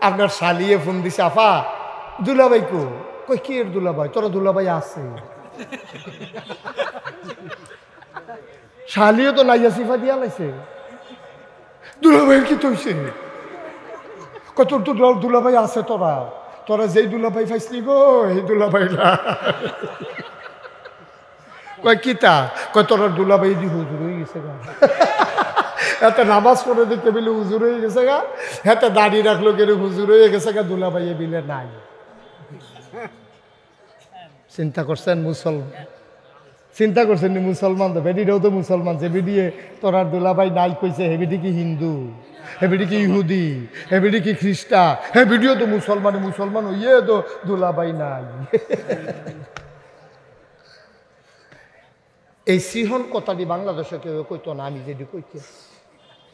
আপনার শালিয়ে ফোন দিছে, আফা দুলাভাই কো? কই কি এর দুলাভাই? তোরা দুলাভাই আছে? শালিও তো নাইয়া সিফা দিয়া লাইছে, দুলাভাইয়ের কি তৈছে? কত তোর তো দুলাভাই আছে, তোরা তোরা যেই দুলাভাই পাইসনি গো এই দুলাভাই না। কয় কিতা? কয় তোর দুলাভাই দি হুজুর হয়ে গেছে গা, এত নামাজ পড়ে দিতে বিলে হুজুর হয়ে গেছে গা, হাতে দাড়ি রাখলো কেন হুজুর হয়ে গেছে গা, দুলাভাই বিলে নাই। চিন্তা করছেন মুসলমান? চিন্তা করছেন নি মুসলমান? তো বেডিটাও তো মুসলমান, যে বেডিয়ে তোর দুলাভাই নাই কইছে, হে বেডি কি হিন্দু, হে বেডি কি ইহুদি, হে বেডি কি খ্রিস্টা, হে বেডিও তো মুসলমান, মুসলমান হইয়ে তো দুলাভাই নাই। এই সিহন কথাটি বাংলাদেশে কেউ কইতো না, আমি যেটি কইতে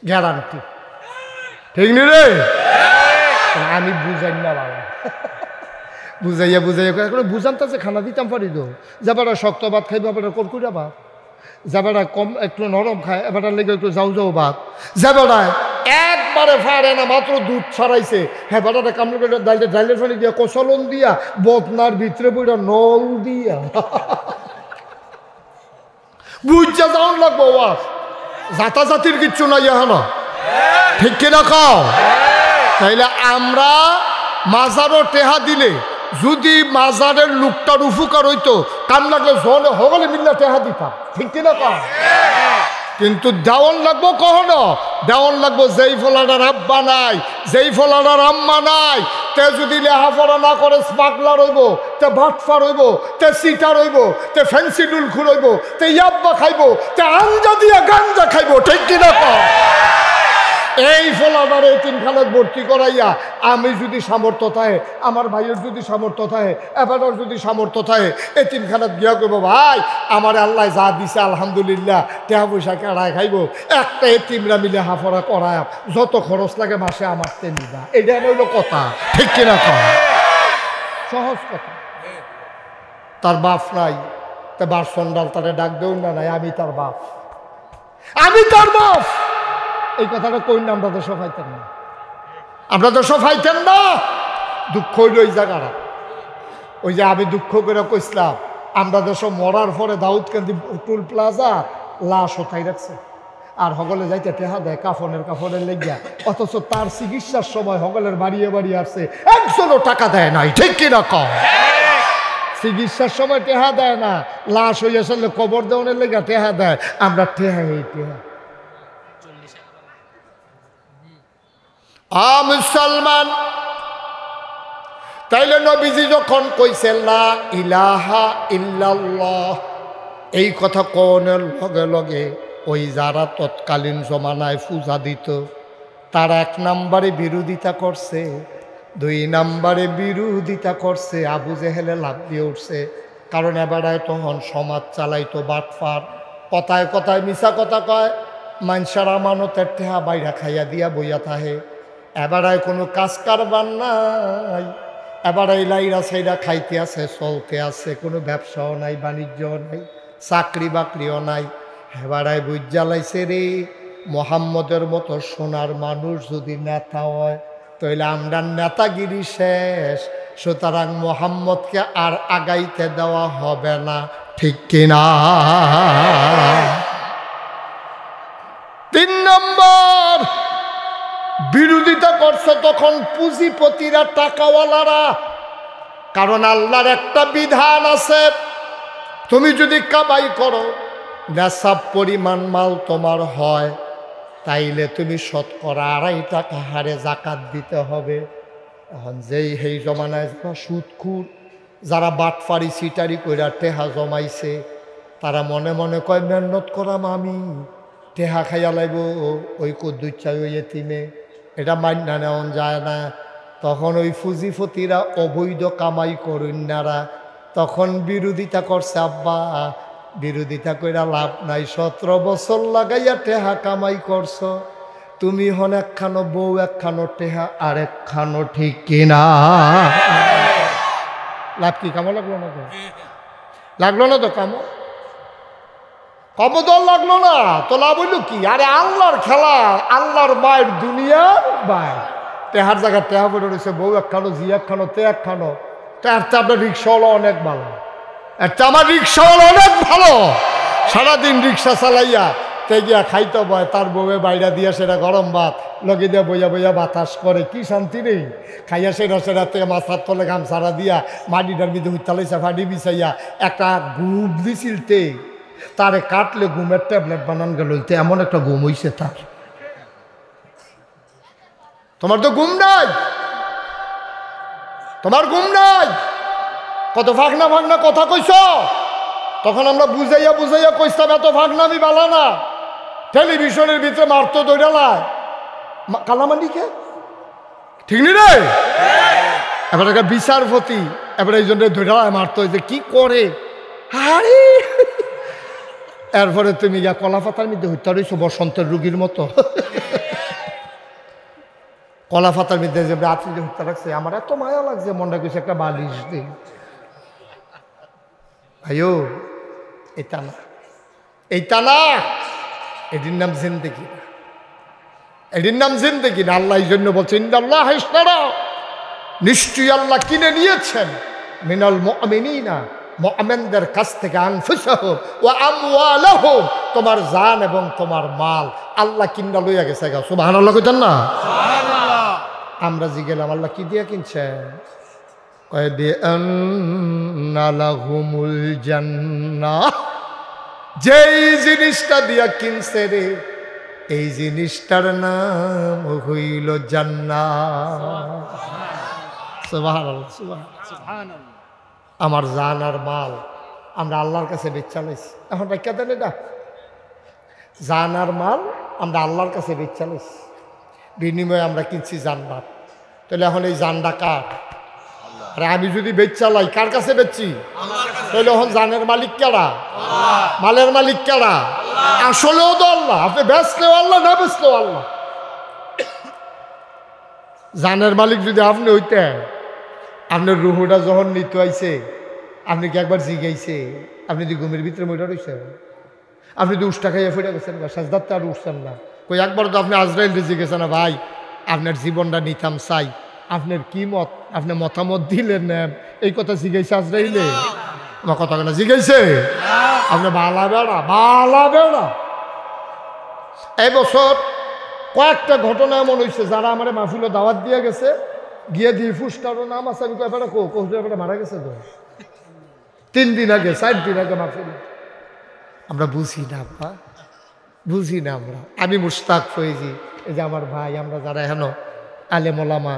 গ্যারান্টি, ঠিক নি রে? আমি বুঝাই না বাবা, বুঝাইয়া বুঝাইয়া বুঝানতেছে, খানা দিতাম পারি তো। যাবারা শক্ত ভাত খাইবা, এবার কড়কুড়া ভাত, যাবারা কম একটু নরম খায়, এবার লেগে একটু যাও যাও ভাত, যাবারা একবারে ফারে না, মাত্র দুধ ছড়াইছে, হ্যাঁ বাটাটা কামড়ে করে ডাইলের পানি দিয়া কচলন দিয়া বদনার ভিতরে বইটা নল দিয়া বুঝা যাওয়ান লাগবো। ওয়াজ জাতাজাতির কিচ্ছু নাই এখনো, ঠিক কিনা খাও? তাইলে আমরা মাজারও টেহা দিলে যদি মাজারের লোকটার উপকার হইতো, কাম লাগলে জনে হগলে মিল্লা টেহা দিতাম, ঠিক কিনা খাও? কিন্তু দেওয়ান লাগবো কখনো, দেওয়ান লাগবো যেই ফলাটার আব্বা নাই, যেই ফলাটার আম্মা নাই, তে যদি লেহাপড়া না করে স্মাগলার হইব, তে ভাটফার হইব, তে সিটার হইব, তে ফ্যান্সি ডুল খুঁড়ইব, তে ইয়াব্বা খাইব, তে আঞ্জা দিয়া গাঞ্জা খাইব, ঠিক কিনা কও? এই ফলাটার এতিমখানায় ভর্তি করাইয়া আমি যদি সামর্থ্য থাকে, আমার ভাইয়ের যদি সামর্থ্য থাকে, এবারের যদি সামর্থ্য থাকে, এতিমখানাত গিয়া করবো, ভাই আমার আল্লাহ যা দিছে আলহামদুলিল্লাহ, টাকা পয়সা কেড়ায় খাইব, একটা এতিমরা মিলে হাফড়া করায়, যত খরচ লাগে মাসে আমার তে নিবা, এটা হইল কথা, ঠিক কিনা কও? সহজ কথা। তার বাপ নাই, তা বাপ সন্ডাল তারে ডাক দেও না, নাই আমি তার বাপ, আমি তার বাপ, এই কথাটা কই না? আমরা তো সফাইতেন না, আমরা তো সফাইতেন না। দুঃখ হইল ওই জায়গাটা, ওই যে আমি দুঃখ করে কইসলাম, আমরা তো সব মরার পরে দাউদকান্দি টুল প্লাজা লাশ ওঠাই রাখছে, আর হগলে যাইতে টেহা দেয় কাফনের লেগিয়া, অথচ তার চিকিৎসার সময় হগলের বাড়িয়ে বাড়িয়ে আসছে, একজনও টাকা দেয় নাই, ঠিক কিনা কম? চিকিৎসার সময় টেহা দেয় না, লাশ হইয়া চললে কবর দেওয়ানের লেগা টেহা দেয়, আমরা টেহা এই টেহা। মুসলমান, তাইলে নবীজি যখন কইছে লা ইলাহা ইল্লাল্লাহ, এই কথা কোনের লগে লগে ওই যারা তৎকালীন জমানায় পূজা দিত, তারা 1 নম্বরে বিরোধিতা করছে, 2 নম্বরে বিরোধিতা করছে, আবু জেহেলে লাভ দিয়ে উঠছে। কারণ এবারে তখন সমাজ চালাইতো বাটফার, কথায় কথায় মিছা কথা কয়, মানুষের আমানতের টেহা বাইরা খাইয়া দিয়া বইয়া থাহে, এবারে কোনো কাজ কারবার নাই, এবারে লাইরা সাইরা খাইতে আছে, চলতে আছে, কোনো ব্যবসাও নাই, বাণিজ্যও নাই, চাকরি বাকরিও নাই। এবারে বুঝ জ্বালাইছে রে, মোহাম্মদের মতো সোনার মানুষ যদি নেতা হয়, তাইলে আমরা নেতাগিরি শেষ, সুতরাং মোহাম্মদকে আর আগাইতে দেওয়া হবে না, ঠিক কিনা? 3 নম্বর বিরোধিতা করছে তখন পুঁজিপতিরা, টাকাওয়ালারা। কারণ আল্লাহর একটা বিধান আছে, তুমি যদি কামাই করো, নেশাব পরিমাণ মাল তোমার হয়, তাইলে তুমি 2.5 টাকা হারে জাকাত দিতে হবে। এখন যেই সেই জমানায় যারা সুদখুর, যারা বাটফারি সিটারি কইরা টেহা জমাইছে, তারা মনে মনে কয় মেহনত করাম আমি, টেহা খাইয়া লাইব ওই কদ্দুচ্ছাই ওই এতিমে, এটা মান্যা নেওয়া যায় না। তখন ওই পুঁজিপতিরা, অবৈধ কামাই করুন্নারা তখন বিরোধিতা করছে, আব্বা বিরোধিতা কইরা লাভ নাই, 17 বছর লাগাইয়া টেহা কামাই করছো, তুমি হন একখানো বউ, একখানো টেহা, আর একখানো, ঠিক কিনা? লাভ কি? কামো লাগলো না তো? লাগলো না তো কামো? কবদল লাগলো না তো লাভ হইল কি? আরে আল্লাহর খেলা, আল্লাহর মায়ের দুনিয়ার ভাই, টেহার জায়গায় টেহা পড়ে রয়েছে, বউ একখানো, জি একখানো, তে একখানো। তার তো আপনার রিক্সাওয়ালা অনেক ভালো, একটা আমার রিক্সাওয়ালা অনেক ভালো। সারাদিন রিক্সা চালাইয়া তে গিয়া খাইতে বয়, তার বউয়ে বাইরা দিয়া সেটা গরম ভাত লগে দিয়া বইয়া বইয়া বাতাস করে, কি শান্তি নেই। খাইয়া সেটা থেকে মাথার তলে গামছাড়া দিয়া মাটিটার মধ্যে উত্তালাইছে ফাটি বিছাইয়া একটা ঘুম দিছিলতে, তারে কাটলে ঘুমের ট্যাবলেট বানান গেল, এমন একটা ঘুম হইছে তার। তোমার তো ঘুম নাই, তোমার ঘুম নাই, কত ফাঁকনা ফাঁকনা কথা কইছ। তখন আমরা বুঝাইয়া বুঝাইয়া কইতাম এত ফাঁকনা আমি বালা না। টেলিভিশনের ভিতরে মারতো দৌড়ালায় কালামানিকে, ঠিক নি রে? এবার একটা বিচারপতি, এবার এই জন্য দৌড়ালায় মারতো, যে কি করে। আরে এরপরে তুমি গিয়া কলা পাতার মধ্যে হইতে রয়েছো বসন্তের রুগীর মতো। কলা পাতার মধ্যে যে রাত্রি হত্যা রাখছে, আমার এত মায়া লাগছে, মনটা কিছু একটা বালিশ দিই। ভাইও এটা না, এইটা না, এটির নাম জিন্দেগি না, এটির নাম জিন্দেগি না। আল্লাহ এই জন্য বলছে ইন্নাল্লাহ ইশতারা, নিশ্চয়ই আল্লাহ কিনে নিয়েছেন মিনাল মুমিনিনা, মুমিনদের কাছ থেকে আনফুসাহুম ওয়া আমওয়ালাহুম, তোমার জান এবং তোমার মাল আল্লাহ কিনা লইয়া গেছে। সুবহানাল্লাহ কইতেন না? সুবহানাল্লাহ। আমরা জিগেলাম আল্লাহ কি দিয়া কিনছেন? কয় বিআন্না লাহুমুল জান্নাহ, যেই জিনিসটা দিয়া কিনছে রে, এই জিনিসটার নাম হইল জান্নাত। সুবহানাল্লাহ, সুবহানাল্লাহ। আমার জান আর মাল আমরা আল্লাহর কাছে বেচালাইছি, এখন ব্যাখ্যা দেন এটা। জান আর মাল আমরা আল্লাহর কাছে বেচালাইছি, বিনিময়ে আমরা কিনছি জান্নাত। তাহলে এখন এই জানটা কার? আরে আমি যদি বেচালাই, কার কাছে বেচছি? তাহলে এখন জানের মালিক কারা? মালের মালিক কারা? আসলেও তো আল্লাহ। আপনি বেচলেও আল্লাহ, না বেচলেও আল্লাহ। জানের মালিক যদি আপনি হইতেন, আপনার রুহুটা যখন নিতে আইছে, আপনি কি একবার জিগাইছে? আপনি যদি ঘুমের ভিতরে মইটা রয়েছেন, আপনি তো উষ্টা খাইয়া ফিরে গেছেন, সাজদাতে আর উঠছেন না। কই একবার তো আপনি আজরাইলকে জিজ্ঞেসেন না, ভাই আপনার জীবনটা নিতাম চাই, আপনার কি মত, আপনি মতামত দিলেন না, এই কথা জিগাইছে আজরাইলে? আমার কথা কেন জিগাইছে? আপনি বালা বেড়া, বালা বেড়া। এই বছর কয়েকটা ঘটনা এমন হয়েছে, যারা আমার মাহফিলে দাওয়াত দিয়ে গেছে, গিয়ে দিয়ে ফুসকারও নাম আছে, আমি কয়েকটা কোহটা মারা গেছে তো 3 দিন আগে, 4 দিন আগে মাহফিলে। আমরা বুঝি না আব্বা, বুঝি না আমরা। আমি মুশতাক ফয়েজি, এই যে আমার ভাই, আমরা যারা এখনো আলেম ওলামা,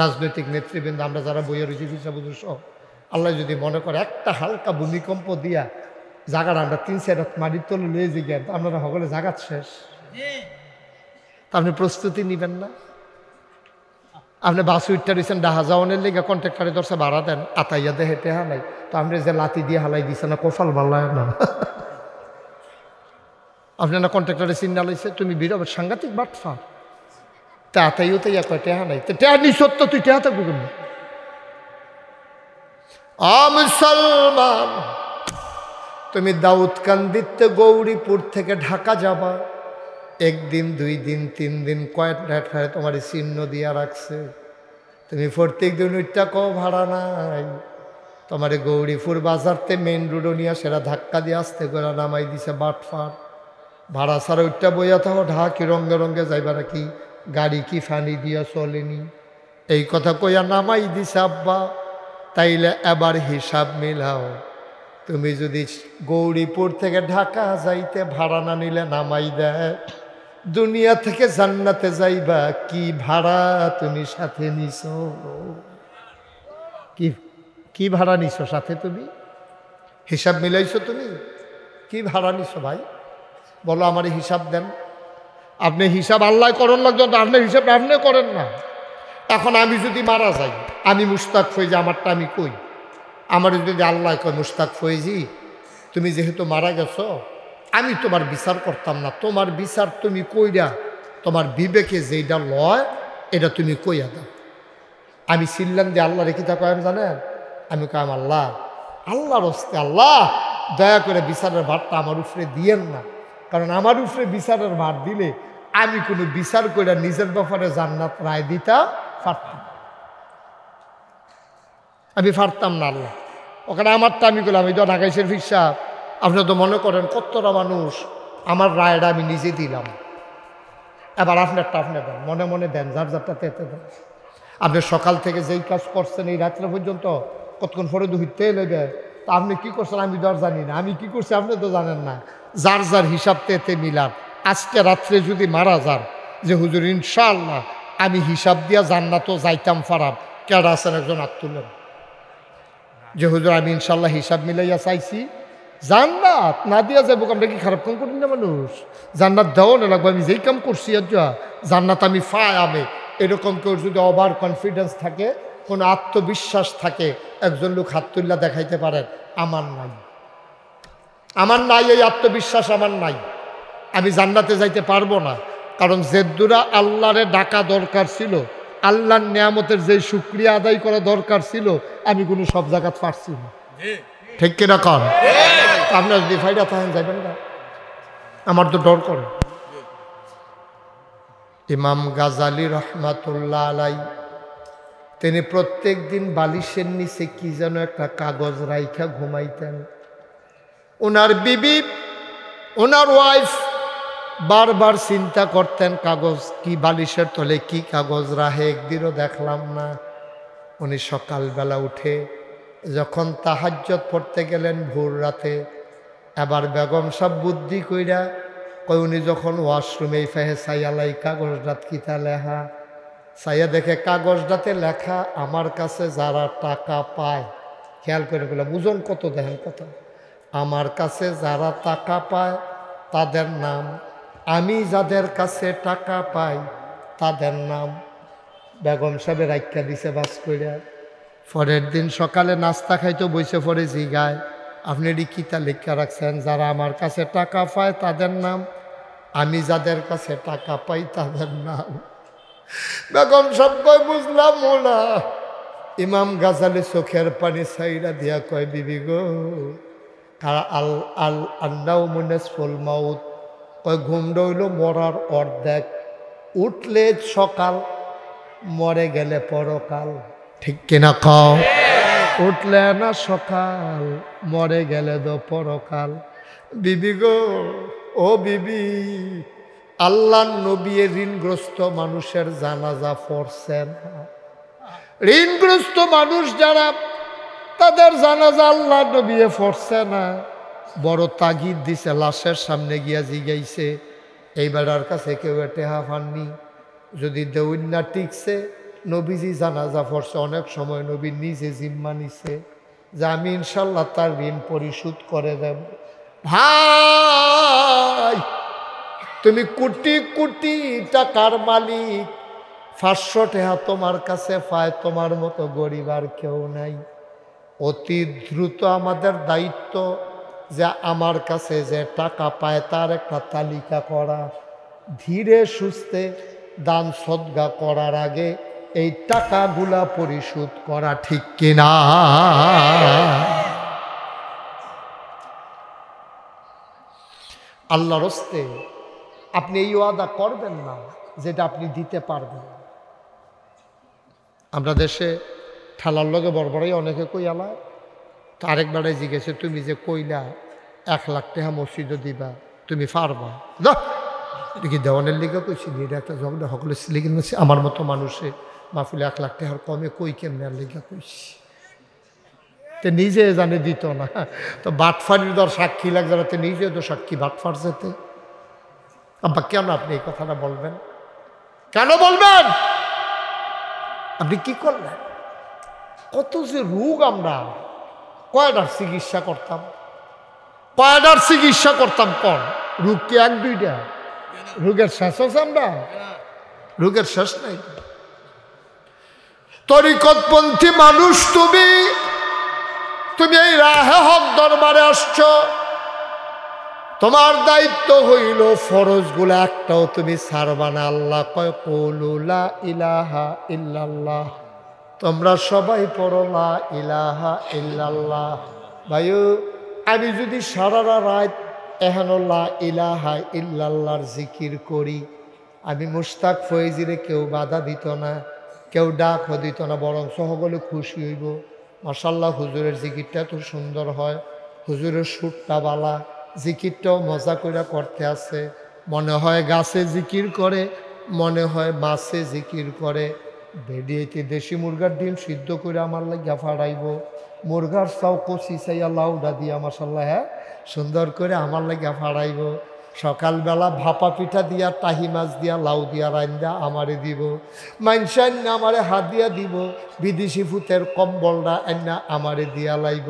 রাজনৈতিক নেতৃবৃন্দ, আমরা যারা বইয়ে রয়েছি ফিসাবুজুর সহ, আল্লাহ যদি মনে করে একটা হালকা ভূমিকম্প দিয়া জায়গাটা আমরা 3-4 রাত মাটির তলে লয়ে যে গেন, আপনারা সকলে জাগাত শেষ। তা আপনি প্রস্তুতি নিবেন না? আপনি বাস উঠতে রয়েছেন ডাহা যাওয়ানের লেগে, কন্ট্রাক্টারে দর্শা ভাড়া দেন, আতাইয়া দে হেঁটে হালাই, তো আপনি যে লাতি দিয়ে হালাই দিছে না, কপাল ভাল্লায় না। আপনি না কন্ট্রাক্টারে চিন্তা লইছে, তুমি বিরব সাংঘাতিক বাটফা, তা আতাইও তাইয়া কয় টেহা নাই, তো টেহা নি সত্য, তুই টেহা থাকবি কেন? মুসলমান, তুমি দাউদকান্দিতে গৌরীপুর থেকে ঢাকা যাবা, 1 দিন 2 দিন 3 দিন কয়েকটা তোমার চিহ্ন দিয়া রাখছে, তুমি প্রত্যেক দিন ওইটা কও ভাড়া নাই, তোমার গৌরীপুর বাজারতে মেইন রোডও নিয়ে সেটা ধাক্কা দিয়ে আসতে করে নামাই দিছে বাটফার। ভাড়া ছাড়া ওইটা বইয়া থাকো, ঢাকি রঙ্গে রঙ্গে যাইবা নাকি, গাড়ি কি ফানি দিয়া চলেনি, এই কথা কইয়া নামাই দিছে আব্বা। তাইলে এবার হিসাব মিলাও, তুমি যদি গৌরীপুর থেকে ঢাকা যাইতে ভাড়া না নিলে নামাই দেয়, দুনিয়া থেকে জান্নাতে যাইবা, কি ভাড়া তুমি সাথে নিছো? কি ভাড়া নিছো সাথে? তুমি হিসাব মিলাইছো? তুমি কি ভাড়া নিছো ভাই? বলো, আমার হিসাব দেন। আপনি হিসাব আল্লাহ করেন লাগতো, আপনার হিসাব আপনি করেন না। এখন আমি যদি মারা যাই, আমি মুশতাক ফয়েজি, আমারটা আমি কই, আমার যদি আল্লাহ কয় মুশতাক ফয়েজি তুমি যেহেতু মারা গেছো, আমি তোমার বিচার করতাম না, তোমার বিচার তুমি কইরা তোমার বিবেকে যেটা লয় এটা তুমি কইয়া দাও। আমি চিল্লাম যে আল্লাহ রেখে থাকো, আমি জানেন, আমি কইম আল্লাহ, আল্লাহর হস্তে আল্লাহ দয়া করে বিচারের ভারটা আমার উপরে দিয়েন না, কারণ আমার উপরে বিচারের ভার দিলে আমি কোনো বিচার করে নিজের ব্যাপারে জান্নাত রায় দিতে পারতাম, আমি পারতাম না। আল্লাহ ওখানে আমারটা আমি করলাম, আমি তো ঢাকাই শরীফ সাহেব, আপনি তো মনে করেন কতটা মানুষ, আমার রায়টা আমি নিজে দিলাম। এবার আপনারটা আপনি দেন, মনে মনে দেন, যার যারটা তেতে দেন। আপনি সকাল থেকে যেই কাজ করছেন এই রাত্রে পর্যন্ত কতক্ষণ পরে দুহিতে নেবে, তা আপনি কি করছেন আমি তো আর জানি না, আমি কি করছি আপনি তো জানেন না। যার যার হিসাব তেতে মিলান। আজকে রাত্রে যদি মারা যান যে হুজুর ইনশাআল্লাহ আমি হিসাব দিয়া জান্নাতও যাইতাম পারাম, কেডা আছেন একজন হাত তুলেন যে হুজুর আমি ইনশাআল্লাহ হিসাব মিলাইয়া চাইছি জান্নাত না দিয়া যাবো। আমরা কি খারাপ কাম করি না মানুষ? জান্নাত দেওয়া না লাগবে, আমি যেই কাম করছি আর জান্নাত আমি আমি এরকম কেউ যদি ওভার কনফিডেন্স থাকে, কোনো আত্মবিশ্বাস থাকে, একজন লোক হাত তুল্লা দেখাইতে পারেন, আমার নাই, আমার নাই এই আত্মবিশ্বাস আমার নাই। আমি জান্নাতে যাইতে পারবো না, কারণ জেদ্দুরা আল্লাহরে ডাকা দরকার ছিল, আল্লাহর নিয়ামতের যে শুকরিয়া আদায় করা দরকার ছিল, আমি কোনো সব জায়গাত পারছি না। ঠিক কিনা কন? আপনার যদি ফাইডা থাকেন যাবেন না, আমার তো ডর করে। ইমাম গাজালি রহমাতুল্লাহ আলাই তিনি প্রত্যেক দিন বালিশের নিচে কি যেন একটা কাগজ রাইখা ঘুমাইতেন। ওনার বিবি, ওনার ওয়াইফ বারবার চিন্তা করতেন কাগজ কি, বালিশের তলে কি কাগজ রাহে, একদিনও দেখলাম না। উনি সকালবেলা উঠে যখন তাহাজ্জুদ পড়তে গেলেন ভোর রাতে, এবার বেগম সাহেব বুদ্ধি কইরা কই উনি যখন ওয়াশরুমে ফেহে সাইয়ালাই কাগজটাত কিতা লেখা, সাইয়া দেখে কাগজটাতে লেখা আমার কাছে যারা টাকা পায়, খেয়াল করে বললাম ওজন কত দেখেন কথা, আমার কাছে যারা টাকা পায় তাদের নাম, আমি যাদের কাছে টাকা পাই তাদের নাম। বেগম সাহেবের আখ্যা দিছে বাস কইরা। পরের দিন সকালে নাস্তা খাইতো বইসে পরে জিগায় আপনি এটি কিতা লেখা রাখছেন, যারা আমার কাছে টাকা পায় তাদের নাম, আমি যাদের কাছে টাকা পাই তাদের নাম। বেগম সব কয় বুঝলাম না। ইমাম গাজালি চোখের পানি ছাইরা দিয়া কয় বিবি গো, আল আল আন্নাউ মুনিসফুল মাউত, কয় ঘুম রইল মরার অর্ধেক, উঠলে সকাল, মরে গেলে পরকাল। ঠিক কিনা কও? উঠলে না সকাল, মরে গেলে তো পরকাল। বিবি গো, ও বিবি, আল্লাহর নবী ঋণগ্রস্ত মানুষের জানাজা পড়ছেন, ঋণগ্রস্ত মানুষ যারা তাদের জানাজা আল্লাহ নবী পড়ছে না। বড় তাগিদ দিছে, লাশের সামনে গিয়া জিগাইছে এই বেড়ার কাছে কেউ টেহা পাননি, যদি দেউন না টিকছে নবীজি জানাজা পড়ছে, অনেক সময় নবী নিজে জিম্মা নিছে যে আমি ইনশাল্লাহ তার ঋণ পরিশোধ করে দেব। ভাই তুমি কোটি কোটি টাকার মালিক, 500 টাকা তোমার কাছে পায়, তোমার মতো গরিব আর কেউ নাই। অতি দ্রুত আমাদের দায়িত্ব যে আমার কাছে যে টাকা পায় তার একটা তালিকা করা, ধীরে সুস্থে দান সদকা করার আগে এই টাকাগুলা পরিশোধ করা। ঠিক কিনা? আল্লাহর হস্তে আপনি এই ওয়াদা করবেন না যেটা আপনি দিতে পারবেন। আমরা দেশে ঠেলার লগে বড়বড়াই অনেকে কই আলায়, তো আরেকবারে জিজ্ঞেসে তুমি যে কইলা 1 লাখ টাকা মসজিদে দিবা, তুমি পারবা? এটা কি দেওয়ানের লিগে কইছি? এটা একটা ঝগড়া সকলে লিগে নিয়েছে। আমার মতো মানুষে মাহফিলে 1 লাখ টাকার কমে কই কেমনে আর লিগে কইছি, তো নিজে জানে দিত না। তো বাটফারির দর সাক্ষী লাগ যাতে নিজে তো সাক্ষী বাটফার যেতে। আব্বা কেন আপনি এই কথাটা বলবেন? কেন বলবেন? আপনি কি করলেন? কত যে রোগ, আমরা কয়টার চিকিৎসা করতাম, কয়টার চিকিৎসা করতাম। কোন রোগ কি 1-2টা? রোগের শেষ আছে? আমরা রোগের শেষ নাই। তরিকতপন্থী মানুষ তুমি, তুমি এই রাহে হক দরবারে আসছ, তোমার দায়িত্ব হইল ফরজগুলো একটাও তুমি ছাড়বা না। আল্লাহ কয় কুলু লা ইলাহা ইল্লাল্লাহ, তোমরা সবাই পড়ো লা ইলাহা ইল্লাল্লাহ। ভাইও আমি যদি সারা রাত এহেন লা ইলাহা ইল্লাল্লাহর জিকির করি, আমি মুশতাক ফয়েজিরে কেউ বাধা দিত না, কেউ ডাকও দিত না, বরং সকলে খুশি হইব। মাশাআল্লাহ হুজুরের জিকিরটা তো সুন্দর হয়, হুজুরের সুরটা বালা, জিকিরটাও মজা করে করতে আছে। মনে হয় গাছে জিকির করে, মনে হয় মাছে জিকির করে। ভেডিয়েতে দেশি মুরগার ডিম সিদ্ধ করে আমার লাগিয়া ফাড়াইব, মুরগার চাও কষি চাইয়া লাউডা দিয়া মাশাআল্লাহ হ্যাঁ সুন্দর করে আমার লাগিয়া ফাড়াইব। সকালবেলা ভাপা পিঠা দিয়া, টাহি মাছ দিয়া, লাউ দিয়া রান্দা আমারে দিব। মাইনসা আন্না আমারে হাত দিয়া দিব, বিদেশি ফুতের কম্বলটা আন্না আমারে দিয়া লাইব,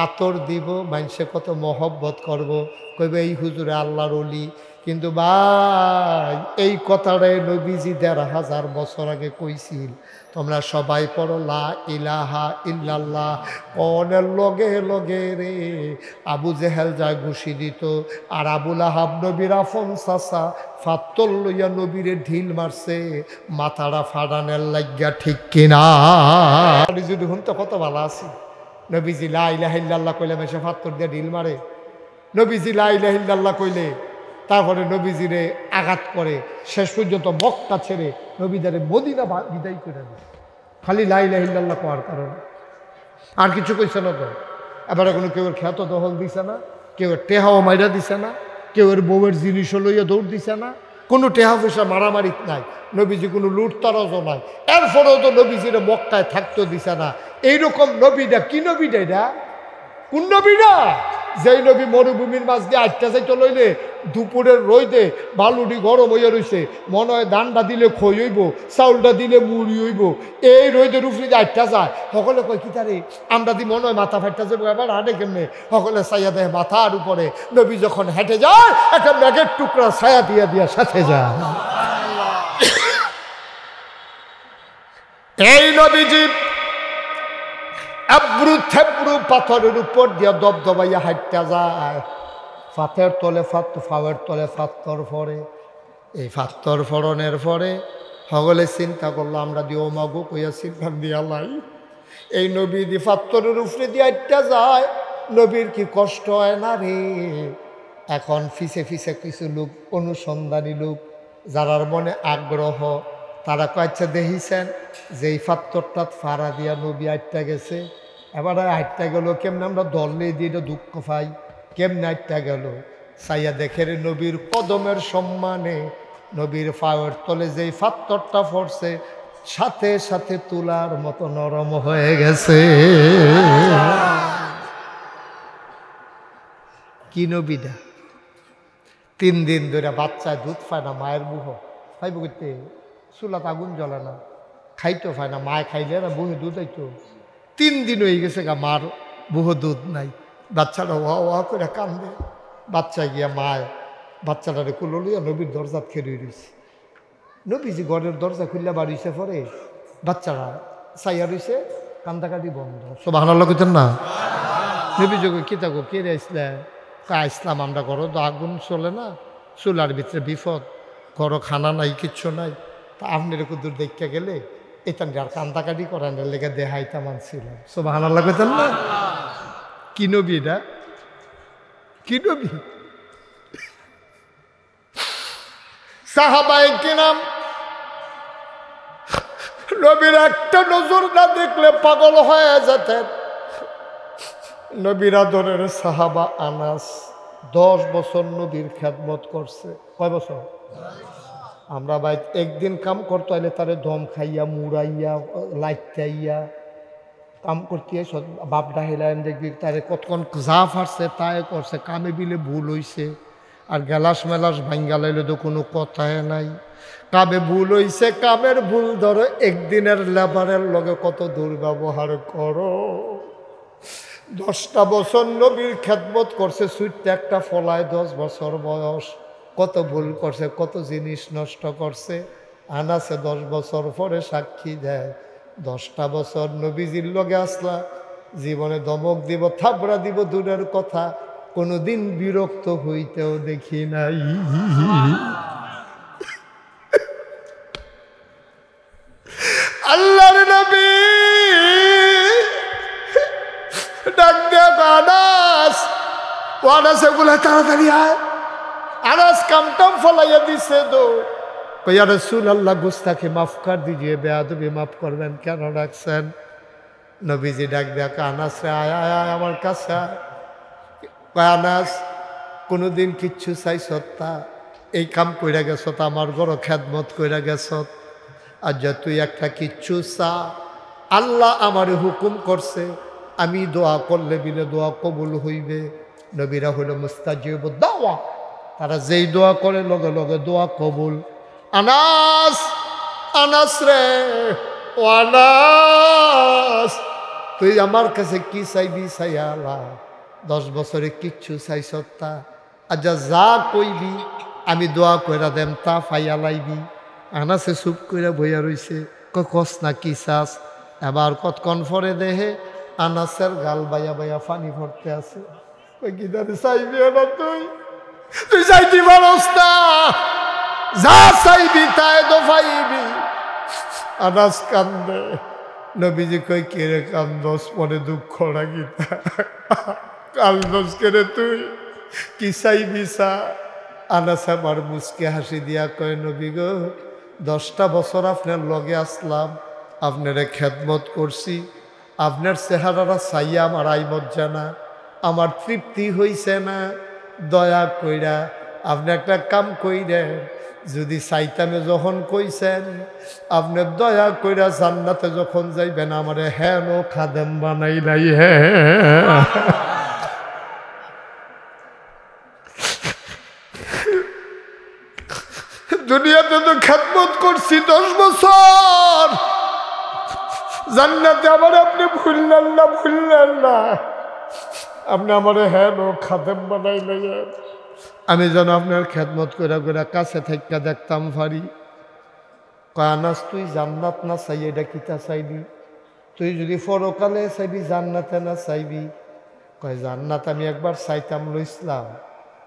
আতর দিব, মাইনসে কত মহব্বত করব, কইবে এই হুজুরে আল্লাহর ওলি। কিন্তু ভাই এই কথাটাই নবীজি ১৫০০ বছর আগে কইছিল। তোমরা সবাই পড়ো লা ইলাহা ইল্লাল্লাহ। কনের লগে লগে রে আবু জেহেল যায় ঘুষি দিত, আর আবুল আহাব নবীর আফন চাচা ফাত্তর লইয়া নবীরে ঢিল মারছে মাথাটা ফাড়ানের লাগিয়া, ঠিক কিনা? যদি হুনতে কত ভালো আছি। নবীজি লা ইলাহা ইল্লাল্লাহ কইলে মেশে ফাত্তর দিয়ে ঢিল মারে। নবীজি লা ইলাহা ইল্লাল্লাহ কইলে তারপরে নবীজিরে আঘাত করে, শেষ পর্যন্ত মক্কা ছেড়ে নবীদারে মদিনা বিদায় করে দেয়, খালি লা ইলাহা ইল্লাল্লাহ কওয়ার কারণে। আর কিছু কইছে না তো। এবারে কোনো কেউ খ্যাত দখল দিছে না, কেউ টেহাও মাইরা দিছে না, কেউ বউয়ের জিনিসও লইয়া দৌড় দিছে না, কোনো টেহা পয়সা মারামারি নাই, নবীজি কোনো লুটতারাজও নাই। এরপরেও তো নবীজিরে মক্কায় থাকতেও দিছে না। এইরকম নবীটা কি নবীটা? এটা কোন নবীটা? যেই নবী মরুভূমির মাছ দিয়ে আটটা যাইতে লইলে দুপুরের রইদে বালুটি গরম হইয়া রইছে, মনে হয় ধানটা দিলে খই হইব, চাউলটা দিলে মুড়ি হইব, এই রইদের উপরে যে আটটা যায়, সকলে কয় কি তারে আমরা দি মনে হয় মাথা ফাটটা যাবো, এবার হাঁটে কেমনে? সকলে ছায়া দেয় মাথার উপরে। নবী যখন হেঁটে যায় একটা ম্যাগের টুকরা ছায়া দিয়া দিয়া সাথে যায়। এই নবীজি আব্রু থেব্রু পাথরের উপর দিয়া দবদবাইয়া হাঁটতে যায়, ফাতের তলে ফাওয়ের তলে ফাত্তর ফরে। এই ফাত্তর ফরনের পরে সকলে চিন্তা করলো আমরা দিয়ে ওমাগো কইয়া চিন্তা দিয়া লাই, এই নবী দি ফাত্তরের উপরে দিয়ে হাঁটতে যায়, নবীর কি কষ্ট হয় না রে? এখন ফিসে ফিসে কিছু লোক, অনুসন্ধানী লোক, যারার মনে আগ্রহ, তারা কয়েছে দেখিছেন যে এই ফাত্তরটা ফাড়া দিয়া নবী হাঁটতে গেছে। এবারে হাঁটতে গেল কেমনে? আমরা দলে দিয়ে দুঃখ পাই, কেমনে হাঁটতে গেল? চাইয়া দেখে রে নবীর কদমের সম্মানে নবীর পায়ের তলে যেই ফাত্তরটা পড়ছে সাথে সাথে তুলার মতো নরম হয়ে গেছে। কি নবীটা? 3 দিন ধরে বাচ্চায় দুধ পায় না, মায়ের বুহ খাইব করতে, চুলাত আগুন জ্বলে না, খাইতো পায় না, মায় খাইলে না বুহে দুধ আইতো। 3 দিন হয়ে গেছে গা মার বুহ দুধ নাই, বাচ্চাটা ওয়া ওয়া করে কান্দে। বাচ্চা গিয়া মায় বাচ্চাটারে কুলো লইয়া নবীর দরজাত খেয়ে রয়েছে। নবীজি ঘরের দরজা খুললে বাড়িছে পরে বাচ্চারা চাইয়া রয়েছে, কান্দাকাটি বন্ধ। সুবহানাল্লাহ কইতেন না? নবী যোগে কি থাকো কে রে আসলে? আসলাম আমরা, ঘরও তো আগুন চলে না, চুলার ভিতরে বিপদ, ঘরও খানা নাই, কিচ্ছু নাই, তা আপনি এরকম দূর দেখতে গেলে এটান আর কান্দাকাটি করানোর লেগে দেহাইতা মানছিলাম। সুবহানাল্লাহ কইতেন না? কি নবী এটা? কি নবী? সাহাবায়ে কিরাম নবীর একটা নজর না দেখলে পাগল হয়ে যেতেন। নবীর আদরের সাহাবা আনাস 10 বছর নবীর খেদমত করছে। কয় বছর? আমরা ভাই একদিন কাম করতে হইলে তারে দম খাইয়া মুড়াইয়া লাইটাইয়া কাম করতে বাপ ডাহিলাম, দেখবি তারে কতক্ষণ যা ফারছে তাই করছে, কামে বিলে ভুল হইছে, আর গেলাস মেলাস ভাঙ্গা লাইলে তো কোনো কথাই নাই। কামে ভুল হইছে, কামের ভুল ধরো, একদিনের লেবারের লগে কত দুর্ব্যবহার করো। 10টা বছর নবীর খেদমত করছে, সুইটটা একটা ফলায় 10 বছর বয়স, কত ভুল করছে, কত জিনিস নষ্ট করছে। আনাসে 10 বছর পরে সাক্ষী দেয়, 10টা বছর নবীজির লগে আসলা, জীবনে দমক দিব, থাবড়া দিব দূরের কথা, কোনোদিন বিরক্ত হইতেও দেখি নাই। আল্লাহর নবী ডাক দেখ আনাস, আনাস এগুলো তাড়াতাড়ি আয়। আনাস কামটাম ফলাইয়া দিছে দৌড়, কইয়া রাসূলুল্লাহ গুস্তাখি মাফ কর দিজিয়ে, বেয়াদবি মাফ করবেন, কেন ডাকছেন? নবীজি ডাক দেয়া আনাস রে, আয় আয় আয় আমার কাছে। কয় আনাস, কোনোদিন কিচ্ছু চাইছত তা? এই কাম কইরা গেছত, আমার বড় খেদমত কইরা গেছত, আর যে তুই একটা কিচ্ছু চা, আল্লাহ আমারে হুকুম করছে আমি দোয়া করলে বিলে দোয়া কবুল হইবে। নবীরা হইল মুস্তাজিব দাওয়া, তারা যেই দোয়া করে লগে লগে দোয়া কবুল। আনাস, আনাস রে, ও আনাস, তুই আমার কাছে কি চাইবি চাইয়া আলা? 10 বছরে কিচ্ছু চাইছত তা? আচ্ছা যা কইবি আমি দোয়া কইরা দেম, তা ফাইয়া লাইবি। আনাসে চুপ কইরা বইয়া রইছে, কস না কি চাস? এবার কতক্ষণ পরে দেহে আনাসের গাল বাইয়া বাইয়া পানি পড়তে আছে। কই কি দাঁড়ি চাইবি না তুই? তুই চাইতে পারস না, যা চাইবি তাই তো পাইবি। আনাস কান্দে। নবীজি কই কে রে কান্দস, মনে দুঃখ লাগি? কান্দস কে রে তুই? কি চাইবি চা? আনাস আমার মুচকে হাসি দিয়া কয়, নবী গো, 10টা বছর আপনার লগে আসলাম, আপনারে খেদমত করছি, আপনার চেহারাটা চাইয়া আমার আইমত জানা, আমার তৃপ্তি হইছে না। দয়া কইরা আপনি একটা কাম কইরেন, যদি চাইতামে যখন কইছেন, আপনি দয়া কইরা জান্নাতে যখন যাইবেন আমারে হেন খাদেম বানাই নাই। হ্যাঁ, দুনিয়াতে তো খেদমত করছি 10 বছর, জান্নাতে আমার আপনি ভুললেন না, ভুললেন না। আপনি আমার হেন খাদেম বানাইলেন, আমি যেন আপনার খেদমত করে করে কাছে থেকে দেখতাম পারি। কয় আনাস, তুই জান্নাত না চাই এটা কিতা চাইবি? তুই যদি পরকালে চাইবি জান্নাতে না চাইবি? কয় জান্নাত আমি একবার চাইতাম লইছিলাম,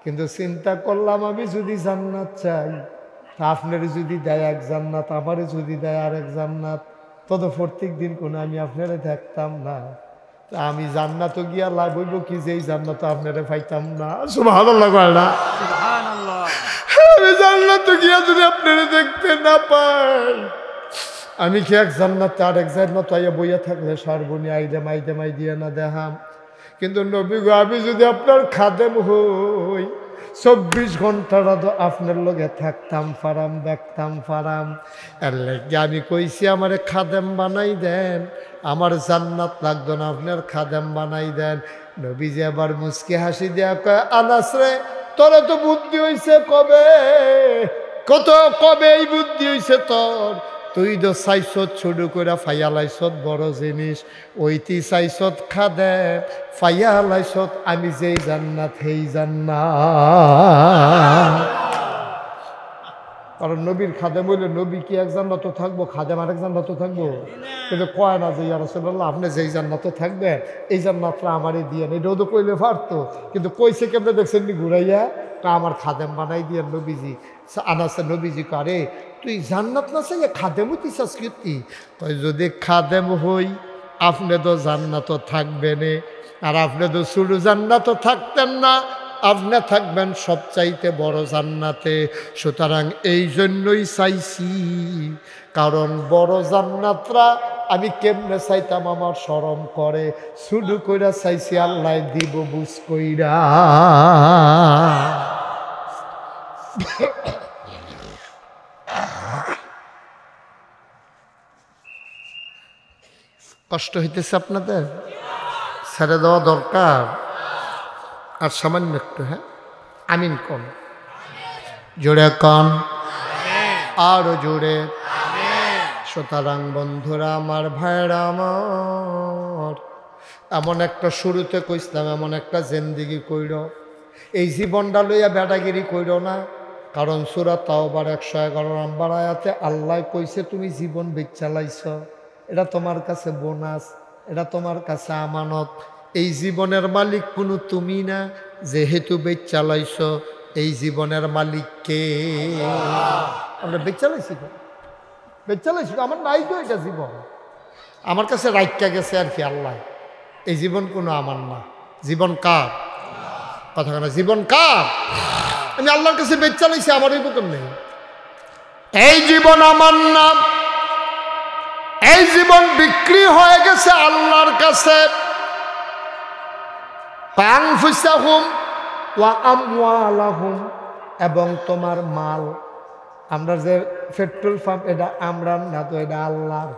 কিন্তু চিন্তা করলাম আমি যদি জান্নাত চাই, তা আপনার যদি দেয় এক জান্নাত, আমারে যদি দেয় আর এক জান্নাত, তত প্রত্যেক দিন কোনো আমি আপনারে দেখতাম না। আমি জান্নাত গিয়া লাভ হইব কি, যে জান্নাত আপনারে পাইতাম না। সুবহানাল্লাহ, সুবহানাল্লাহ। আমি জান্নাত গিয়া যদি আপনারে দেখতে না পাই, আমি কি এক জান্নাত আর এক জান্নাত আইয়া বইয়া থাকলে সারবনি আইদে মাইদে মাই দিয়ে না দেখাম? কিন্তু নবী গো, আমি যদি আপনার খাদেম হই, 24 ঘন্টাটা তো আপনার লগে থাকতাম পারাম, দেখতাম পারাম। এর লাগে আমি কইছি আমারে খাদেম বানাই দেন, আমার জান্নাত লাগতো না, আপনার খাদেম বানাই দেন। নবীজি আবার মুচকি হাসি দেয়া কয়, আনাস রে, তোর তো বুদ্ধি হইছে কবে? কবে এই বুদ্ধি হইছে তোর? তুই তো চাইছত শুরু করে ফাইয়া লাইছত বড় জিনিস, ওইটি চাইছত খাদেম, ফাইয়া লাইছত আমি যেই জান্নাত সেই জান্নাত। কারণ নবীর খাদেম হইলে নবী কি এক জান্নাত থাকবো, খাদেম আরেক জান্নাত থাকবো? কিন্তু কয় না যে ইয়া রাসূলুল্লাহ আপনি যেই জান্নাত থাকবেন এই জান্নাতটা আমারই দিয়ে, এটাও তো কইলে পারতো, কিন্তু কইছে কেমনে দেখছেন নি ঘুরাইয়া, আমার খাদেম বানাই দিয়ে নবীজি। আনাস নবীজি করে, তুই জান্নাত না চাইয়া খাদেম হইতে চাস কি? কয় যদি খাদেম হই আপনি তো জান্নাত থাকবেন, আর আপনি তো শুধু জান্নাত থাকতেন না, আপনি থাকবেন সবচাইতে বড় জান্নাতে। সুতরাং এই জন্যই চাইছি, কারণ বড় জান্নাতরা আমি কেমনে চাইতাম আমার শরম করে, শুধু কইরা চাইছি আল্লাহ দিব বুঝ কইরা। কষ্ট হইতেছে আপনাদের? ছেড়ে দেওয়া দরকার। আর সামান্য একটু, হ্যাঁ আমিন কন, জোরে কন, আরো জোরে। সুতরাং বন্ধুরা আমার, ভাইরা আমার, এমন একটা শুরুতে কইছিলাম, এমন একটা জিন্দেগি কইর, এই জীবনটা লইয়া বেটাগিরি কইর না। কারণ সূরা তাওবার 111 নম্বর আয়াতে আল্লাহ কইছে, তুমি জীবন বেচালাইছ, এটা তোমার কাছে বোনাস, এটা তোমার কাছে আমানত। এই জীবনের মালিক কোনো তুমি না, যেহেতু বেচালাইছ, এই জীবনের মালিক কে? আমরা বেচালাইছি, বেচালাইছি, আমার নাই তো এটা জীবন, আমার কাছে রাইকা গেছে আর কি আল্লাহ। এই জীবন কোনো আমার না, জীবন কার? কথা না, জীবন কার? আমি আল্লাহর কাছে বেচালাইছি, আমার এই বুকের নেই। এই জীবন আমার নাম, এই জীবন বিক্রি হয়ে গেছে আল্লাহর কাছে। আনফুসাহুম ওয়া আমওয়ালাহুম, এবং তোমার মাল। আমরা যে পেট্রোল পাম্প এটা আমরা না, তো এটা আল্লাহর।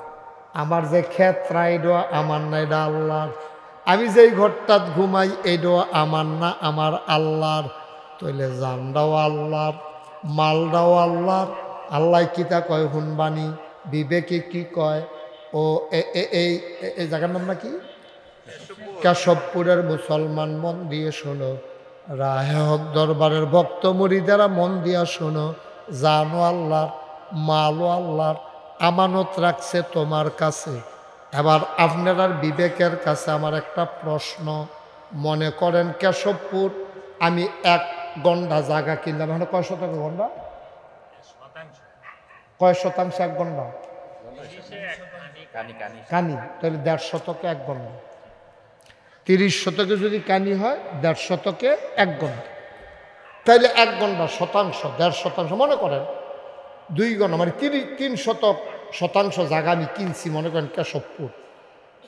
আমার যে ক্ষেত্রা এটা আমার না, এটা আল্লাহর। আমি যেই ঘরটাত ঘুমাই এটাও আমার না, আমার আল্লাহর। তইলে জানটাও আল্লাহর, মালটাও আল্লাহর। আল্লাহ কিতা কয় হুনবানি, বিবেকে কি কয়? ও এই জায়গার নাম নাকি কেশবপুরের মুসলমান, মন দিয়ে শোনো। রাহে হক দরবারের ভক্ত মুরিদেরা মন দিয়া শোনো। জানো আল্লাহর, মালও আল্লাহর, আমানত রাখছে তোমার কাছে। এবার আপনার বিবেকের কাছে আমার একটা প্রশ্ন। মনে করেন কেশবপুর আমি 1 গন্ডা জায়গা কিনলাম, এখন কয় শতক গন্ডা? কয় শতাংশ 1 গন্ডা? কানি, তাহলে 1.5 শতকে 1 গন্ডা। 30 শতকে যদি কানি হয় 1.5 শতকে 1 গন্ডা, তাইলে 1 গন্ডা শতাংশ 1.5 শতাংশ। মনে করেন 2 গন্ডা মানে 3 শতাংশ জায়গা আমি কিনছি। মনে করেন কেশবপুর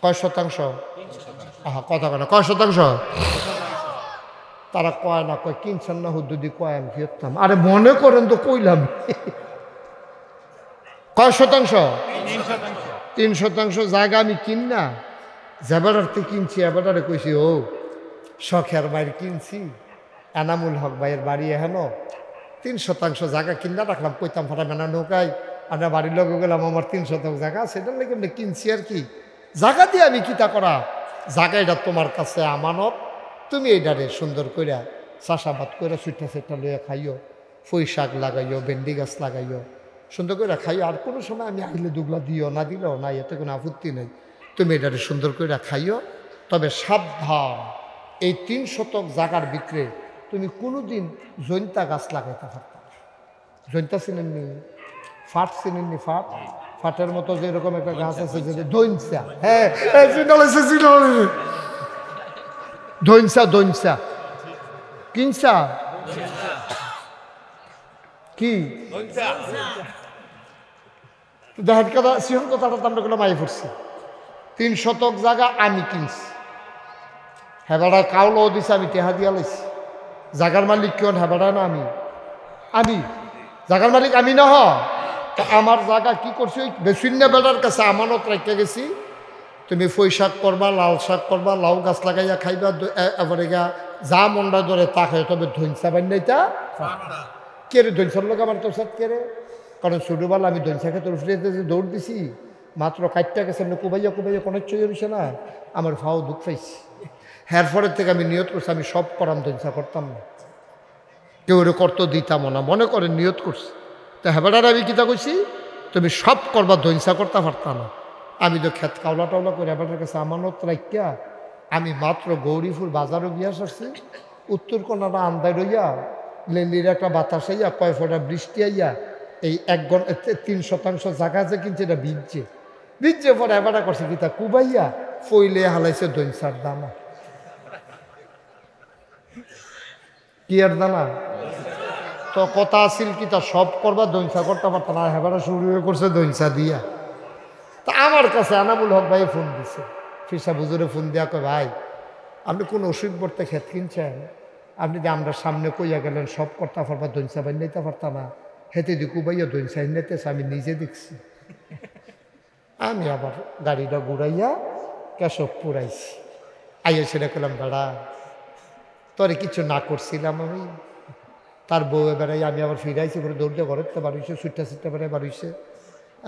কয় শতাংশ? কথা কয় না, কয় শতাংশ? তারা কয় না, কয় কিনছেন না হুদ্দুদি কয় আমি ফিরতাম। আরে মনে করেন তো কইলাম। কয় শতাংশ? 3 শতাংশ জায়গা আমি কিন না, জেবারার্থে কিনছি। এবারে কইছি ও শখের বাইরে কিনছি, এনামুল হক ভাইয়ের বাড়ি এহেন 3 শতাংশ জায়গা কিনা রাখলাম। কইতাম ফাটা মেনা নৌকায় আমরা বাড়ির লোক গেলাম, আমার 3 শতাংশ জায়গা, সেটার লেগে আমরা কিনছি আর কি। জায়গা দিয়ে আমি কিতা করা? জায়গা এটা তোমার কাছে আমানত, তুমি এইটারে সুন্দর কইরা চাষাবাদ করে সুইটা সেটা লইয়া খাইও, পুঁই শাক লাগাইও, ভেন্ডি গাছ লাগাইও, সুন্দর করে খাইও। আর কোনো সময় আমি আহিলে দুগলা দিও, না দিলেও নাই, এতে কোনো আপত্তি নেই। তুমি এটারে সুন্দর করে খাইও। তবে সাবধান, এই 3 শতক জায়গার ভিতরে তুমি কোনোদিন জৈন্তা গাছ লাগাইতে পারতাম। জৈন্তা চিনেননি? ফাট চিনেননি? ফাটের মতো যেরকম একটা গাছ আছে যে দইনসা। হ্যাঁ, দইনসা কিনসা কি দেখেন কথা, সিহন কথাটা আমরা কোনো মাই পড়ছি। 3 শতক জায়গা আমি কিনছি, হেবাড়া কাউলো দিছে, আমি টেহা দিয়া লাইছি। জাগার মালিক কেন? হেবাড়া না আমি জাগার মালিক আমি না। তা আমার জায়গা কি করছি? ওই বেসিন্য বেড়ার কাছে আমানত রেখে গেছি। তুমি পুঁই শাক করবা, লাল শাক করবা, লাউ গাছ লাগাইয়া খাইবা, এবারে গা যা মন্ডা ধরে তা খাই। তবে ধৈনসা বান্যাইতা কে রে? ধৈনসার লোক আমার তোর সাথে কে রে? কারণ ছোটোবেলা আমি ধৈনসা খেতে উঠতে যে দৌড় দিছি, মাত্র কাটটা গেছে এমনি কুবাইয়া কোনো চই হইছে না, আমার ফাও দুঃখ পাইছি। হ্যার পরের থেকে আমি নিয়ত করছি আমি সব করাম, ধৈনসা করতাম না, কেউ ওরে করতে দিতাম না। মনে করেন নিয়ত করছি। তা হেবাটার আমি কিতা কইছি, তুমি সব করবা, ধৈনসা করতে পারতাম না। আমি তো খেত কাউলা টাউলা করে হেবাটার কাছে আমানত রাখিয়া আমি মাত্র গৌরীপুর বাজারও গিয়া আসছি। উত্তর কোনাটা আন্দায় রইয়া লেলির একটা বাতাস আইয়া কয় ফোঁটা বৃষ্টি আইয়া এই 3 শতাংশ জায়গা যে কিনছে এটা বীজে পরে হেবাটা করছে কিতা কুবাইয়া ফইলে হালাইছে ধৈনসার দানা। কি আর দানা? তো কথা আসিল কি তা সব করবা, ধৈনসা করতে পারত না। হেবারা শুরু করছে ধৈনসা দিয়া। তা আমার কাছে এনামুল হক ভাই ফোন দিছে, ফিসা বুজুরে ফোন দিয়া কয় ভাই আপনি কোন ওষুধ বর্তে ক্ষেত কিনছেন, আপনি যে আমরা সামনে কইয়া গেলেন সব করতে পারবা, ধৈনসা বাই নিতে পারতাম না। হেতে দিকু ভাইয়া ধৈনসা নিতেছে, আমি নিজে দেখছি। আমি আবার গাড়িটা ঘুরাইয়া কেশবপুর আইছি। আইয়া সেটা করলাম দাঁড়া তোরে কিছু না করছিলাম আমি। তার বউ বেড়াই আমি আবার ফিরাইছি, করে দৌড়তে ঘরেতে বাড়িছে, সুইটা বেড়ায় বাড়িছে।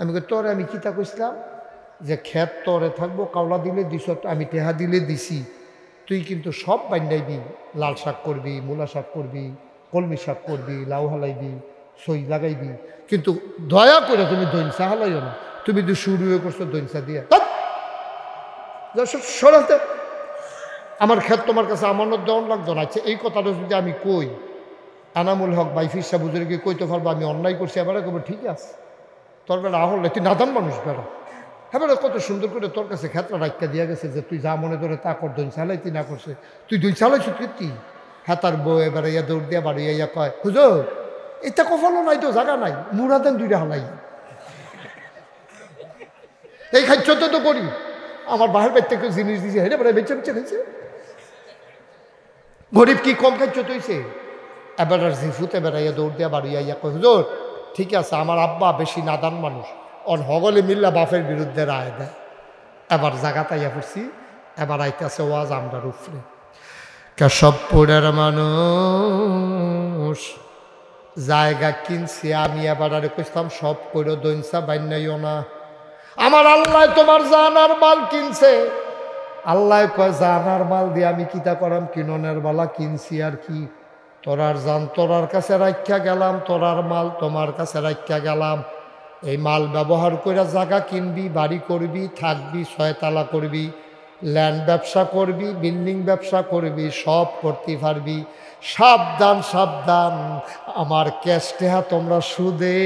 আমি তোরে আমি কিতা কইছিলাম যে ক্ষেত তোরে থাকবো, কাওলা দিলে দিস, আমি টেহা দিলে দিছি, তুই কিন্তু সব বান্ধাইবি, লাল শাক করবি, মূলা শাক করবি, কলমি শাক করবি, লাউ হালাইবি, সই লাগাইবি, কিন্তু দয়া করে তুমি ধৈনসা হালাইও না। তুমি তো শুরু হয়ে করছো ধৈনসা দিয়া, সরাতে আমার ক্ষেত তোমার কাছে আমানত দেওয়ান লাগতো না। আচ্ছা এই কথাটা যদি আমি কই, এনামুল হক ভাই ফিসা বুজুর্গকে কইতে পারবো আমি অন্যায় করছি, এবারে কবে ঠিক আছে তোর বেড়া আহলে, তুই নাদান মানুষ বেড়া, হ্যাঁ বেড়া কত সুন্দর করে তোর কাছে ক্ষেত্রে রাখতে দিয়া গেছে যে তুই যা মনে করে তা কর, দৈন চালাই তুই না করছে, তুই দৈন চালাইছ কীর্তি। হ্যাঁ তার বউ এবারে ইয়া দৌড় দিয়া বাড়ি ইয়া কয় হুজুর এটা কফলও নাই তো জায়গা নাই, মুরাদেন দুইটা হালাই এই খাদ্য তো করি। আমার বাহির বাইর থেকে জিনিস দিয়েছে, হেরে বেড়ে বেঁচে বেঁচে খাইছে। গরিব কি কম খাদ্য তৈছে? এবার আর জিফুতে বেড়াইয়া দৌড় দিয়া বাড়িয়া ইয়া কই, হুজুর ঠিক আছে, আমার আব্বা বেশি নাদান মানুষ, অন হগলে মিল্লা বাপের বিরুদ্ধে রায় দেয়। এবার জায়গাটা ইয়া পড়ছি, এবার আইতেছে ওয়াজ আমরা উফরে। কেশবপুরের মানুষ জায়গা কিনছে, আমি এবার আরে কইতাম সব করে দইনসা বাইনাইও না, আমার আল্লাহ তোমার জানার মাল কিনছে। আল্লাহ কয় জানার মাল দিয়ে আমি কিতা করাম, কিননের বালা কিনছি আর কি, তোরার জান তোরার কাছে রাখা গেলাম, তোরার মাল তোমার কাছে রাখা গেলাম। এই মাল ব্যবহার করে জায়গা কিনবি, বাড়ি করবি, থাকবি, ছয়তলা করবি, ল্যান্ড ব্যবসা করবি, বিল্ডিং ব্যবসা করবি, সব করতে পারবি। সাবধান সাবধান, আমার ক্যাশ টেহা তোমরা সুদে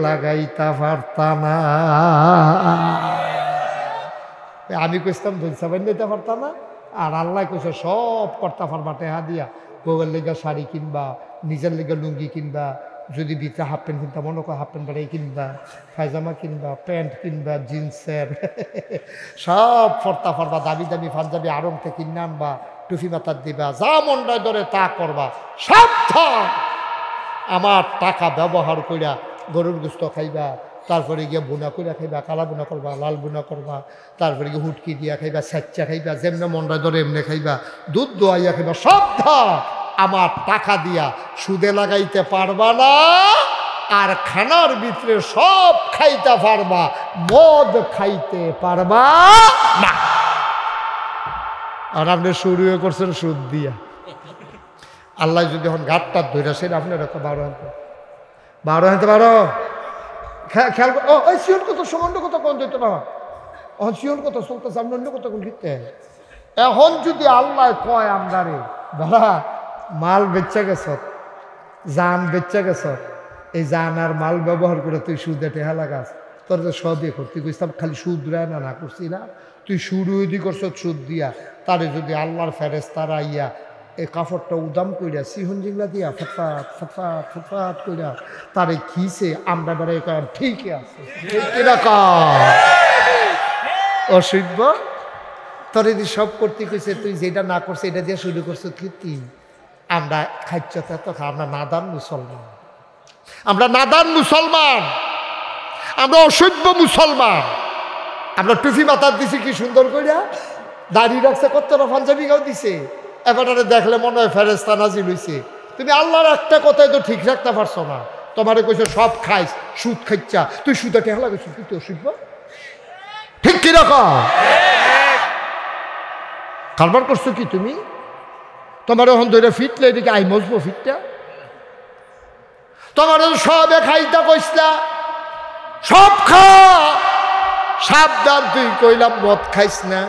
লাগাইতে পারতা না। আমি কইতাম ধৈর্য বান দিতে পারতাম না, আর আল্লাহ কইছে সব করতে পারবা টেহা দিয়া। গোগের লেগে শাড়ি কিনবা, নিজের লেগে লুঙ্গি কিনবা, যদি ভিতরে হাফ প্যান্ট কিনতাম মনে করে হাফ প্যান্ট বাড়াই কিনবা, পায়জামা কিনবা, প্যান্ট কিনবা, জিন্সের সব ফর্তা ফারবা, দামি দামি পাঞ্জাবি আড়ং থেকে কিনে আনবা, টুফি মাথার দিবা, যা মনটায় ধরে তা করবা। সাবধান, আমার টাকা ব্যবহার কইরা গরুর গোস্ত খাইবা, তারপরে গিয়ে বুনা করে খাইবা, কালা বুনা করবা, লাল বুনা করবা, তারপরে গিয়ে হুটকি দিয়া খাইবা, স্যাচ্চা খাইবা, যেমনে মনটায় ধরে এমনি খাইবা, দুধ দোয়াইয়া খাইবা। সাবধান, আমার টাকা দিয়া সুদে লাগাইতে পারবা না, আর খানার ভিতরে সব খাইতে পারবা, মদ খাইতে পারবা না। আর আপনি শুরুও করছেন সুদ দিয়া। আল্লাহ যদি এখন ঘাটটা ধরে আসেন, আপনার একটা 12 আনতে 12 খেয়াল ওই শিওর কত সমান্য কত কোন দিত না, এখন শিওর কত চলতেছে, আপনি অন্য কত কোন দিতে। এখন যদি আল্লাহ কয় আমরা রে বাবা মাল বেচা গেছ, জান বেচা গেছ, এই জান আর মাল ব্যবহার করে তুই সুদে টেহা লাগাস, তোর তো সবই করতে কইতাম খালি সুদ রায় না করছি না, তুই সুরুদি করছ সুদ দিয়া। তারে যদি আল্লাহর ফেরেশতারা আইয়া এই কাপড়টা উদাম কইরা সিহন জিংলা দিয়া ফটফাট ফটফাট ফটফাট কইরা তারে খিসে আমরা বেড়াই কম ঠিকই আছে, ঠিক এরকম অসভ্য। তোর যদি সব করতে কইছে, তুই যেটা না করছে এটা দিয়ে শুরু করছো কীর্তি। আমরা খাচ্ছতে তো আমরা নাদান মুসলমান, আমরা নাদান মুসলমান, আমরা অসভ্য মুসলমান। আমরা টুফি মাথার দিছি কি সুন্দর করিয়া, দাড়ি রাখছে, কতটা পাঞ্জাবি গাও দিছে, এবারে দেখলে মনে হয় ফেরেশতা নাজিল হইছে। তুমি আল্লাহর একটা কথাই তো ঠিক রাখতে পারছো না, তোমারে কইছে সব খাইস, সুদ খাইছা, তুই সুদে টেহা লাগাইছ, তুই অসভ্য, ঠিক কিরকম কারবার করছো কি তুমি? তোমার এখন ধরে ফিটলে এদিকে আই মজবো ফিটটা, তোমার সবে খাইতা কইসলা সব খা। সাবধান, তুই কইলাম মদ খাইস না,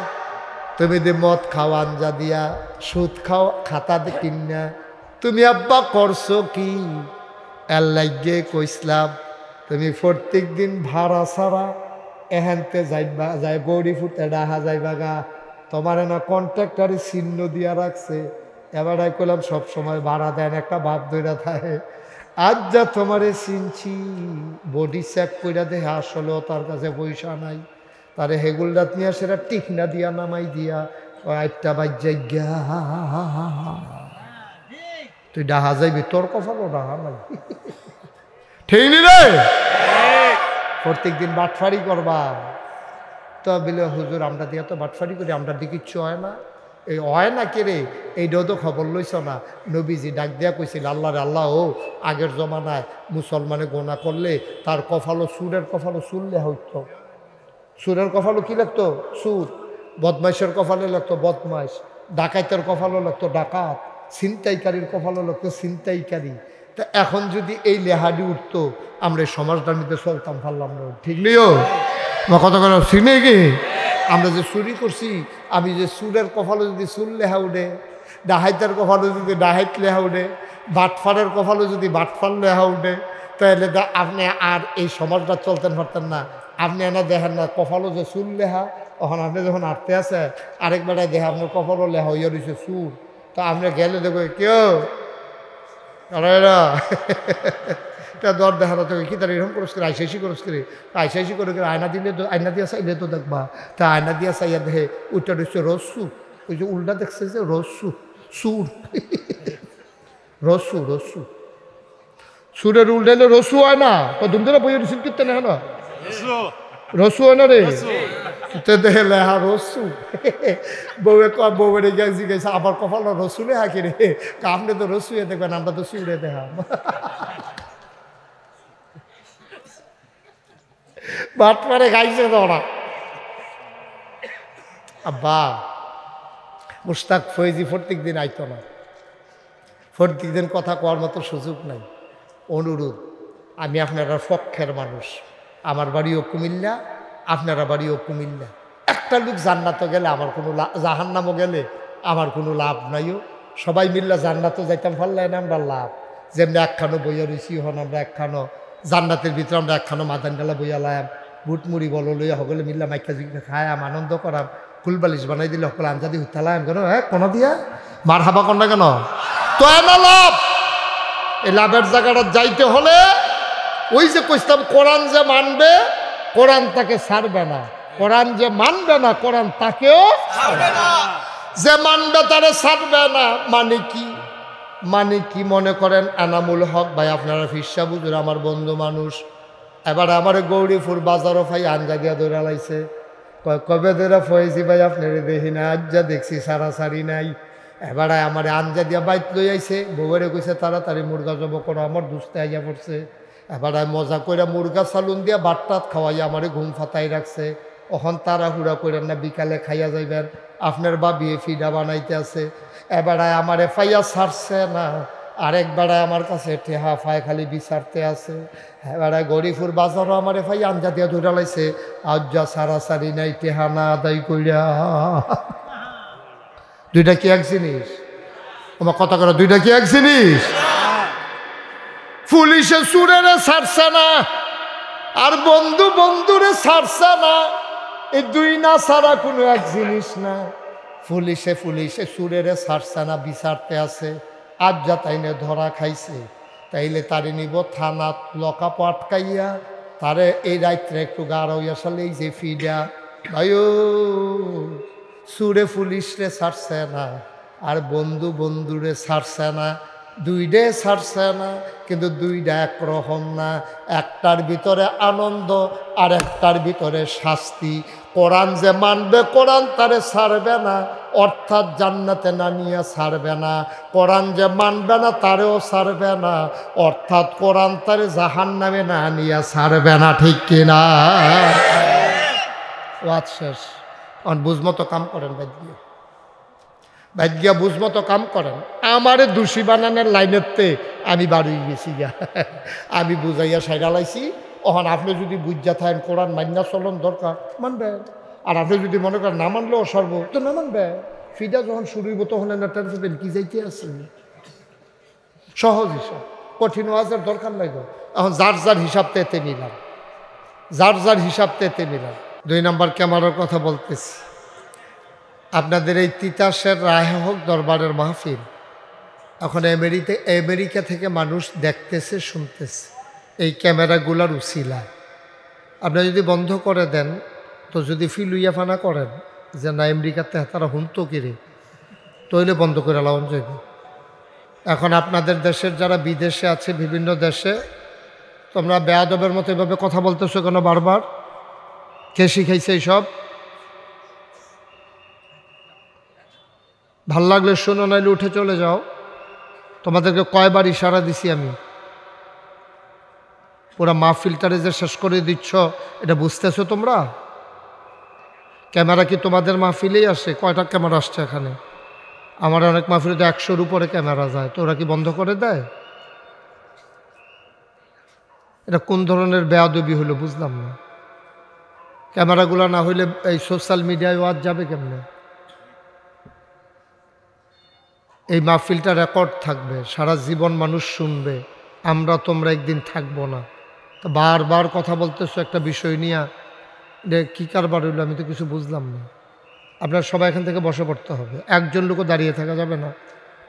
তুমি যে মদ খাও আঞ্জা দিয়া, সুদ খাও খাতা কিনা, তুমি আব্বা করছো কি? এর লাগে কইসলাম তুমি প্রত্যেক দিন ভাড়া ছাড়া এহেনতে যাইবা, যাই গৌরী ফুটে ডাহা যাইবা গা, তোমার না কন্ট্রাক্টারে চিহ্ন দিয়া রাখছে। এবার কইলাম সব সময় ভাড়া দেন, একটা বাপ দইরা থাকে। আজ যা তোমারে চিনছি, বডি চেক কইরা দেখে আসলেও তার কাছে পয়সা নাই, তারে হেগুলরাত নিয়ে সেটা টিকনা দিয়া নামাই দিয়া একটা বাজ্যাই গা, তুই ডাহা যাইবি, তোর কপালও ডাহা নাই, ঠিক নি রে? প্রত্যেক দিন বাটফারি করবা তো বলে হুজুর আমরা দিয়া তো বাটফারি করি, আমরা দিয়ে কিচ্ছু হয় না। এই হয় না কে রে, এইটাও তো খবর লইছ না। নবীজি ডাক দিয়া কইছিল আল্লাহ রে আল্লাহ, ও আগের জমানায় মুসলমানে গোনা করলে তার কপালও সুরের কপালও সুর লেখা হইতো। সুরের কপালও কি লাগতো? সুর। বদমাইশের কপালে লাগতো বদমাইশ, ডাকাইতের কপালও লাগতো ডাকাত, ছিনতাইকারীর কপালও লাগতো ছিনতাইকারী। তা এখন যদি এই লেহাডি উঠতো, আমরা সমাজটার মধ্যে চলতাম পারলাম না, ঠিক নিও বা কত করে চিনে কি? আমরা যে চুরি করছি, আমি যে সুরের কপালে যদি সুর লেহা উঠে, ডাহাইতের কপালে যদি ডাহাইত লেহা উঠে, বাটফারের কপালে যদি বাটফার লেহা উঠে, তাহলে আপনি আর এই সমাজটা চলতেন পারতেন না। আপনি এনা দেখেন না কপালও যে সুর লেহা, তখন আপনি যখন আটতে আছে আরেক বেড়ায় দেখে আপনার কপালও লেহা হইয়া রয়েছে সুর, তো আপনি গেলে দেখো কেউ তা দর দেখানো তো কি তার এরকম করস করে আইসাইসি করস করে আইসাইসি করে আয়না দিলে তো আয়না দিয়া চাইলে তো দেখবা তা আয়না দিয়া চাইয়া দেখে ওইটা রয়েছে রসু ওই যে উল্টা দেখছে যে রসু সুর রসু রসু সুরের উল্টাইলে রসু হয় না কদম ধরে বইয়ের রিসিভ করতে না না রসু হয় না রে দেখে লেহা রসু বউয়ে বউয়ের জিজ্ঞাসা আবার কপাল রসুলে হাঁকি রে আপনি তো রসুয়ে দেখবেন আমরা তো সুরে দেখাম বাট মারে গাইছে তো ওরা আব্বা মুশতাক ফয়েজি প্রত্যেক দিন আইতো না প্রত্যেক দিন কথা কওয়ার মতো সুযোগ নাই অনুরোধ আমি আপনারা পক্ষের মানুষ আমার বাড়িও কুমিল্লা আপনারা বাড়িও কুমিল্লা একটা লোক জান্নাতও গেলে আমার কোনো জাহান্নামও গেলে আমার কোনো লাভ নাইও সবাই মিল্লা জান্নাতও যাইতাম পারলাই না আমরা লাভ যেমনি একখানো বইয়া রয়েছি হন আমরা একখানো জান্নাতের ভিতরে আমরা একখানো মাদানডালা বইয়া লাম বুটমুড়ি বলো লইয়া সকলে মিল্লা মাইকা জিজ্ঞা খায়াম আনন্দ করাম ফুলবালিশ বানাই দিলে সকলে আঞ্জাদি হুতালাম কেন হ্যাঁ কোনো দিয়া মার হাবা কর না কেন তো না লাভ এই লাভের জায়গাটা যাইতে হলে ওই যে কইতাম কোরআন যে মানবে কোরআন তাকে ছাড়বে না কোরআন যে মানবে না কোরআন তাকেও যে মানবে তারে ছাড়বে না মানে কি মনে করেন এনামুল হক ভাই আপনারা ফিরসা বুঝুর আমার বন্ধু মানুষ এবার আমার গৌরীপুর বাজারও ভাই আঞ্জা দিয়া ধরে লাইছে কবে ধরে ফয়েছি ভাই আপনার দেখি না আজ যা দেখছি সারাসারি নাই এবার আমার আঞ্জা দিয়া বাইত লই আইছে বউরে কইছে তাড়াতাড়ি মুরগা জব করো আমার দুস্তে আইয়া পড়ছে এবার মজা করে মুরগা সালুন দিয়া বাটটাত খাওয়াইয়া আমারে ঘুম ফাতাই রাখছে ওখান তাড়াহুড়া করেন না বিকালে খাইয়া যাইবেন আপনার বাবি ফিডা বানাইতে আছে এবার আমারে ফাইয়া ছাড়ছে না আরেকবার আমার কাছে টেহা ফায় খালি বিচারতে আছে এবার গরিপুর বাজারও আমারে ফাই আঞ্জা দিয়া ধরে লাইছে আজ যা সারাসারি নাই টেহা না আদায় কইরা দুইটা কি এক জিনিস আমার কথা করে দুইটা কি এক জিনিস পুলিশে সুরেরে ছাড়ছে না আর বন্ধু বন্ধুরে ছাড়ছে না এই দুই না ছাড়া কোনো এক জিনিস না পুলিশে সুরেরে ছাড়ছে না বিচারতে আছে আজ যা তাইনে ধরা খাইছে তাইলে তারে নিব থানাত লকাপ আটকাইয়া তারে এই রাত্রে একটু গাঢ় হইয়া সালে এই যে ফিডা ভাইও সুরে পুলিশরে ছাড়ছে না আর বন্ধু বন্ধুরে ছাড়ছে না দুইডে ছাড়ছে না কিন্তু দুইটা একরকম না একটার ভিতরে আনন্দ আর একটার ভিতরে শাস্তি কোরআন যে মানবে কোরআন তারে ছাড়বে না অর্থাৎ জান্নাতে না নিয়ে ছাড়বে না কোরআন যে মানবে না তারেও ছাড়বে না অর্থাৎ কোরআন তারে জাহান্নামে না নিয়ে ছাড়বে না ঠিক কিনা ওয়াজ শেষ বুঝমতো কাম করেন ভাগ্যা বুঝমতো কাম করেন আমারে দোষী বানানোর লাইনেরতে আমি বাড়ি গেছি গা আমি বুঝাইয়া সাইডা লাইছি ওখান আপনি যদি বুঝা থাকেন কোরআন মান্না চলন দরকার মানবেন আর আপনি যদি মনে করেন না মানলেও সর্ব তো না মানবে ফিডা যখন শুরু হইব তখন টেনশন কি যাইতে আছে সহজ হিসাব কঠিন ওয়াজের দরকার নাই তো এখন যার যার হিসাব তেতে নিলাম যার হিসাব তেতে নিলাম 2 নম্বর ক্যামেরার কথা বলতেছি আপনাদের এই তিতাসের রায়হক দরবারের মাহফিল এখন আমেরিকা থেকে মানুষ দেখতেছে শুনতেছে এই ক্যামেরাগুলার উসিলায় আপনি যদি বন্ধ করে দেন তো যদি ফিলুইয়া ফানা করেন যে না আমেরিকাতে তারা হুনতো কিরে তৈলে বন্ধ করে লাউন যাবে এখন আপনাদের দেশের যারা বিদেশে আছে বিভিন্ন দেশে তোমরা বেয়াদবের মতো এভাবে কথা বলতেছো কেন বারবার কে শিখাইছে এইসব ভাল লাগলে শোনো নাইলে উঠে চলে যাও তোমাদেরকে কয়বার ইশারা দিছি আমি পুরা মাহফিলটারে যে শেষ করে দিচ্ছ এটা বুঝতেছো তোমরা ক্যামেরা কি তোমাদের মাহফিলেই আসে কয়টা ক্যামেরা আসছে এখানে আমার অনেক মাহফিলে তো 100-র উপরে ক্যামেরা যায় তো ওরা কি বন্ধ করে দেয় এটা কোন ধরনের বেয়াদবি হলো বুঝলাম না ক্যামেরাগুলো না হইলে এই সোশ্যাল মিডিয়ায় ওয়াজ যাবে কেমনে এই মাহফিলটা রেকর্ড থাকবে সারা জীবন মানুষ শুনবে আমরা তোমরা একদিন থাকবো না তো বারবার কথা বলতেছো একটা বিষয় নিয়ে কী কারবার হইলো আমি তো কিছু বুঝলাম না আপনারা সবাই এখান থেকে বসে পড়তে হবে একজন লোকও দাঁড়িয়ে থাকা যাবে না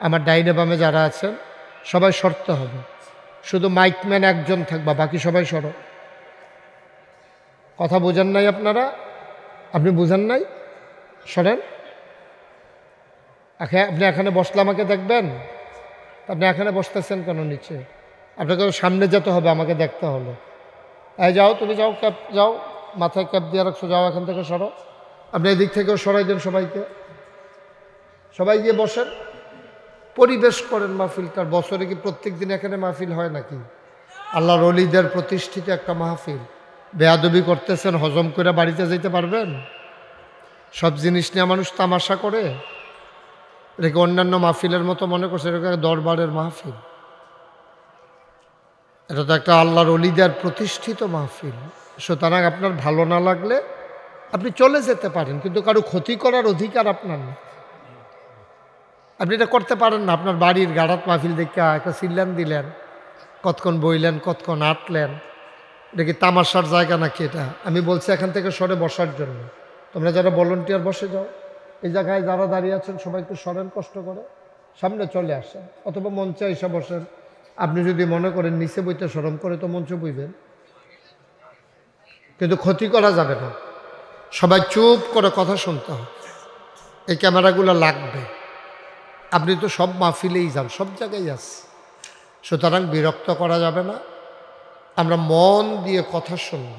আমার ডাইনে বামে যারা আছেন সবাই সরতে হবে শুধু মাইকম্যান একজন থাকবা, বাকি সবাই সরো। কথা বোঝেন নাই আপনারা? আপনি বুঝেন নাই? সরেন। আপনি এখানে বসলে আমাকে দেখবেন? আপনি এখানে বসতেছেন কেন নিচে? আপনাকে সামনে যেতে হবে, আমাকে দেখতে হলো। এই যাও, তুমি যাও, ক্যাপ যাও, মাথায় ক্যাপ দিয়ে রাখছো, যাও এখান থেকে সরো। আপনি এদিক থেকেও সরাই দেন সবাইকে, সবাই গিয়ে বসেন, পরিবেশ করেন মাহফিলটার। বছরে কি প্রত্যেক দিন এখানে মাহফিল হয় নাকি? আল্লাহর ওলিদের প্রতিষ্ঠিত একটা মাহফিল। বেয়াদবি করতেছেন, হজম করে বাড়িতে যেতে পারবেন? সব জিনিস নিয়ে মানুষ তামাশা করে, এটাকে অন্যান্য মাহফিলের মতো মনে করছে এটাকে দরবারের মাহফিল। এটা তো একটা আল্লাহর ওলিদের প্রতিষ্ঠিত মাহফিল। সুতরাং আপনার ভালো না লাগলে আপনি চলে যেতে পারেন, কিন্তু কারো ক্ষতি করার অধিকার আপনার না। আপনি এটা করতে পারেন না। আপনার বাড়ির গাড়াত মাহফিল দেখে একটা সিল্লান দিলেন, কতক্ষণ বইলেন, কতক্ষণ আটলেন, এটা কি তামাশার জায়গা নাকি? এটা আমি বলছি এখান থেকে সরে বসার জন্য। তোমরা যারা ভলান্টিয়ার বসে যাও, এই জায়গায় যারা দাঁড়িয়ে আছেন সবাই একটু সরেন, কষ্ট করে সামনে চলে আসেন, অথবা মঞ্চে এসে বসেন। আপনি যদি মনে করেন নিচে বইতে শরম করে তো মঞ্চে বইবেন, কিন্তু ক্ষতি করা যাবে না। সবাই চুপ করে কথা শুনতে হবে। এই ক্যামেরাগুলো লাগবে। আপনি তো সব মাহফিলেই যান, সব জায়গায় আছে, সুতরাং বিরক্ত করা যাবে না। আমরা মন দিয়ে কথা শুনব।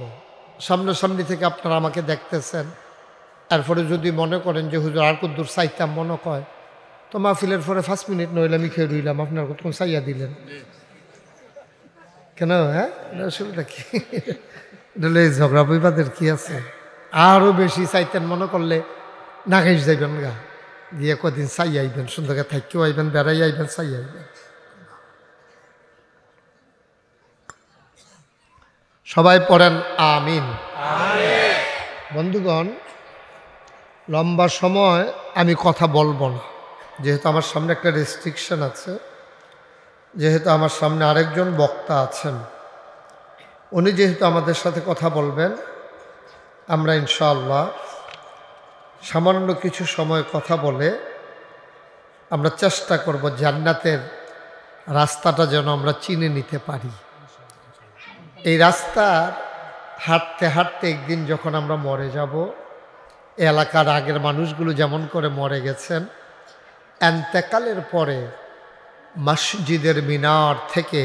সামনাসামনি থেকে আপনারা আমাকে দেখতেছেন, তারপরে যদি মনে করেন যে হুজুর আর কদ্দূর চাইতাম মনে কয়, তো মাহফিলের পরে 5 মিনিট নইলে আমি খেয়ে রইলাম, আপনার কতক্ষণ চাইয়া দিলেন কেন? হ্যাঁ, অসুবিধা কি? এই ঝগড়া বিবাদের কি আছে? আরও বেশি চাইতেন মনে করলে নাগাইশ যাইবেন গা, গিয়ে কদিন চাই আইবেন, সুন্দরকে থাকিও আইবেন, বেড়াই আইবেন, চাই আইবেন। সবাই পড়েন আমিন। বন্ধুগণ, লম্বা সময় আমি কথা বলবো না, যেহেতু আমার সামনে একটা রেস্ট্রিকশন আছে, যেহেতু আমার সামনে আরেকজন বক্তা আছেন, উনি যেহেতু আমাদের সাথে কথা বলবেন, আমরা ইনশাআল্লাহ সামান্য কিছু সময় কথা বলে আমরা চেষ্টা করব জান্নাতের রাস্তাটা যেন আমরা চিনে নিতে পারি। এই রাস্তার হাঁটতে হাঁটতে একদিন যখন আমরা মরে যাব, এলাকার আগের মানুষগুলো যেমন করে মরে গেছেন, এন্তেকালের পরে মসজিদের মিনার থেকে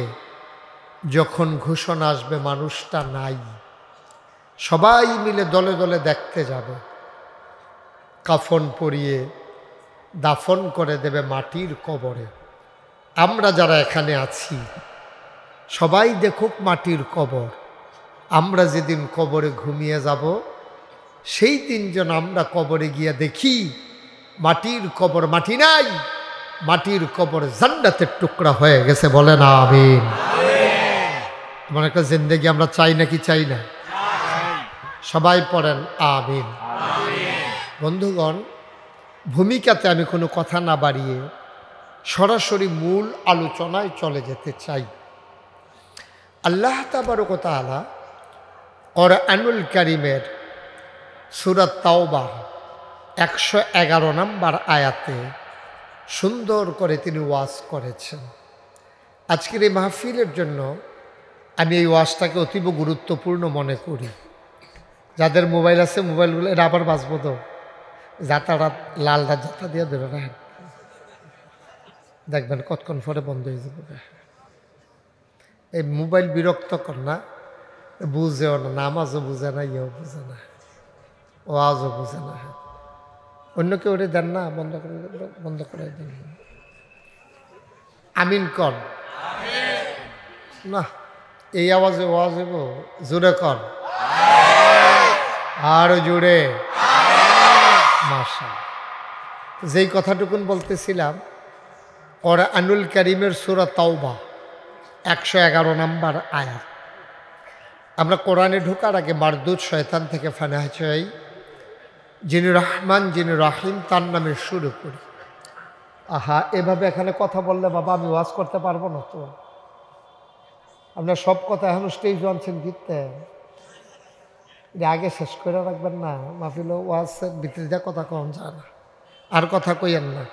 যখন ঘোষণা আসবে মানুষটা নাই, সবাই মিলে দলে দলে দেখতে যাবে, কাফন পরিয়ে দাফন করে দেবে মাটির কবরে। আমরা যারা এখানে আছি সবাই দেখুক মাটির কবর। আমরা যেদিন কবরে ঘুমিয়ে যাব, সেই দিন যেন আমরা কবরে গিয়ে দেখি মাটির কবর মাটি নাই, মাটির কবর জান্নাতের টুকরা হয়ে গেছে। বলে না আমিন। এমন একটা জিন্দেগি আমরা চাই নাকি চাই না? সবাই পড়েন আমিন। বন্ধুগণ, ভূমিকাতে আমি কোনো কথা না বাড়িয়ে সরাসরি মূল আলোচনায় চলে যেতে চাই। আল্লাহ তাবারক ওয়া তাআলা কোরআনুল কারীমের সূরা তাওবা 111 নম্বর আয়াতে সুন্দর করে তিনি ওয়াজ করেছেন। আজকের এই মাহফিলের জন্য আমি এই ওয়াজটাকে অতীব গুরুত্বপূর্ণ মনে করি। যাদের মোবাইল আছে মোবাইলগুলো, এটা আবার বাঁচবো তো, যাতাটা লালটা যাতা দিয়ে ধরে রাখেন, দেখবেন কতক্ষণ পরে বন্ধ হয়ে যাবে। এই মোবাইল বিরক্ত কর না, বুঝেও না, নামাজও বুঝে না, ইয়েও বুঝে না, ওয়াজও বুঝে না। অন্য কেউ ওরে দেন না, বন্ধ করে দেন। আমিন কর না, এই আওয়াজে ওয়াজ হইব, জোরে কর, আরো জোরে। মাশাআল্লাহ। যেই কথাটুকুন বলতেছিলাম, কোরআনুল কারীমের সূরা তাওবা 111 নম্বর আয়াত। আমরা কোরআনে ঢোকার আগে মারদুদ শয়তান থেকে ফানাহ চাই, যিনি রহমান যিনি রাহিম তার নামে শুরু করি। আহা, এভাবে এখানে কথা বললে বাবা আমি ওয়াজ করতে পারবো না তো। আপনার সব কথা এখন স্টেজ আনছেন গীতে, এটা আগে শেষ করে রাখবেন না। মাহফিল ওয়াজের ভিতরে যা কথা কম যায় না, আর কথা কইয়েন না।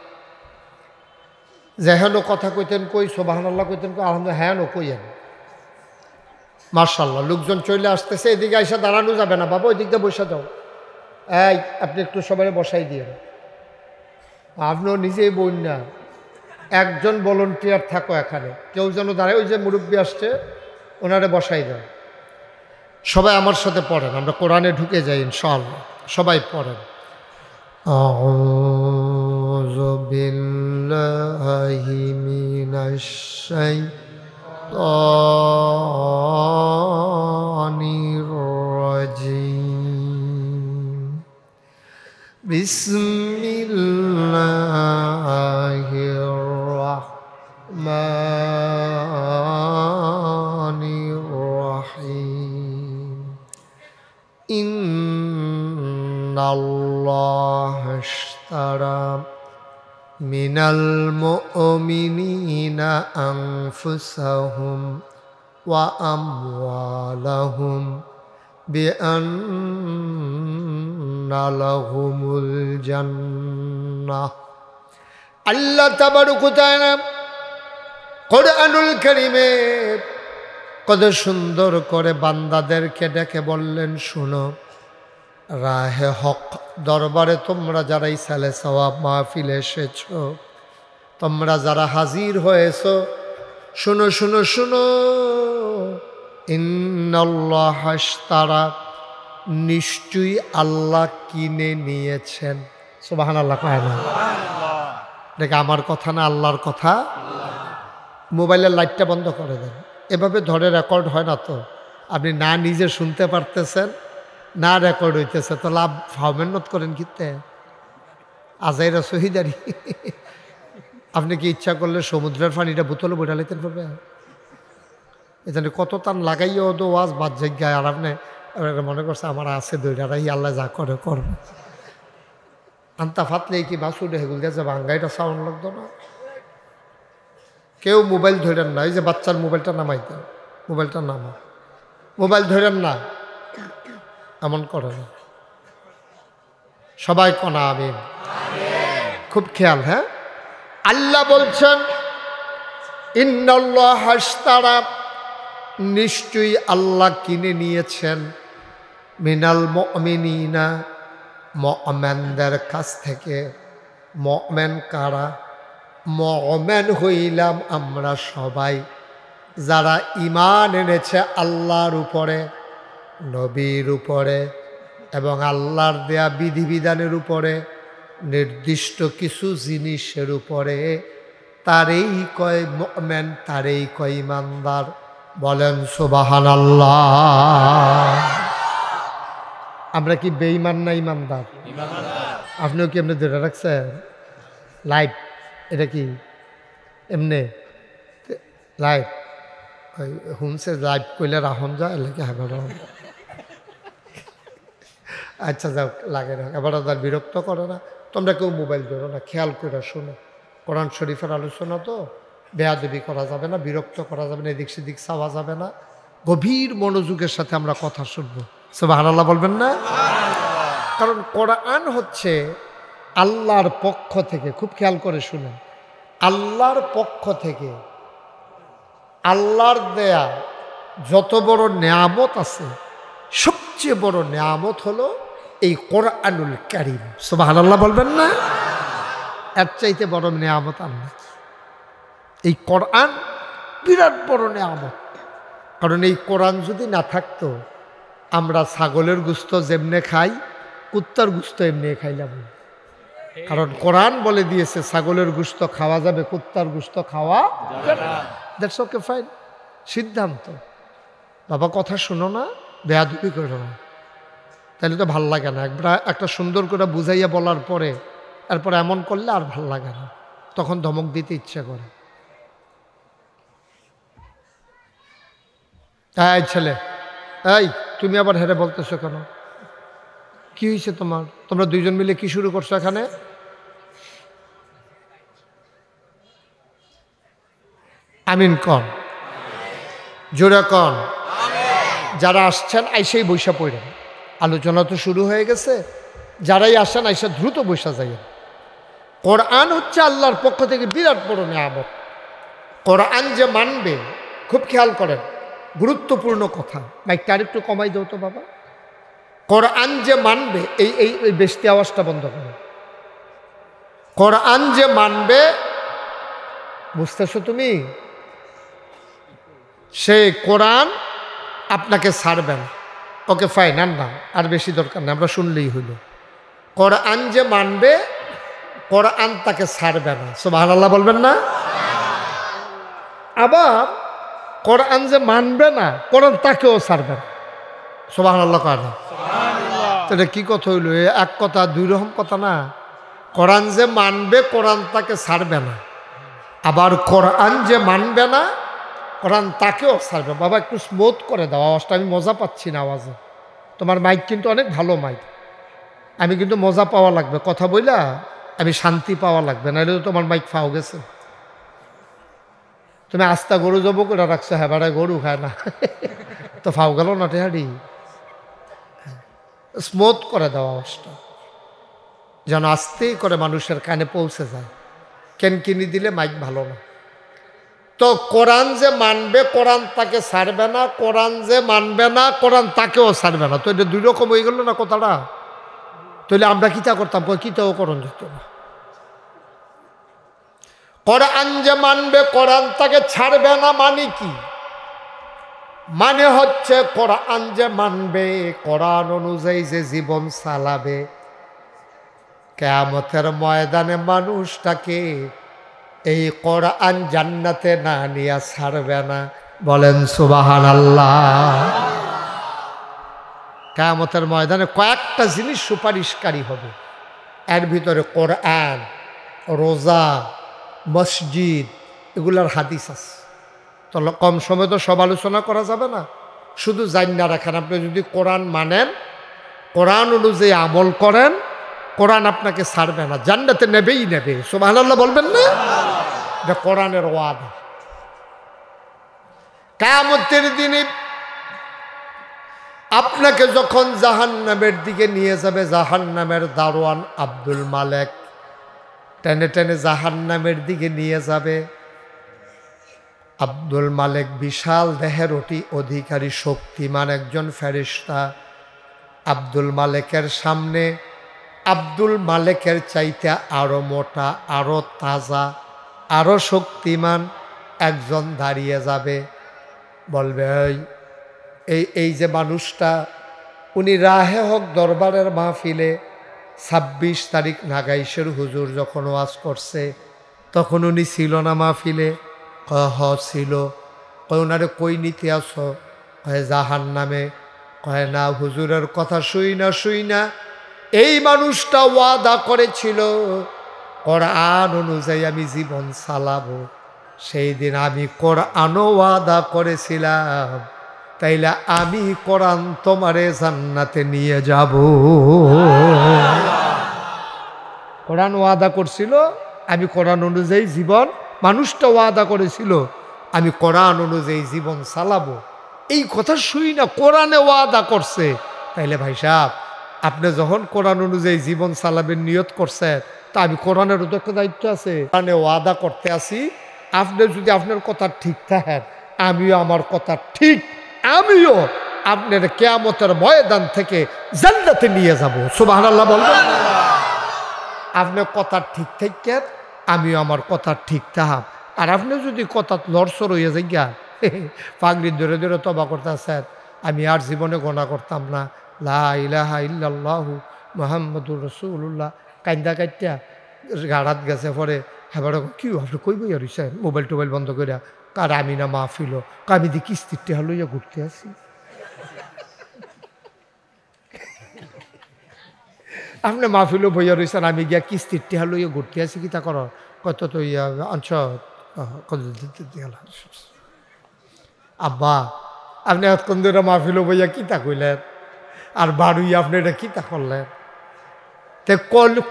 যেহেন কথা কইতেন কই, সুবহানাল্লাহ কইতেন কই, আলহামদুলিল্লাহ হ্যাঁ কইয়েন। মাশাআল্লাহ, লোকজন চলে আসতেছে, এদিকে আইসা দাঁড়ানো যাবে না বাবা, ওই দিকটা বসে যাও। এই আপনি একটু সবাই বসাই দিয়ে, আপনিও নিজেই বইন না, একজন ভলান্টিয়ার থাকো এখানে, কেউ যেন দাঁড়ায়। ওই যে মুরব্বী আসছে ওনারে বসাই দাও। সবাই আমার সাথে পড়েন, আমরা কোরআনে ঢুকে যাই ইনশাআল্লাহ। সবাই পড়েন। আউযু বিল্লাহি মিনাশ শাইতানির রাজীম। বিসমিল্লাহির রাহমানির রাহিম। ইন্নাল্লাহা ইশতারা মিনাল মুমিনিনা আনফুসাহুম ওয়া আমওয়ালাহুম বিআন্না লাহুমুল জান্নাহ। আল্লাহ তাবারক ওয়া তাআলা কোরআনুল কারীমে কত সুন্দর করে বান্দাদেরকে ডেকে বললেন, শুনো, রাহে হক দরবারে তোমরা যারা ইসালে সওয়াব মাহফিলে এসেছ, তোমরা যারা হাজির হয়েছ, শুনো শুনো শুনো, ইন্নাল্লাহা ইশতারা, নিশ্চয়ই আল্লাহ কিনে নিয়েছেন। সুবহানাল্লাহ কয় না? দেখে আমার কথা না, আল্লাহর কথা। মোবাইলের লাইটটা বন্ধ করে দেন, এভাবে ধরে রেকর্ড হয় না তো। আপনি না নিজে শুনতে পারতেছেন না রেকর্ড হইতেছে, তো লাভ মেহনত করেন কিতে আজাইরা শহীদারি। আপনি কি ইচ্ছা করলে সমুদ্রের পানিটা বোতলে বইটা লাইতে পারবে? এখানে কত টান লাগাইও তো ওয়াজ বাদ জায়গায়, আর আপনি মনে করছে আমার আছে দইটারাই, আল্লাহ যা করে করবে। আন্তা ফাতলে কি বাসুডে হেগুল দিয়ে যে ভাঙ্গাইটা সাউন্ড লাগতো না। কেউ মোবাইল ধরেন না, এই যে বাচ্চার মোবাইলটা নামাই দেন, মোবাইলটা নামা, মোবাইল ধরেন না, এমন করে না। সবাই কনা আমিন। খুব খেয়াল। হ্যাঁ, আল্লাহ বলছেন ইন্নাল্লাহা ইশতারা, নিশ্চয়ই আল্লাহ কিনে নিয়েছেন, মিনাল মুমিনিনা, মুমিনদের কাছ থেকে। মুমিন কারা? মুমিন হইলাম আমরা সবাই, যারা ঈমান এনেছে আল্লাহর উপরে, নবীর উপরে এবং আল্লাহর দেয়া বিধিবিধানের উপরে, নির্দিষ্ট কিছু জিনিসের উপরে। তারেই কয় মুমিন, তারেই কয় ঈমানদার। বলেন সুবহানাল্লাহ। আমরা কি বেঈমান না ঈমানদার? আপনিও কি এমনি ধরে রাখছেন লাইভ? এটা কি এমনি লাইভ হুমসে লাইভ করলে রাহন যায় এলাকে হাবার। আচ্ছা যাও, লাগে না, এবার তার বিরক্ত করে না। তোমরা কেউ মোবাইল ধরো না, খেয়াল করে শোনো। কোরআন শরীফের আলোচনা তো, বেয়াদবি করা যাবে না, বিরক্ত করা যাবে না, এদিক সেদিক চাওয়া যাবে না। গভীর মনোযোগের সাথে আমরা কথা শুনবো। সুবহানাল্লাহ বলবেন না? কারণ কোরআন হচ্ছে আল্লাহর পক্ষ থেকে, খুব খেয়াল করে শুনেন, আল্লাহর পক্ষ থেকে আল্লাহর দেয়া যত বড় নেয়ামত আছে, সবচেয়ে বড় নেয়ামত হলো এই কোরআনুল কারীম। সুবহানাল্লাহ বলবেন না? এর চাইতে বড় নেয়ামত আর না। এই কোরআন বিরাট বড় নেয়ামত। কারণ এই কোরআন যদি না থাকতো, আমরা ছাগলের গোশত যেমনে খাই, কুত্তার গোশত এমনি খাইলাম। কারণ কোরআন বলে দিয়েছে ছাগলের গোশত খাওয়া যাবে, কুত্তার গোশত খাওয়া যাবে না। দ্যাটস ওকে, ফাইন, সিদ্ধান্ত। বাবা কথা শুনো না, বেয়াদবি করো না, তাহলে তো ভাল লাগে না। একবার একটা সুন্দর করে বুঝাইয়া বলার পরে এরপরে এমন করলে আর ভাল লাগে না, তখন ধমক দিতে ইচ্ছা করে। এই ছেলে, এই তুমি আবার হেরে বলতেছো কেন? কি হয়েছে তোমার? তোমরা দুইজন মিলে কি শুরু করছো এখানে? আমিন কন, জোরে কন। যারা আসছেন আইসেই বৈশা পড়েন, আলোচনা তো শুরু হয়ে গেছে। যারাই আসেন আইসা দ্রুত বৈশা যাইয়েন। কোরআন হচ্ছে আল্লাহর পক্ষ থেকে বিরাট বড় নিয়ামত। কোরআন যে মানবে, খুব খেয়াল করেন, গুরুত্বপূর্ণ কথা, মাইকটা আরেকটু কমাই দাও তো বাবা। কোরআন যে মানবে, এই বেশি আওয়াজটা বন্ধ করো। কোরআন যে মানবে, বুঝতেছো তুমি, সে কোরআন আপনাকে ছাড়বে না। ওকে ফাইন, না আর বেশি দরকার নেই, আমরা শুনলেই হইল। কোরআন যে মানবে, কোরআন তাকে ছাড়বে না। সুবহানাল্লাহ বলবেন না? আবার কোরআন যে মানবে না, কোরআন তাকেও ছাড়বে না। সুবহানাল্লাহ কয় না? এটা কি কথা হইল? এক কথা দুই রকম কথা না। কোরআন যে মানবে, কোরআন তাকে ছাড়বে না। আবার কোরআন যে মানবে না, কোরআন তাকেও ছাড়বে। বাবা একটু স্মুথ করে দাও আওয়াজটা, আমি মজা পাচ্ছি না আওয়াজে। তোমার মাইক কিন্তু অনেক ভালো মাইক, আমি কিন্তু মজা পাওয়া লাগবে, কথা বইলা আমি শান্তি পাওয়া লাগবে, নাহলে তো তোমার মাইক ফাও গেছে। তুমি আস্তা গরু জব করে রাখছো, হ্যাঁ বাড়ায় গরু খায় না তো ফাও গেল না টেহারি। স্মুথ করে দাও আওয়াজটা, যেন আস্তেই করে মানুষের কানে পৌঁছে যায়। কেন কিনি দিলে মাইক ভালো না। তো কোরআন যে মানবে, কোরআন তাকে ছাড়বে না। কোরআন যে মানবে না, কোরআন তাকেও ছাড়বে না। তো এটা দুই রকম হয়ে গেল না কথাটা? তাহলে আমরা কিতা করতাম? কিতাও করণ যেত না। কোরআন যে মানবে, কোরআন তাকে ছাড়বে না মানে কি? মানে হচ্ছে কোরআন যে মানবে, কোরআন অনুযায়ী যে জীবন চালাবে, কিয়ামতের ময়দানে মানুষটাকে এই কোরআন জান্নাতে না নিয়ে ছাড়বে না। বলেন সুবহানাল্লাহ। কিয়ামতের ময়দানে কয়েকটা জিনিস সুপারিশকারী হবে, এর ভিতরে কোরআন, রোজা, মসজিদ, এগুলার হাদিস আছে। তো কম সময় তো সব আলোচনা করা যাবে না, শুধু জান্না রাখেন। আপনি যদি কোরআন মানেন, কোরআন অনুযায়ী আমল করেন, কোরআন আপনাকে ছাড়বে না, জান্নাতে নেবেই নেবে। সুবহানাল্লাহ বলবেন না? এটা কোরআনের ওয়াদা। কিয়ামতের দিনে আপনাকে যখন জাহান্নামের দিকে নিয়ে যাবে, জাহান্নামের দারোয়ান আব্দুল মালেক টেনে টেনে জাহান্নামের দিকে নিয়ে যাবে। আব্দুল মালেক বিশাল দেহের অধিকারী, শক্তিমান একজন ফেরেশতা। আব্দুল মালেকের সামনে আব্দুল মালেকের চাইতে আরো মোটা, আরো তাজা, আরো শক্তিমান একজন দাঁড়িয়ে যাবে। বলবে, এই যে মানুষটা, উনি রাহে হক দরবারের মাহফিলে 26 তারিখ নাগাইশের হুজুর যখন ওয়াজ করছে, তখন উনি ছিল না মাহফিলে? ছিল। ওনারে কই নিতে আসো? জাহান্নামে। কয় না, হুজুরের কথা শুই না এই মানুষটা ওয়াদা করেছিল কোরআন অনুযায়ী আমি জীবন চালাবো। সেই দিন আমি কোরআনও ওয়াদা করেছিলাম, তাইলে আমি কোরআন তোমারে জান্নাতে নিয়ে যাব। কোরআন ওয়াদা করছিল আমি কোরআন অনুযায়ী জীবন, মানুষটা ওয়াদা করেছিল আমি কোরআন অনুযায়ী জীবন চালাবো। এই কথা শুই না, কোরআনে ওয়াদা করছে। তাইলে ভাই সাহেব, আপনি যখন কোরআন অনুযায়ী জীবন চালাবেন নিয়ত করছেন, তা আমি কোরআনেরও তো একটা দায়িত্ব আছে। কোরআনে ওয়াদা করতে আসি, আপনি যদি আপনার কথা ঠিক থাকেন, আমিও আমার কথা ঠিক, আমিও আপনার কিয়ামতের ময়দান থেকে জান্নাতে নিয়ে যাব। সুবহানাল্লাহ বলবেন? আপনার কথা ঠিক থাকেন, আমিও আমার কথা ঠিক থাকাম। আর আপনি যদি কথা লড়সড় হয়ে যাই গা, পাগড়ি ধরে ধরে তবা করতেছেন, আমি আর জীবনে গোনা করতাম না, লা ইলাহা ইল্লাল্লাহু মুহাম্মাদুর রাসূলুল্লাহ, কান্দা কাইটা গাড়াত গেছে। পরে হ্যাঁ কি আপনি কই বইয়া রইছেন মোবাইল টোবাইল বন্ধ করিয়া? কার আমি না মাহফিল, আমি দি কিস্তির টেহা লইয়া ঘুরতে আসি। আপনি মাহফিলও বইয়া রইছেন, আমি গিয়া কিস্তির টেহা লইয়া ঘুরতে আসি। কি তা কর? কত তো ইয়া আনছ আব্বা, আপনি এতক্ষণ ধরে মাহফিলও বইয়া কিতা কইলেন, আর বাড়ুই আপনি এটা কিতা করলেন? তে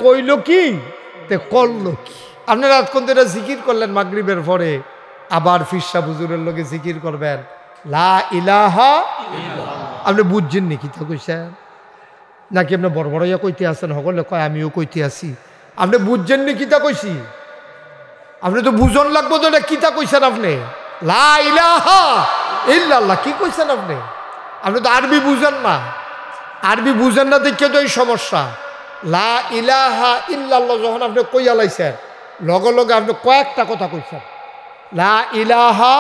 কইল কি, তে করলো কি? আপনারা এতক্ষণ ধরে জিকির করলেন মাগরিবের পরে, আবার ফিরসা হুজুরের লগে জিকির করবেন লা ইলাহা ইল্লাল্লাহ। আপনি বুঝছেন নি কিতা কইছেন? নাকি আপনি বড় বড় ইয়া কইতে আছেন? সকলে কয় আমিও কইতে আছি। আপনি বুঝছেননি কিতা কইছি? আপনি তো বুঝন লাগবো তো, এটা কিতা কইছেন আপনি? লা ইলাহা ইল্লাল্লাহ কি কইছেন আপনি? আপনি তো আরবি বুঝেন না, আরবি বুঝেন না দেখে তো এই সমস্যা। লা ইলাহা ইল্লাল্লাহ যখন আপনি কইয়া লাইছেন, লগে লগে আপনি কয়েকটা কথা কইছেন। লা ইলাহা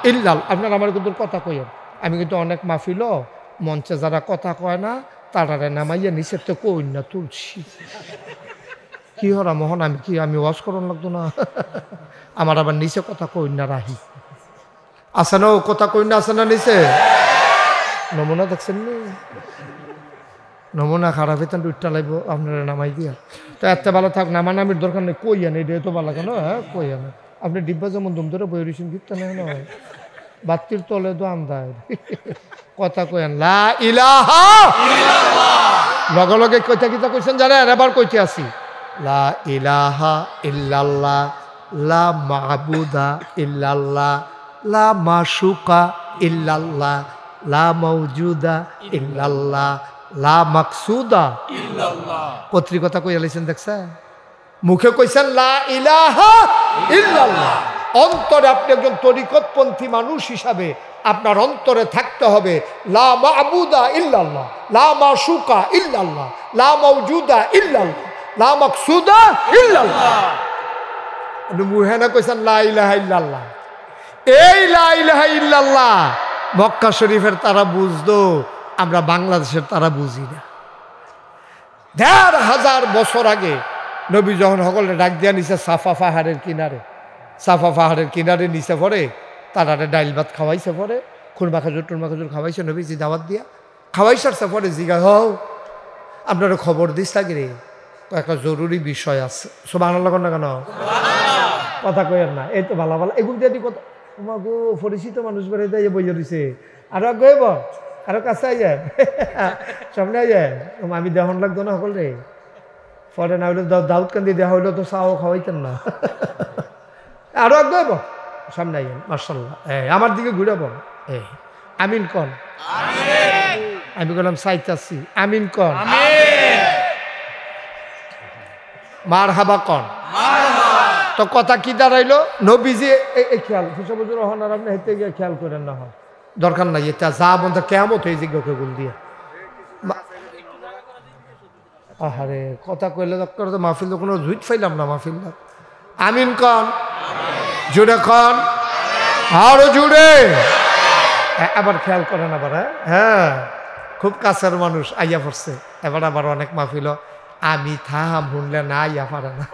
ইল্লাল্লাহ, আপনার আমার কিন্তু কথা কইেন। আমি কিন্তু অনেক মাহফিল মঞ্চে যারা কথা কয় না তারারে নামাইয়া নিচের তো কই না তুলছি। কি হরা মোহন, আমি ওয়াজ করন লাগতো না? আমার আবার নিচে কথা কই না রাহি আছে না, ও কথা কই না আছে না নিচে? নমুনা দেখছেন নি? নমুনা খারাপ হইতেন উঠটা লাগবো আপনারা নামাই দিয়া। তো এত ভালো থাক, নামানামির দরকার নেই, কই আনে এটা তো ভালো কেন? হ্যাঁ কই আনে আপনি ডিব্বা যেমন দুম ধরে বই রিসিন গিফট নেই নয়, বাতির তলে তো আন্দায় কথা কইন লা ইলাহা লগে লগে কইতা কিতা কইছেন জানেন? এবার কইতে আসি লা ইলাহা ইল্লাল্লাহ লা মাবুদা ইল্লাল্লাহ লা মাশুকা ইল্লাল্লাহ লা মাওজুদা ইল্লাল্লাহ লা মাকসুদা ইল্লাল্লাহ। পত্রিকতা কইয়া লাইছেন দেখছেন? মুখে কইছেন লা ইলাহা ইল্লাল্লাহ, অন্তরে আপনি একজন তরিকতপন্থী মানুষ হিসাবে আপনার অন্তরে থাকতে হবে লা মাবুদা ইল্লাল্লাহ লা মাশুকা ইল্লাল্লাহ লা মাওজুদা ইল্লাল্লাহ লা মাকসুদা ইল্লাল্লাহ। আপনি মুখে না কইছেন লা ইলাহা ইল্লাল্লাহ। এই লা ইলাহা ইল্লাল্লাহ মক্কা শরীফের তারা বুঝতো, আমরা বাংলাদেশের তারা বুঝি না। ১,৫০০ বছর আগে নবী যখন সকলে ডাক দিয়া নিছে সাফা পাহাড়ের কিনারে, সাফা পাহাড়ের কিনারে নিচে পড়ে তারারে ডাইল ভাত খাওয়াইছে, পরে খুরমা খাজুর টুরমা খাজুর খাওয়াইছে নবীজি দাওয়াত দিয়া খাওয়াইছে। পরে জিগা হও আপনারা খবর দিস থাকি রে, একটা জরুরি বিষয় আছে। সুবহানাল্লাহ না কেন কথা কইেন না? এই তো ভালো ভালো এগুলো দিয়ে দি কথা গো পরিচিত মানুষ বেড়ে দিয়ে বইয়া দিছে। আরো গইব আরো কাছে আইয়া সামনে আইয়া আমি দেহন লাগতো না সকল রে, পরে না হইলে দাউদ কান্দি দেওয়া হইলো তো চাও খাওয়াইতেন না। আরো গইব সামনে আইয়া মার্শাল্লাহ আমার দিকে ঘুরাব। আমিন কন, আমি বললাম চাইতাছি আমিন কন, মার হাবা কন। তো কথা কি দাঁড়াইলো? নবীজি এই খেয়াল হিসাবুজুর রহমান আর আপনি হেঁটে গিয়ে খেয়াল করেন না, হয় দরকার নাই, এটা যা বন্ধু কেমত হয়ে জিজ্ঞাকে গুল দিয়ে। আহারে কথা কইলে দরকার তো মাহফিল তো কোনো জুইট ফাইলাম না মাহফিল। আমিন কন, জুড়ে কন, আরো জুড়ে। আবার খেয়াল করেন আবার, হ্যাঁ খুব কাছের মানুষ আইয়া পড়ছে। এবার আবার অনেক মাহফিল আমি থাম শুনলে না আইয়া পারে না,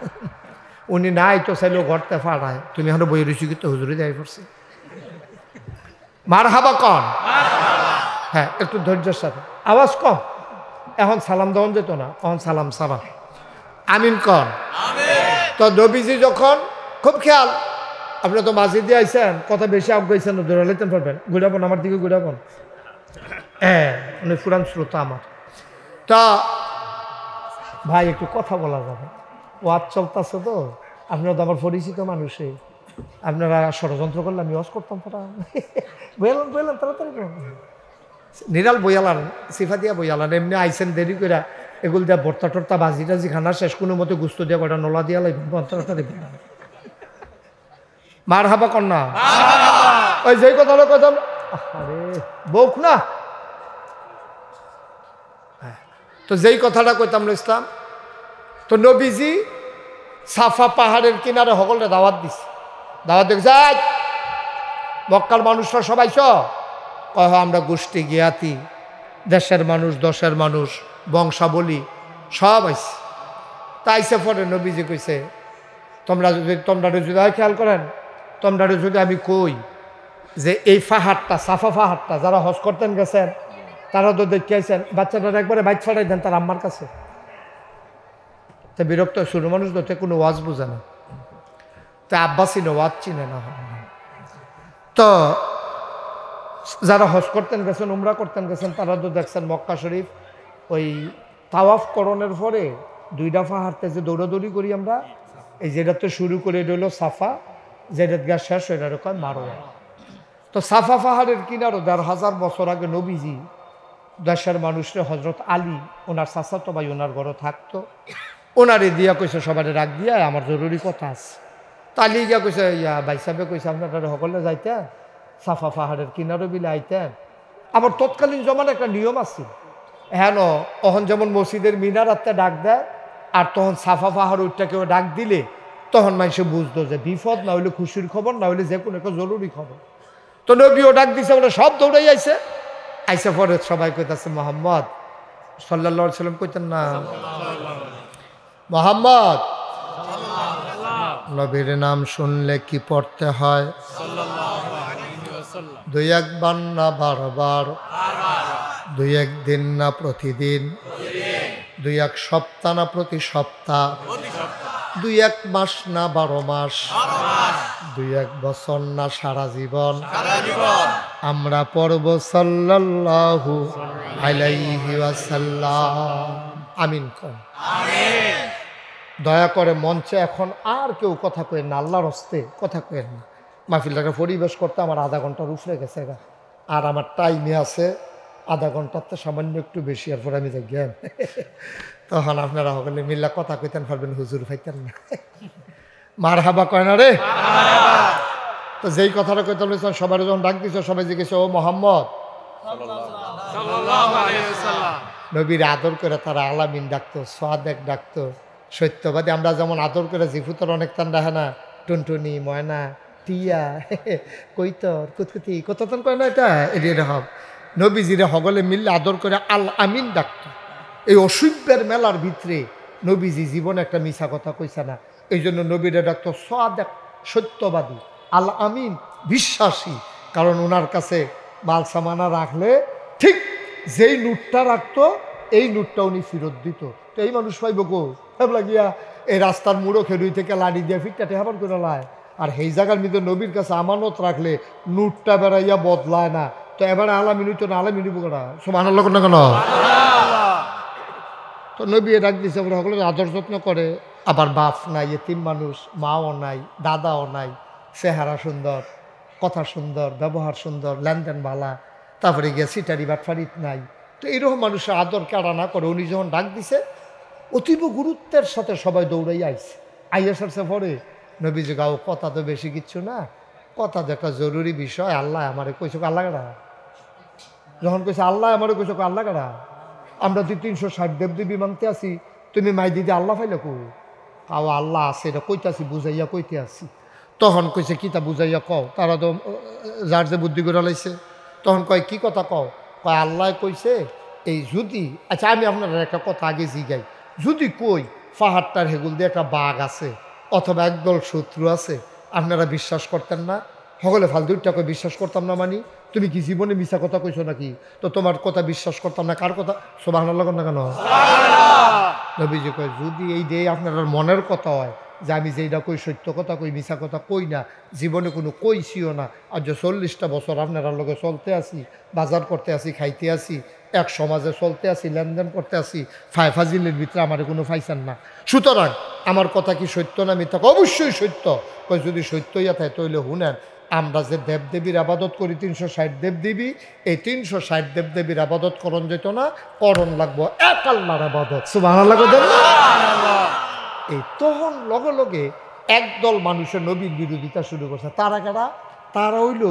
উনি নাই তো চাইলেও ঘরতে ফাড়ায়, তুমি এখন বই রুচি কিন্তু হুজুরি যাই পড়ছে। মার হাবা কন, হ্যাঁ একটু ধৈর্যের সাথে, আওয়াজ কম। এখন সালাম দেওয়ান যেত না, এখন সালাম সারা। আমিন কন। তো নবীজি যখন খুব খেয়াল, আপনি তো মাঝে দিয়ে আইসেন, কথা বেশি আগাইছেন, দৌড়াইতেন পারবেন, ঘুরাবন আমার দিকে ঘুরাবন। হ্যাঁ উনি পুরান শ্রোতা আমার। তা ভাই একটু কথা বলা যাবে, ওয়াজ চলতেছে তো, আপনারা তো আমার পরিচিত মানুষে, আপনারা ষড়যন্ত্র করলে আমি ওয়াজ করতাম। বইলাম বইলাম তাড়াতাড়ি নিরাল বইয়ালান সিফা দিয়া বইয়ালান, এমনি আইসেন দেরি করে এগুলো দিয়া ভর্তা টর্তা বাজি টাজি খানা শেষ কোনো মতো গুস্ত দিয়া কটা নলা দিয়া লাগবে তাড়াতাড়ি। মার হাবা কন্যা ওই যেই কথা কথা আরে বউক না, তো যেই কথাটা কইতাম ইসলাম। তো নবীজি সাফা পাহাড়ের কিনারে সকলে দাওয়াত দিছে, দাওয়াত দেখছে মক্কার মানুষরা সবাই আমরা গোষ্ঠী জ্ঞাতি, দেশের মানুষ দশের মানুষ বংশাবলী সব আইছে। তাইসে পরে নবীজি কইছে তোমরা যদি খেয়াল করেন, তোমরা যদি আমি কই যে এই পাহাড়টা সাফা পাহাড়টা যারা হজ করতেন গেছেন তারা তো দেখিয়েছেন, বাচ্চাটা একবারে বাইক ফাটাই দেন তার আম্মার কাছে। তা বিরক্ত শুরু মানুষ তো কোনো ওয়াজ বুঝে না, তা আব্বা চিনে ওয়াজ চিনে না। তো যারা হজ করতেন গেছেন উমরা করতেন গেছেন তারা তো দেখছেন মক্কা শরীফ ওই তাওয়াফ করণের পরে দুইটা পাহাড়তে যে দৌড়াদৌড়ি করি আমরা, এই যেটাতে শুরু করে রইল সাফা, যেটা গা শেষ হয়ে কয় মারোয়া। তো সাফা পাহাড়ের কিনারও ১,৫০০ বছর আগে নবীজি দেশের মানুষরে হজরত আলী ওনার চাচাতো ভাই ওনার ঘরে থাকতো, ওনারে দিয়া কইছে সবারে রাখ দিয়া আমার জরুরি কথা আছে। তালি গিয়া কইছে ভাই সাহেবে কইছে আপনারা সকলে যাইতেন সাফা পাহাড়ের কিনারে বিলে আইতেন। আবার তৎকালীন জমানে একটা নিয়ম আছে, হ্যাঁ তখন যেমন মসজিদের মিনার আত্মা ডাক দেয়, আর তখন সাফা পাহাড় উঠটা কেউ ডাক দিলে তখন মানুষে বুঝতো যে বিপদ, না হইলে খুশির খবর, না হইলে যে কোনো একটা জরুরি খবর। তো নবীও ডাক দিছে, ওরা সব দৌড়াই আইছে। আইসা পরে সবাই কইতাছে মোহাম্মদ সাল্লাল্লাহু আলাইহি সাল্লাম কইতেন না, মোহাম্মদ নবীর নাম শুনলে কি পড়তে হয়? দুই একবার না বারবার, দুই একদিন না প্রতিদিন, দুই এক সপ্তাহ না প্রতি সপ্তাহ, দুই এক মাস না 12 মাস, দুই এক বছর না সারা জীবন আমরা পড়ব সাল্লাল্লাহু আলাইহি ওয়াসাল্লাম। আমিন কোন। দয়া করে মঞ্চে এখন আর কেউ কথা কয়েন না, আল্লাহর হস্তে কথা কয়েন না। মাহফিলটাকে পরিবেশ করতে আমার আধা ঘন্টার উপরে গেছে, আর আমার টাইমে আছে আধা ঘন্টার তো সামান্য একটু বেশি, এরপর আমি যাই জ্ঞান। তখন আপনারা সকলে মিল্লা কথা কইতেন পারবেন, হুজুর পাইতেন না। মার হাবা কয় না রে। তো যেই কথাটা কইতে বলেছেন সবাই যখন ডাক দিছ, সবাই জিজ্ঞেস ও মোহাম্মদ, নবীর আদর করে তারা আলামিন ডাকতো, সাদেক ডাকতো, সত্যবাদী। আমরা যেমন আদর করে জিফুতর অনেক তান রাখে না, টুনটুনি, ময়না, টিয়া, কৈতর, কুতকুতি, কতক্ষণ কয় না, এটা এরকম নবীজিরে হগলে মিললে আদর করে আল আমিন ডাকতো। এই অসুভ্যের মেলার ভিতরে নবীজি জীবনে একটা মিছা কথা কইছে না, এই জন্য নবীরে ডাকতো সাদেক, সত্যবাদী, আল আমিন, বিশ্বাসী। কারণ ওনার কাছে মাল সামানা রাখলে ঠিক যেই লুটটা রাখতো এই লুটটা উনি ফেরত দিত। তো এই মানুষ পাইব গো লাগিয়া এই রাস্তার মুড়ো খেরুই থেকে লাড়ি দিয়ে ফিটটা টেহাবার করে লায়, আর সেই জায়গার মধ্যে নবীর কাছে আমানত রাখলে লুটটা বেড়াইয়া বদলায় না। তো এবারে আলামিন হইতো না, আলামিন হইব করা সুবহানাল্লাহ না কেন? তো নবী ডাক দিছে, ওরা সকলে আদর যত্ন করে। আবার বাপ নাই, এতিম মানুষ, মাও নাই, দাদাও নাই, চেহারা সুন্দর, কথা সুন্দর, ব্যবহার সুন্দর, লেনদেন ভালা, তারপরে গিয়ে সিটারি বাটফারিত নাই। তো এইরকম মানুষের আদর কাড়া না করে উনি যখন ডাক দিছে অতীব গুরুত্বের সাথে সবাই দৌড়াই আইছে। আইয়াসারছে পরে নবীজি গাও কথা তো বেশি কিচ্ছু না, কথা তো একটা জরুরি বিষয়, আল্লাহ আমারে কইছো, আল্লাহ কারা যখন কইছে আল্লাহ আমারে কইছো, আল্লাহ কারা? আমরা তুই 360 দেবদেবী মানতে আসি, তুমি মাই দিদি আল্লাহ পাইলে কো? কাও আল্লাহ আছে, এটা কইতে আসি, বুঝাইয়া কইতে আসি। তখন কইছে কিতা বুঝাইয়া কও? তারা তো যার যে বুদ্ধি করে লাইছে। তখন কয় কি কথা কও? কয় আল্লাহ কইছে এই যদি, আচ্ছা আমি আপনার একটা কথা আগে জিগাই, যদি কই পাহাড়টার হেগুল দিয়ে একটা বাঘ আছে অথবা একদল শত্রু আছে, আপনারা বিশ্বাস করতেন না? সকলে ফালতুটা কই বিশ্বাস করতাম না মানি? তুমি কি জীবনে মিছা কথা কইছো নাকি? তো তোমার কথা বিশ্বাস করতাম না, কার কথা? সুবহানাল্লাহ না কেন? নবীজি কয় যদি এই যে আপনার মনের কথা হয় যে আমি যেইটা কই সত্য কথা কই, মিছা কথা কই না, জীবনে কোনো কইছিও না, আর যে 40টা বছর আপনার লগে চলতে আসি, বাজার করতে আসি, খাইতে আসি, এক সমাজে চলতে আসি, লেনদেন করতে আসি, ফাজিলের ভিতরে আমার কোনো ফাইসান না। সুতরাং আমার কথা কি সত্য না মিথ্যা? অবশ্যই সত্য। কই যদি সত্য ইয়া থাকে তাহলে শুনেন, আমরা যে দেবদেবীর আবাদত করি 360 দেবদেবী, এই 360 দেবদেবীর আবাদত করণ যেত না, করণ লাগবো এক আল্লাহর আবাদত। সুবহানাল্লাহ। এই তখন লগে লগে একদল মানুষের নবীর বিরোধিতা শুরু করছে। তারা কারা? তারা হইল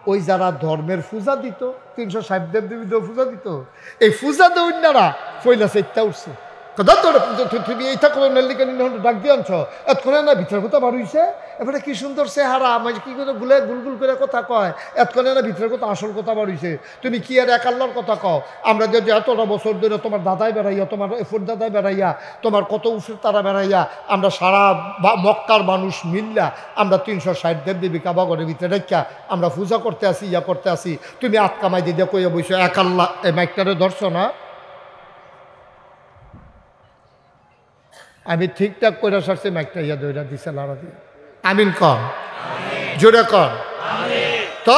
ওই যারা ধর্মের পূজা দিত, 360 দেবদেবীদের পূজা দিত, এই পূজা দৈন্যারা পয়লা চেষ্টা উঠছে, তুমি এই থাকো ডাক দিয়ে আনছ, এতক্ষণে না ভিতরের কথা বার হইছে, এবারে কি সুন্দর চেহারা, মানে কি করে গুলগুল করে কথা কয়, এতক্ষণে না ভিতরের কথা আসল কথা বার হইছে, তুমি কি আর এক আল্লাহর কথা কও? আমরা যে এতটা বছর ধরে তোমার দাদাই বেড়াইয়া, তোমার এফর দাদাই বেড়াইয়া, তোমার কত উফের তারা বেড়াইয়া, আমরা সারা মক্কার মানুষ মিল্লা আমরা 360 দেবদেবী কাবাগরের ভিতরে রেখা আমরা পূজা করতে আসি, ইয়া করতে আসি, তুমি আতকামাই দিয়ে কইয়া বইছো এক আল্লাহ। এই মাইকটারে ধরছ না? আমি ঠিকঠাক করে সারছি, মাইকটা ইয়া দইরা দিছে লাড়া দিয়ে। আমিন কন, জোরে কন। তো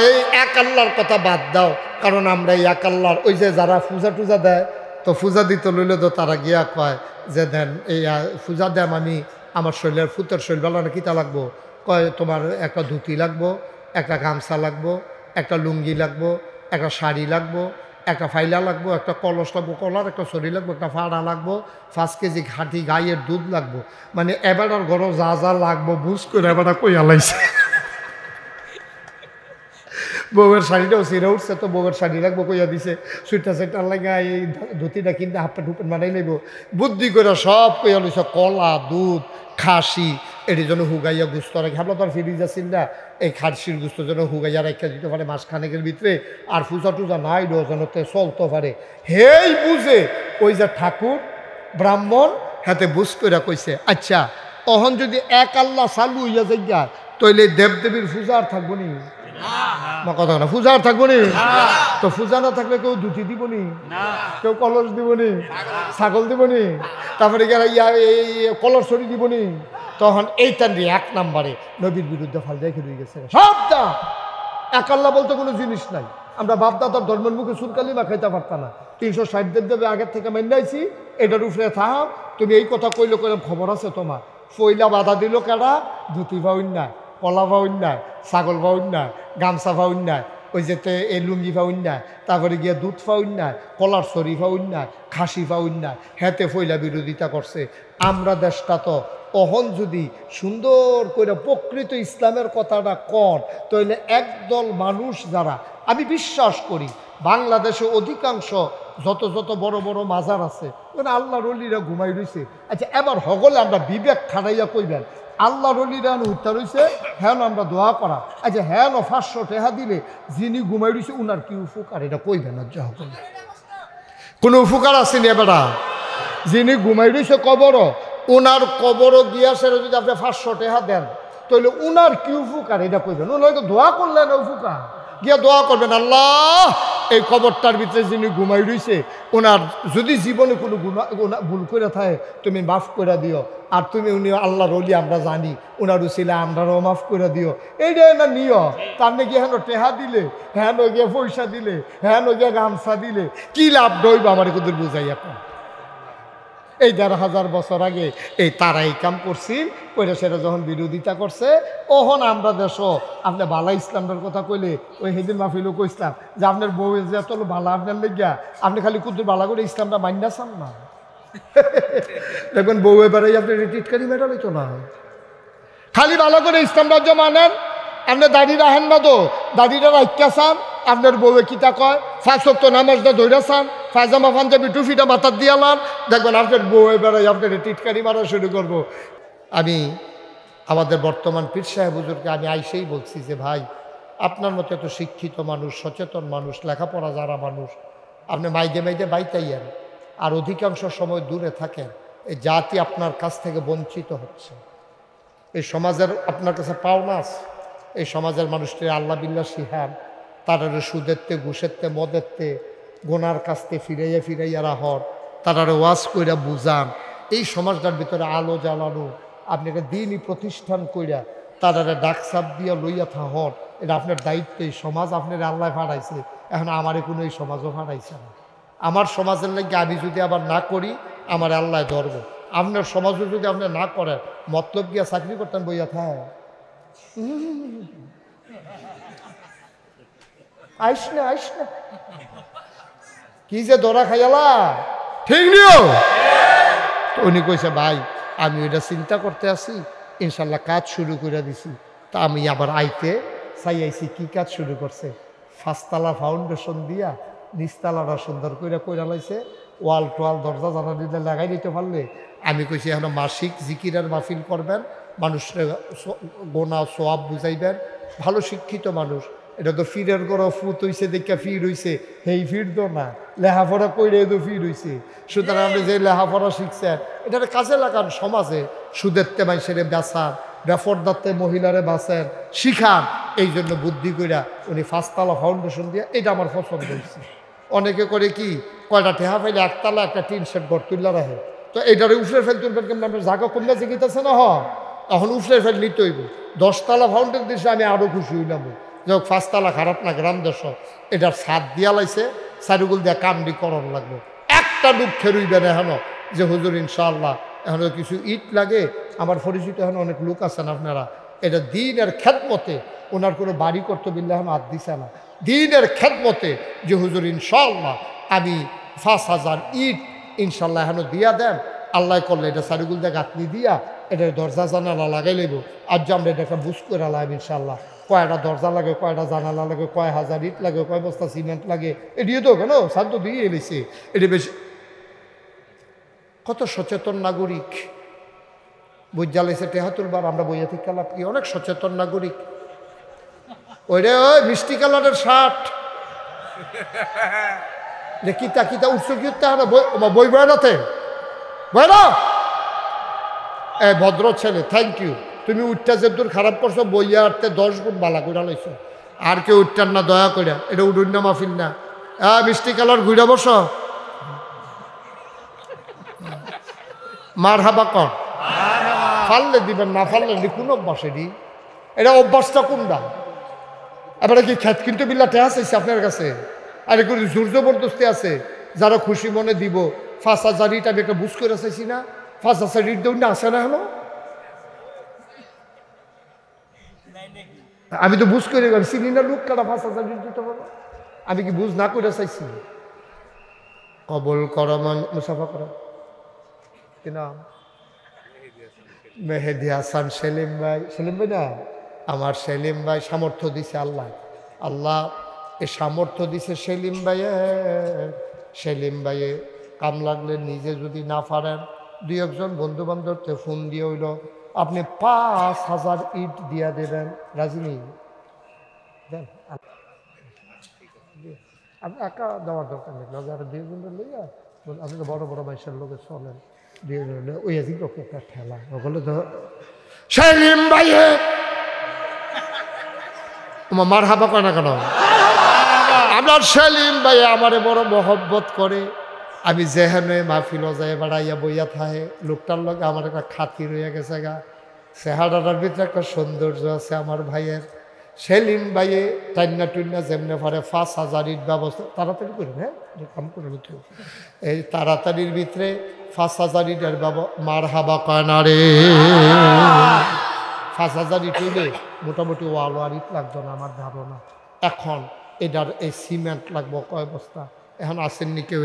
এই এক আল্লাহর কথা বাদ দাও, কারণ আমরা এই এক আল্লাহর ওই যে যারা পূজা টুজা দেয়, তো পূজা দিতে লইলে তো তারা গিয়া কয় যে দেন এই পূজা দেম আমি, আমার শরীরের ফুতের শরীর বেলা না কিতা লাগবো? কয় তোমার একটা ধুতি লাগবো, একটা গামছা লাগবো, একটা লুঙ্গি লাগবো, একটা শাড়ি লাগবো, একটা ফাইলা লাগবো, একটা কলস লাগবো, কলার একটা শরী লাগবো, একটা ফাড়া লাগবো, 5 কেজি ঘাটি গাইয়ের দুধ লাগবো। মানে এবারটার ঘরও যা যা লাগবো বুঝ করে এবারটা কইয়া লাইছে। বউয়ের শাড়িটাও ছিঁড়ে উঠছে, তো বউয়ের শাড়ি রাখবো কইয়া দিছে। সুইটার সেটার লাগা এই ধুতিটা কিনতে হাফ প্যান্ট হুপেন বানাই নেব বুদ্ধি করে সব কইয়া লইছে। কলা, দুধ, খাসি এটির জন্য হুগাইয়া গুস্ত রাখি। আমরা তো আর ফিরিজ আসিল না, এই খাসির গুস্তর জন্য হুগাইয়া রেখে দিতে পারে মাসখানেকের ভিতরে। আর পূজা টুজা নাই ডজনতে চলতে পারে। হেই বুঝে ওই যে ঠাকুর ব্রাহ্মণ হাতে বুঝ করে কইছে, আচ্ছা অহন যদি এক আল্লাহ চালু হইয়া যাইয়া তইলে দেবদেবীর পূজা আর থাকবো নি? কথা না, পূজা আর থাকবো নি? তো পূজা না থাকলে কেউ ধুতি দিব নি, কেউ কলস দিব নি, ছাগল দিব নি, তারপরে কলস ছড়ি দিব নি? তখন এইটা নিয়ে 1 নম্বরে নবীর বিরুদ্ধে ফাল রেখে দিয়ে গেছে। সবটা এক আল্লাহ বলতে কোনো জিনিস নাই। আমরা বাপদাদার ধর্মের মুখে সুরকালি বা খাইতে পারতাম না। 360 দেবে আগের থেকে মেনাইছি, এটার উপরে থাম। তুমি এই কথা কইলে কইলাম খবর আছে তোমার। পয়লা বাধা দিল কেডা? ধুতি পাউন না, কলা পাউন না, ছাগল পাউন না, গামছা পাউন না, ওই যেতে এই লুঙ্গি পাউন না, তারপরে গিয়ে দুধ পাউন না, কলার শরী পাউন না, খাসি পাউন না। হেতে পয়লা বিরোধিতা করছে। আমরা দেশটা তো অহন যদি সুন্দর করে প্রকৃত ইসলামের কথাটা কর, তাহলে একদল মানুষ যারা, আমি বিশ্বাস করি বাংলাদেশে অধিকাংশ যত যত বড় বড় মাজার আছে মানে আল্লাহর ওলিরা ঘুমাই রয়েছে। আচ্ছা এবার হগলে আমরা বিবেক খাটাইয়া কইবেন আল্লাহর ওলিরা উঠতে রয়েছে, হ্যাঁ আমরা দোয়া করা। আচ্ছা হ্যাঁ 500 টাকা দিলে যিনি ঘুমাই রয়েছে উনার কি উপকার? এটা কইবেন না। যা হকলে কোনো উপকার আসেনি। এবারা যিনি ঘুমাই রয়েছে কবর, ওনার কবরও গিয়া সেটা যদি আপনি 500 টাকা দেন তাহলে উনার কি উপকার? এটা কইবেন। ওনাকে দোয়া করলেন উপকার, গিয়া দোয়া করবেন আল্লাহ এই কবরটার ভিতরে যিনি ঘুমাই রয়েছে ওনার যদি জীবনে কোনো ভুল করে থাকে তুমি মাফ করে দিও। আর তুমি উনি আল্লাহর ওলি আমরা জানি, ওনার উছিলা আমরাও মাফ করে দিও। এইটাই না নিয়ম। তার নাকি হেন টেহা দিলে, হ্যাঁ গিয়ে পয়সা দিলে, হ্যাঁ গিয়ে গামছা দিলে কি লাভ দইব? আমার কুদুর বুঝাই এখন। এই 1500 বছর আগে এই তারা এই কাম করছিল, কইরা সেটা যখন বিরোধিতা করছে তখন আমরা দেশও আপনি বালা ইসলামের কথা কইলে ওই সেদিন মাহফিলও কইসলাম যে আপনার বউ যে এত বালা আপনার লেগিয়া আপনি খালি কুদুর বালা করে ইসলামটা মান্যা চান না। দেখবেন বউ এবারে আপনি টিটকারি মেটা লইতো না, খালি ভালো করে ইসলাম রাজ্য মানেন। আপনি দাড়ি রাখেন না তো, দাড়িটা রাখা চান। আপনার বউয়ে কিতা কয় 5 ওয়াক্ত নামাজটা ধৈরা চান, পায়জামা পাঞ্জাবি টুফিটা মাথার দিয়ে লান, দেখবেন আপনার বউ এবারে আপনার টিটকারি মারা শুরু করবো। আমি আমাদের বর্তমান পীর সাহেব হুজুরকে আমি আইসেই বলছি যে ভাই আপনার মতো এত শিক্ষিত মানুষ, সচেতন মানুষ, লেখাপড়া যারা মানুষ, আপনি মাইদে মাইদে বাইতাইয়েন আর অধিকাংশ সময় দূরে থাকেন। এই জাতি আপনার কাছ থেকে বঞ্চিত হচ্ছে। এই সমাজের আপনার কাছে পাওনা আছে। এই সমাজের মানুষটি আল্লাহ বিল্লাহ শিহান, তারারে সুদেরতে, ঘুষেরতে, মদেরতে, গোনার কাছতে ফিরাইয়া ফিরাইয়া রাহর, তারারে ওয়াজ কইরা বুঝান। এই সমাজটার ভিতরে আলো জ্বালানো, আপনি একটা দিনই প্রতিষ্ঠান কইরা তারারে ডাকসাপ দিয়া লইয়া থাহর, এটা আপনার দায়িত্ব। এই সমাজ আপনার আল্লাহ ফাড়াইছে, এখন আমারে কোনো এই সমাজও ফাড়াইছে না। আমার সমাজের লাগে আমি যদি আবার না করি আমার আল্লাহ ধরবো। আপনার সমাজও যদি আপনি না করেন, মতলব গিয়া চাকরি করতেন বইয়া থাক আইস না আইস না, কি যে ধরা খাইয়ালা ঠিক নিও। উনি কইছে ভাই আমি ওইটা চিন্তা করতে আসি, ইনশাল্লাহ কাজ শুরু করে দিছি। তা আমি আবার আইতে চাই আইছি। কি কাজ শুরু করছে? 5 তলা ফাউন্ডেশন দিয়া নিচতলাটা সুন্দর করে কইরা লাইছে। ওয়াল টোয়াল দরজা জানা দিলে লাগাই দিতে পারলে আমি কইছি এখন মাসিক জিকিরের মাহফিল করবেন, মানুষের গোনা সোয়াব বুঝাইবেন। ভালো শিক্ষিত মানুষ, এটা তো ফিরের গড় ফুত হইছে দেখা ফির হইছে, সেই ফির তো না, লেখাপড়া কইরে তো ফির হইছে। সুতরাং আপনি যে লেখাপড়া শিখছেন এটার কাজে লাগান। সমাজে সুদেরতে মানুষের বেচান, বেফরদারতে মহিলারে বাঁচেন, শিখান। এই জন্য বুদ্ধি কইরা উনি 5 তলা ফাউন্ডেশন দিয়ে, এটা আমার পছন্দ হয়েছে। অনেকে করে কি কয়টা টেহা পাইলে 1 তলা একটা টিন শেড ঘর তুললা রাখে, তো এইটারে উফরে ফেল তুলবেন কেমন? আপনার জায়গা কমলা জিগিতেছে না, এখন উফরে ফেল নিতে হইব। 10 তলা ফাউন্ডেশন দিয়েছে, আমি আরও খুশি হইলাম। যাক 5 তলা খারাপ না, গ্রাম দেশ এটার ছাদ দিয়া লাইছে, চারিগুল দিয়া কামড়ি করণ লাগবে। একটা দুঃখে রইবেন এখন যে হুজুর ইনশাআল্লাহ এখন কিছু ইট লাগে। আমার পরিচিত এখন অনেক লোক আছেন আপনারা, এটা দিনের খেদমতে ওনার কোনো বাড়ি করতে বিল্লাহ হাত দিছে না। দিনের খেদমতে যে হুজুর ইনশাআল্লাহ আমি 5,000 ইট ইনশাল্লাহ এখনো দিয়া দেন, আল্লাহ করলে এটা সারিগুল দিয়ে গাঁথনি দিয়া এটা দরজা জানালা লাগাই লইব। আর যে আমরা এটা একটা বুঝ করে লাগাইব ইনশাল্লাহ। কয়টা দরজা লাগে, কয়টা জানালা লাগে, কয় হাজার ইট লাগে, কয় বস্তা সিমেন্ট লাগে, এটিও তো কেন সার তো দিয়ে এলেছে। এটি বেশি কত সচেতন নাগরিক বুঝালাইছে টেহাতুলবার আমরা বইয়া থেকে লাভ কি অনেক সচেতন নাগরিক। ওইরে ওই মিষ্টি কালারের শার্ট কিতা কিতা উৎসব বই বয়ানাতে বয়না এ ভদ্র ছেলে থ্যাংক ইউ। তুমি উঠটা যে দূর খারাপ করছো বইয়া আটতে 10 গুণ বালা করে লাইছো। আর কেউ উঠটার না দয়া করে, এটা উডুন না মাহফিল না। মিষ্টি কালার ঘুরে বস মার হাবা কর ফাললে দিবেন না ফাললে কোন অভ্যাস এটি? এটা অভ্যাসটা কোনটা? এবারে কি খেত কিন্তু বিল্লাটে আছে আপনার কাছে? আর একটু জোর জবরদস্তি আছে যারা খুশি মনে দিব। 5,000 ইট আমি একটা বুঝ করে চাইছি না, 5,000 ইট দেউন না আসে না হলো। আমি তো বুঝ করে গেলাম চিনি না লোক কাটা 5,000 ইট দিতে পারো। আমি কি বুঝ না করে চাইছি? কবল করো মুসাফা করো কি নাম? মেহেদি হাসান সেলিম ভাই। সেলিম ভাই না আমার সেলিম ভাই সামর্থ্য দিছে আল্লাহ। আল্লাহ এ সামর্থ্য দিছে সেলিম ভাইয়ে। সেলিম ভাইয়ে কাম লাগলে নিজে যদি না পারেন 2-1 বন্ধু বান্ধবকে ফোন দিয়ে হইল আপনি 5,000 ইট দিয়া দেবেন, রাজিনী দেন। আপনি একা দেওয়ার দরকার নেই, লগে আরো 2 জন লইয়া আপনি তো বড় বড় মানুষের লোকে চলেন। ওই একটা ঠেলা ওগুলো তো সেলিম ভাইয়ে তোমার মার হাবা কয় না কেন? আমার সেলিম ভাই আমারে বড় মহব্বত করে। আমি যেহেনে মাহফিল যায় বেড়াইয়া বইয়া থাকে লোকটার লগে আমার একটা খাতির হইয়া গেছে গা। চেহারাটার ভিতরে একটা সৌন্দর্য আছে আমার ভাইয়ের। সেলিম ভাইয়ে টান্না টুন্না যেমনে পারে 5,000 ইট ব্যবস্থা তাড়াতাড়ি করেন। হ্যাঁ কাম করে নিতে এই তাড়াতাড়ির ভিতরে 5,000 ইটের মার হাবা কয় না রে। 5,000 ইট হইলে মোটামুটি ওয়াল আর ইট লাগতো না আমার ধারণা। এখন এটার এই সিমেন্ট লাগবো কয় বস্তা? এখন আসেননি কেউ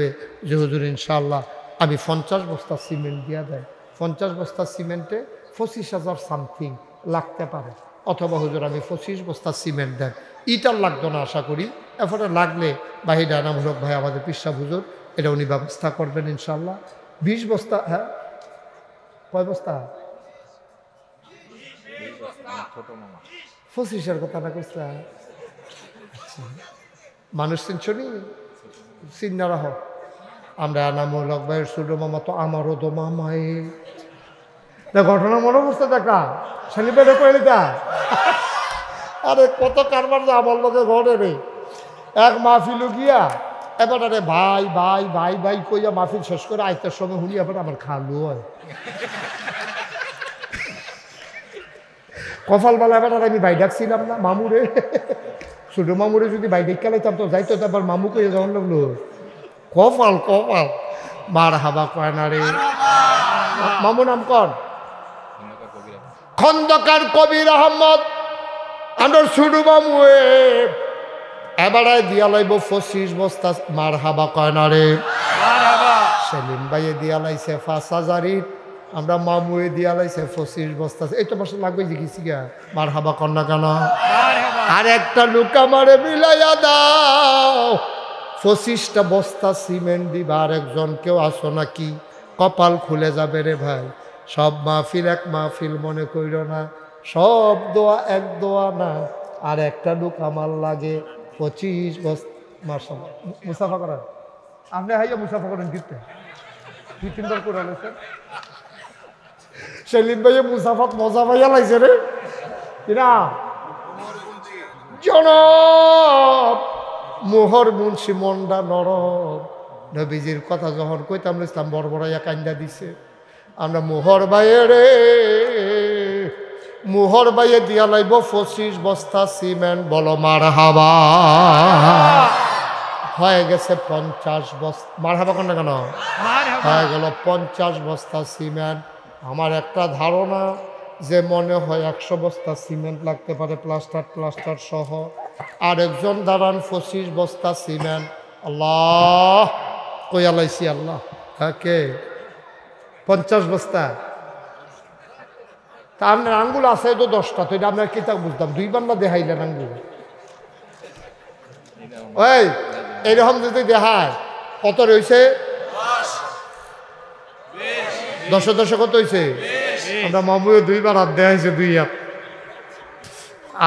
যে হুজুর ইনশাআল্লাহ আমি 50 বস্তা সিমেন্ট দিয়া দেয়। 50 বস্তা সিমেন্টে 25,000 সামথিং লাগতে পারে। অথবা হুজুর আমি 25 বস্তা সিমেন্ট দেন, ইটার লাগতো না আশা করি। এরপরে লাগলে বাহির আনামূলক ভাই আমাদের পিসা হুজুর এটা উনি ব্যবস্থা করবেন ইনশাআল্লাহ। 20 বস্তা। হ্যাঁ কয় বস্তা? 25-এর কথা না কইছে। মানুষ চিনছনি চিন্না রাহ। আমরা আনামূলক ভাইয়ের ছোট মামা তো আমারও তো মামাই। ঘটনা মনে বসতে দেখা সেলিব্রেট করে তা আরে কত কারবার যে আমার লোকে ঘরে রে। এক মাহফিল গিয়া এবার আরে ভাই ভাই ভাই ভাই কইয়া মাহফিল শেষ করে আইতের সময় শুনি এবার আমার খালু হয় কপালবেলা। এবার আর আমি ভাই ডাকছিলাম না মামুরে, ছোট মামুরে যদি ভাই ডেক খেলাইতাম তো যাইতো তারপর মামু কইয়া যখন লাগলো কপাল কপাল মার হাবা কয় না রে। মামু নাম কর খন্দকার কবির আহমদ আমার ছোট মামু এবারে দিয়া লাইব 25 বস্তা মার হাবা কয় না রে। সেলিম ভাইয়ে দিয়া লাইছে 5,000 ইট, আমরা মামুয়ে দিয়া লাইছে 25 বস্তা। এই তো বছর লাগবে দেখিছি গা মার হাবা কর না কেন? আর একটা লোক আমারে মিলাইয়া দাও 25টা বস্তা সিমেন্ট দিবা। আর একজন কেউ আসো নাকি? কপাল খুলে যাবে রে ভাই। সব মাহফিল এক মাহফিল মনে কইর না, সব দোয়া এক দোয়া না। আর একটা লোক আমার লাগে 25 বস্তা। মাশাআল্লাহ মুসাফা করেন আপনি হাইয়া মুসাফা করেন দিতে 2-3 করে আলেছেন। সেলিম ভাইয়া মুসাফাত মজা ভাইয়া লাগছে রে কিনা? জনাব মোহর মুন্সি মন্ডা নরম নবীজির কথা যখন কইতাম ইসলাম বড়বড়াইয়া কান্দা দিছে। আমরা মোহর বাইয়ে রে মোহর বাইয়ে দিয়া লাইব 25 বস্তা সিমেন্ট। বলো মার হাবা। হয়ে গেছে 50 বস্তা। মার হাবা কোন না কেন? হয়ে গেল 50 বস্তা সিমেন্ট। আমার একটা ধারণা যে মনে হয় 100 বস্তা সিমেন্ট লাগতে পারে প্লাস্টার সহ, আরেকজন দাঁড়ান 25 বস্তা সিমেন্ট। আল্লাহ কইয়া লাইছি আল্লাহ। হ্যাঁ কে? 50 বস্তা। তা আপনার আঙ্গুল আছে তো 10টা, তো এটা আপনার কিতাব বুঝতাম, 2 বার না দেখাইলেন আঙ্গুল। ওই এইরকম যদি দেখায় কত রয়েছে? 10 কত হয়েছে? আমরা মামুও 2 বার হাত দেখাইছে, 2 হাত।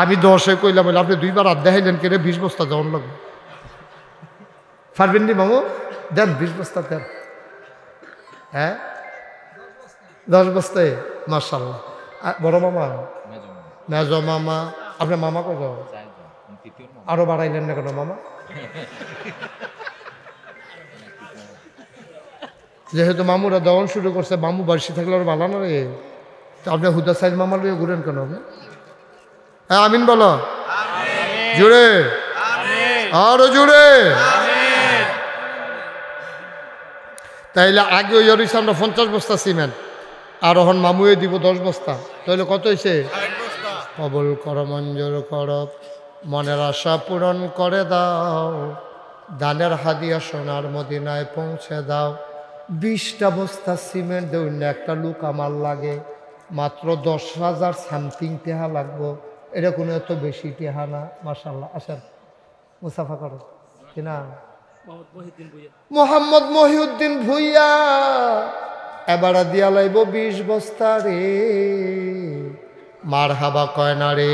আমি 10 কইলাম, বলে আপনি 2 বার হাত দেখাইলেন কেন? 20 বস্তা যাওয়ার লাগবে। পারবেন নি মামু? দেন 20 বস্তা দেন। হ্যাঁ 10 বস্তায় মাশাআল্লাহ। বড় মামা, মেজ মামা, আপনার মামা কত? আরো বাড়াইলেন না কেন মামা? যেহেতু মামুরা দেওয়ান শুরু করছে, মামু বাড়ি থাকলে আর ভালো না রে। আপনি হুদা সাইজ মামা লিয়ে ঘুরেন কেন? হ্যাঁ আমিন বলো জুড়ে, আরো জুড়ে। তাইলে আগে ওই হইছে আমরা 50 বস্তা সিমেন্ট, আর এখন মামুয়ে দিব 10 বস্তা, তাহলে কত হয়েছে? কবুল কর, মঞ্জুর কর, মনের আশা পূরণ করে দাও, দানের হাদিয়া সোনার মদিনায় পৌঁছে দাও। 20টা বস্তা সিমেন্ট দেউন না, একটা লোক আমার লাগে মাত্র 10,000 সামথিং টেহা লাগবো। এটা কোনো এত বেশি টেহা না। মাশাআল্লাহ। আসেন মুসাফা করো কিনা। মোহাম্মদ মহিউদ্দিন ভুইয়া এবারে দিয়া লাইব 20 বস্তা রে। মার হাবা কয় না রে।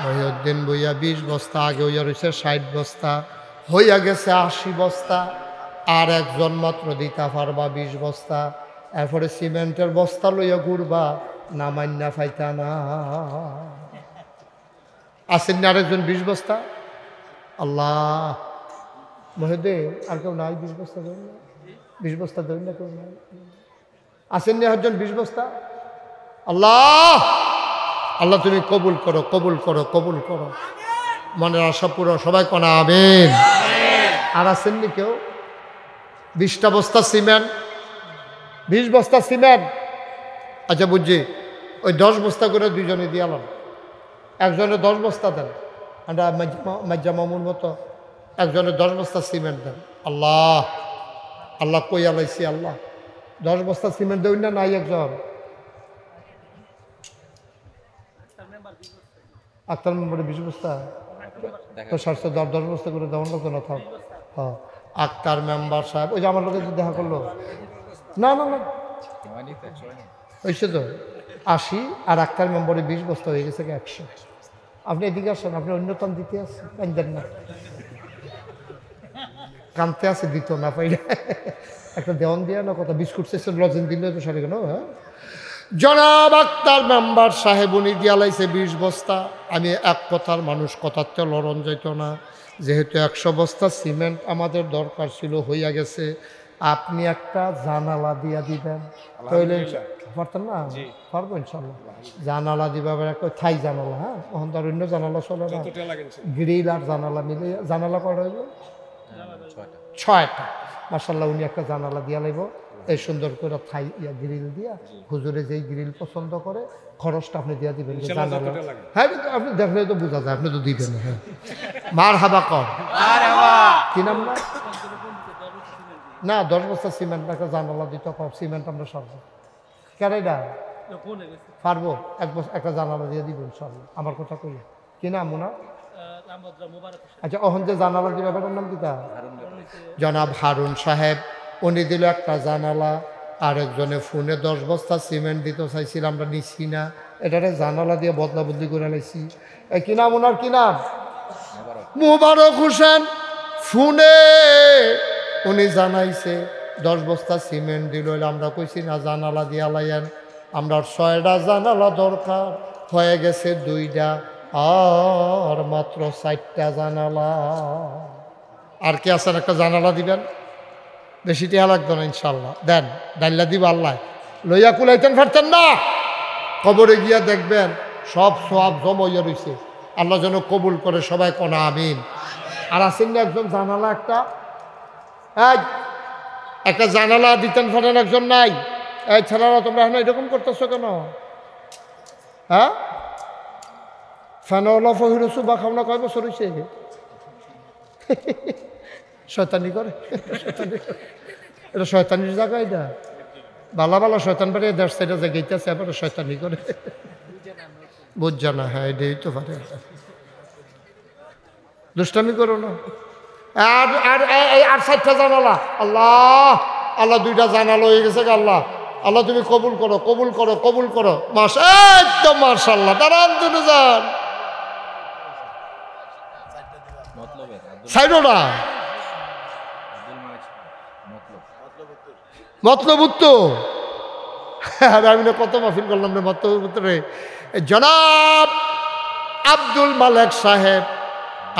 মহিউদ্দিন ভুইয়া 20 বস্তা, আগে হইয়া রয়েছে 60 বস্তা, হইয়া গেছে 80 বস্তা। আর একজন মাত্র দিতা পারবা 20 বস্তা। এরপরে সিমেন্টের বস্তা লইয়া ঘুরবা, না মান্না ফাইতা না। আসেন না আরেকজন 20 বস্তা? আল্লাহ মহিউদ্দিন আর কেউ নাই 20 বস্তা দেন না? 20 বস্তা দেন না কেউ নাই? আসেন না একজন 20 বস্তা? আল্লাহ আল্লাহ তুমি কবুল করো, কবুল করো, কবুল করো, মনের আশা পুরো। সবাই কোনা আমিন। আর আসেননি কেউ? 20টা বস্তা সিমেন্ট, 20 বস্তা সিমেন্ট। আচ্ছা বুঝছি, ওই 10 বস্তা করে দুইজনে দিয়ালাম, একজনে 10 বস্তা দেন। আমরা মাজ্জা মামুর মতো একজনে 10 বস্তা সিমেন্ট দেন। আল্লাহ আল্লাহ কইয়া লাইছি আল্লাহ। 10 বস্তা সিমেন্ট দেউন না নাই একজন? আক্তার মেম্বারে 20 বস্তা তো 10 বস্তা করে দেওয়ার মতো না থাক। হ্যাঁ আক্তার মেম্বার সাহেব ওই যে আমার লোকের দেখা করলো না না না হয়েছে তো 80, আর আক্তার মেম্বারে 20 বস্তা হয়ে গেছে 100। আপনি এদিকে আসেন, আপনি অন্যতম দিতে আসছেন, কান্দেন না, কানতে আছে দিত না পাইলে একটা দেওয়ান দিয়া না কথা। বিস্কুট চেয়েছেন, লজেন দিলে তো সারি কেন। হ্যাঁ জনাব আক্তার মেম্বার সাহেব উনি দিয়া লাইছে 20 বস্তা। আমি এক কথার মানুষ, কথাতে লড়ন যাইত না। যেহেতু 100 বস্তা সিমেন্ট আমাদের দরকার ছিল, হইয়া গেছে। আপনি একটা জানালা দিয়া দিবেন, তাহলে পারতেন না? পারবো ইনশাল্লাহ। জানালা দিবা, একটা থাই জানালা। হ্যাঁ ওখান তার অন্য জানালা চলে না, গ্রিল আর জানালা মিলে জানালা করা হইব 6টা। মাশাল্লাহ উনি একটা জানালা দিয়া লাইব, এই সুন্দর করে থাই গ্রিল দিয়া। হুজুরে যেই গ্রিল পছন্দ করে খরচটা আপনি দিয়া দিবেন। হ্যাঁ আপনি দেখলে তো বোঝা যায়, আপনি তো দিবেন। হ্যাঁ মার হাবা কর, কি নাম না? না 10 বস্তা সিমেন্ট একটা জানালা দিতে কম, সিমেন্ট আমরা সরব কেন এটা পারবো। একটা জানালা দিয়ে দিব ইনশাল্লাহ। আমার কথা কই কি নাম ওনার? আচ্ছা ওখান যে জানালা দিবে ব্যাপারটার নাম কিতা? জনাব হারুন সাহেব উনি দিল একটা জানালা। আরেকজনে ফোনে 10 বস্তা সিমেন্ট দিতে চাইছিল, আমরা নিচ্ছি না, এটারে জানালা দিয়ে বদলা বদলি করে নিচ্ছি। কি নাম ওনার? কি নাম? মুবারক হোসেন। ফোনে উনি জানাইছে 10 বস্তা সিমেন্ট দিল, আমরা কইছি না জানালা দিয়া লাইয়েন, আমরা 6টা জানালা দরকার, হয়ে গেছে 2টা, আর মাত্র 4টা জানালা। আর কি আছেন? একটা জানালা দিবেন, বেশি টিয়া লাগতো না ইনশাল্লাহ। দেন ডাইলা দিব আল্লাহ। লইয়া কুলাইতেন পারতেন না, কবরে গিয়া দেখবেন সব সব জমইয়া রয়েছে। আল্লাহ যেন কবুল করে, সবাই কোনা আমিন। আর আসেন না একজন জানালা একটা জানালা দিতেন পারেন, একজন নাই। এই ছেলেরা তোমরা এখন এরকম করতেছো কেন? হ্যাঁ, ফ্যানওয়ালা ফহিরসু বা খাওনা কয় বছর হয়েছে? শয়তানি করে, এটা শয়তানির জায়গা। এটা বালা বালা শয়তান বাড়ি দেড় সাইডে জায়গাইতেছে, এবার শয়তানি করে বুঝছে না। হ্যাঁ, এটাই তো পারে। দুষ্টামি করো না। আর আর আর 60টা জানালা, আল্লাহ আল্লাহ 2টা জানালো হয়ে গেছে। আল্লাহ আল্লাহ তুমি কবুল করো, কবুল করো, কবুল করো। একদম মাশাআল্লাহ। দাঁড়ান দুটো যান সাইডোটা মতলব তো। আমি না কত মাহফিল করলাম রে মতলব রে। জনাব আব্দুল মালেক সাহেব,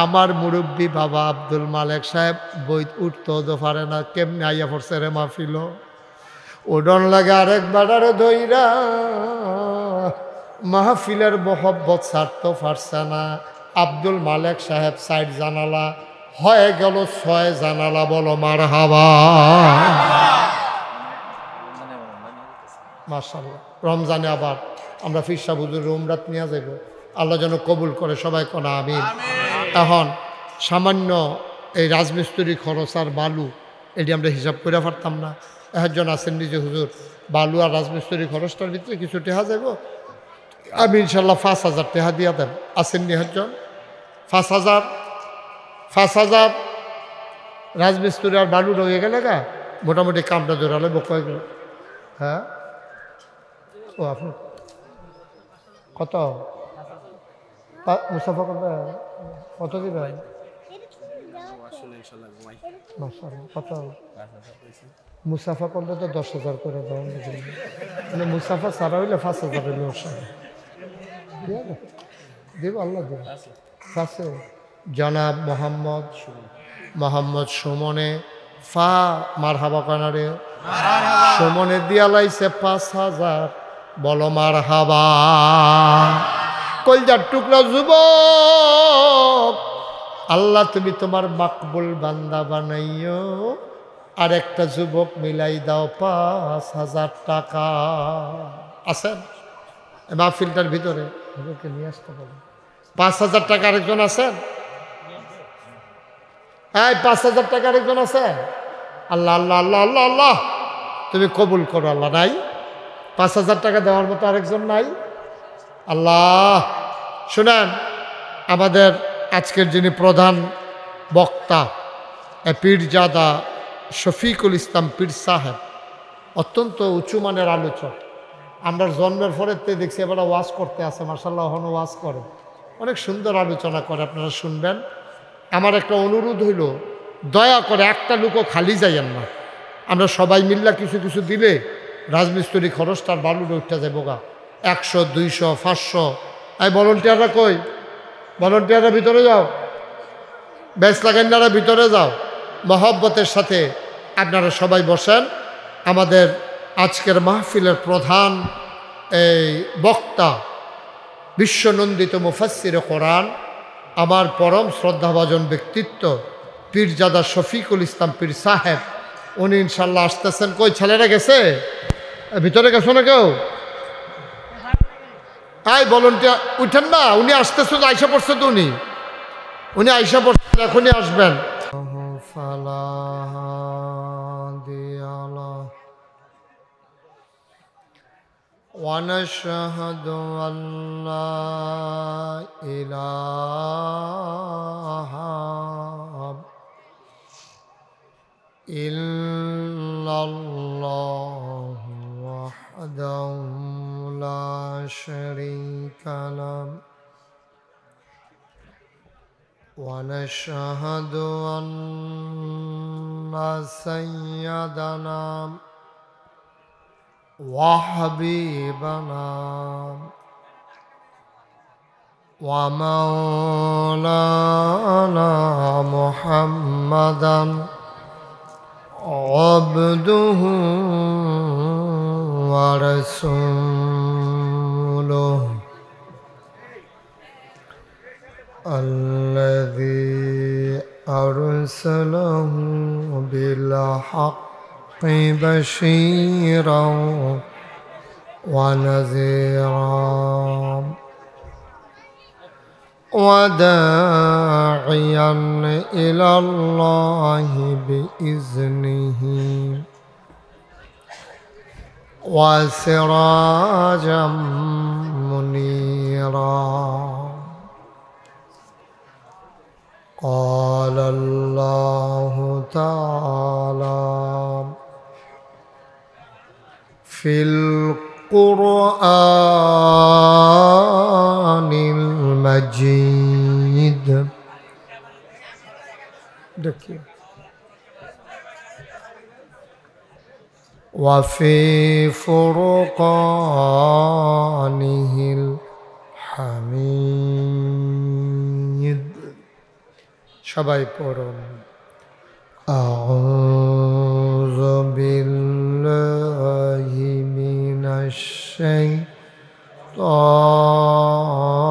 আমার মুরব্বী বাবা আব্দুল মালেক সাহেব বই উঠতে তো পারে না, কেমনে আইয়া পড়ছে রে মাহফিল। ওডন লাগে আরেক বাড়ারে দইরা মাহফিলের মোহব্বত ছাড়তে পারছে না। আব্দুল মালেক সাহেব 60 জানালা হয়ে গেল 6 জানালা। বলো মারহাবা। মাশাআল্লাহ। রমজানে আবার আমরা ফিরসা হুজুর উমরাত নিয়ে যাব, আল্লাহ যেন কবুল করে। সবাই কোনা আমিন। এখন সামান্য এই রাজমিস্ত্রি খরচ আর বালু এটি আমরা হিসাব করে পারতাম না। একজন আছেন নিজে হুজুর, বালু আর রাজমিস্ত্রি খরচটার ভিতরে কিছু টেহা যাব, আমি ইনশাল্লাহ 5,000 টেহা দিয়া দেব। আসেননি একজন? 5,000 রাজমিস্ত্রি আর বালু রয়ে গেলে গা মোটামুটি কামটা জোরালে বকয়ে গেল। হ্যাঁ, ও আপনি কত মুসাফা করবে? কত দিবেন? কত মুসাফা করলে তো 10,000 করে দাও। মানে মুসাফা ছাড়া হইলে 5,000 হইলে দিব, আল্লাহ দিব। আছে জনাব মোহাম্মদ সুমনে ফা মারহাবা কানারে সুমনে দিয়া লাইছে 5,000। বলো মারহাবা। কলজার টুকরা যুবক, আল্লাহ তুমি তোমার মাকবুল বান্দা বানাইও। আর একটা যুবক মিলাই দাও 5,000 টাকা। আছেন মাহফিলটার ভিতরে? নিয়ে আসতে পারো 5,000 টাকা। আরেকজন আছেন? এই 5,000 টাকা আরেকজন আছে? আল্লাহ আল্লাহ আল্লাহ আল্লাহ আল্লাহ তুমি কবুল করো। আল্লাহ নাই 5,000 টাকা দেওয়ার মতো আরেকজন নাই? আল্লাহ শুনেন, আমাদের আজকের যিনি প্রধান বক্তা পীরজাদা শফিকুল ইসলাম পীর সাহেব, অত্যন্ত উঁচু মানের আলোচক। আমরা জন্মের পরেতে দেখছি এবার ওয়াজ করতে আসে, মার্শাল্লাহ এখনও ওয়াজ করে, অনেক সুন্দর আলোচনা করে। আপনারা শুনবেন। আমার একটা অনুরোধ হইল, দয়া করে একটা লোকও খালি যাইয়েন না। আমরা সবাই মিল্লা কিছু কিছু দিলে রাজমিস্ত্রি খরচটার বালুর উঠতে যাবো গা 100, 200, 500। এই ভলেন্টিয়াররা কই? ভলেন্টিয়াররা ভিতরে যাও, বেশ লাগাইনারা ভিতরে যাও। মহব্বতের সাথে আপনারা সবাই বসেন। আমাদের আজকের মাহফিলের প্রধান এই বক্তা, বিশ্বনন্দিত মুফাসসিরে কোরআন, আমার পরম শ্রদ্ধাভাজন ব্যক্তিত্ব পীরজাদা শফিকুল ইসলাম পীর সাহেব, উনি ইনশাল্লাহ আসতেছেন। কই ছেলেরা গেছে? ভিতরে গেছো না কেউ? এই ভলেন্টিয়ার উঠেন না, উনি আসতেছেন। আইসা পড়ছে তো উনি আইসা পড়ছেন, এখনই আসবেন। ونشهد أن لا إله إلا الله وحده لا شريك له ونشهد أن سيدنا وحبيبنا ومولانا محمدا عبده ورسوله الذي أرسله بالحق بشيرا ونذيرا وداعيا إلى الله بإذنه وسراجا منيرا قال الله تعالى في القرآن المجيد وفي فرقانه الحميد সবাই পড়ুন أعوذ بالله من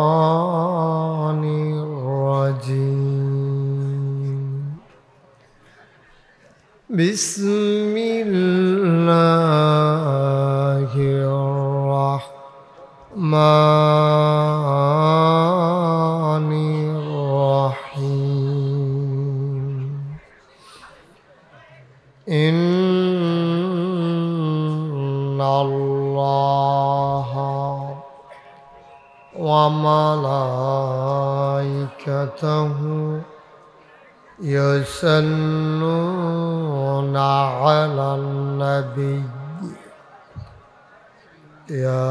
الشيطان الرجيم بسم الله الرحمن الرحيم إن الله وملائكته يصلون على النبي يا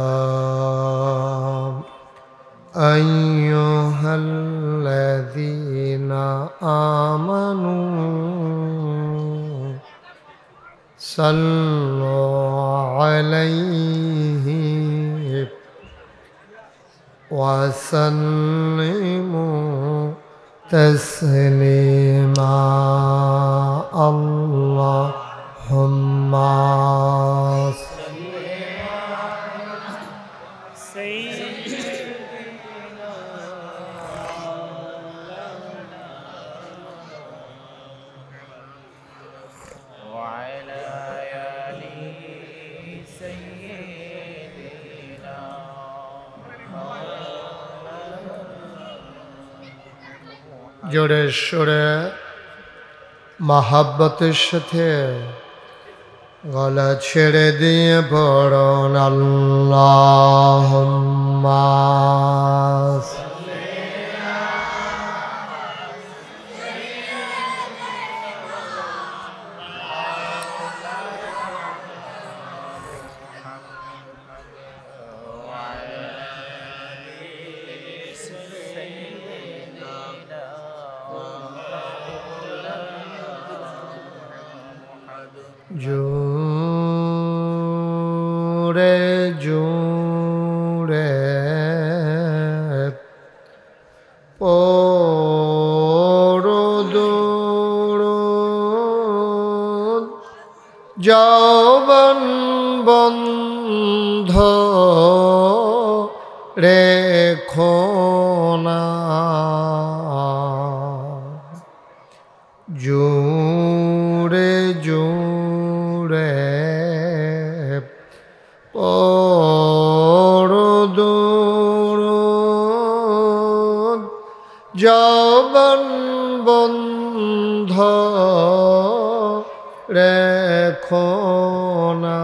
أيها الذين آمنوا صلوا عليه وسلموا تسليما اللهم জোরে সোরে মহাব্বতের সাথে গলা ছেড়ে দিয়ে পড়ুন আল্লাহুম্মা জোরে জোরে পড়ুন যৌবন বন্ধ রেখো না জোরে জোরে পড়ুন যৌবন বন্ধ রেখো না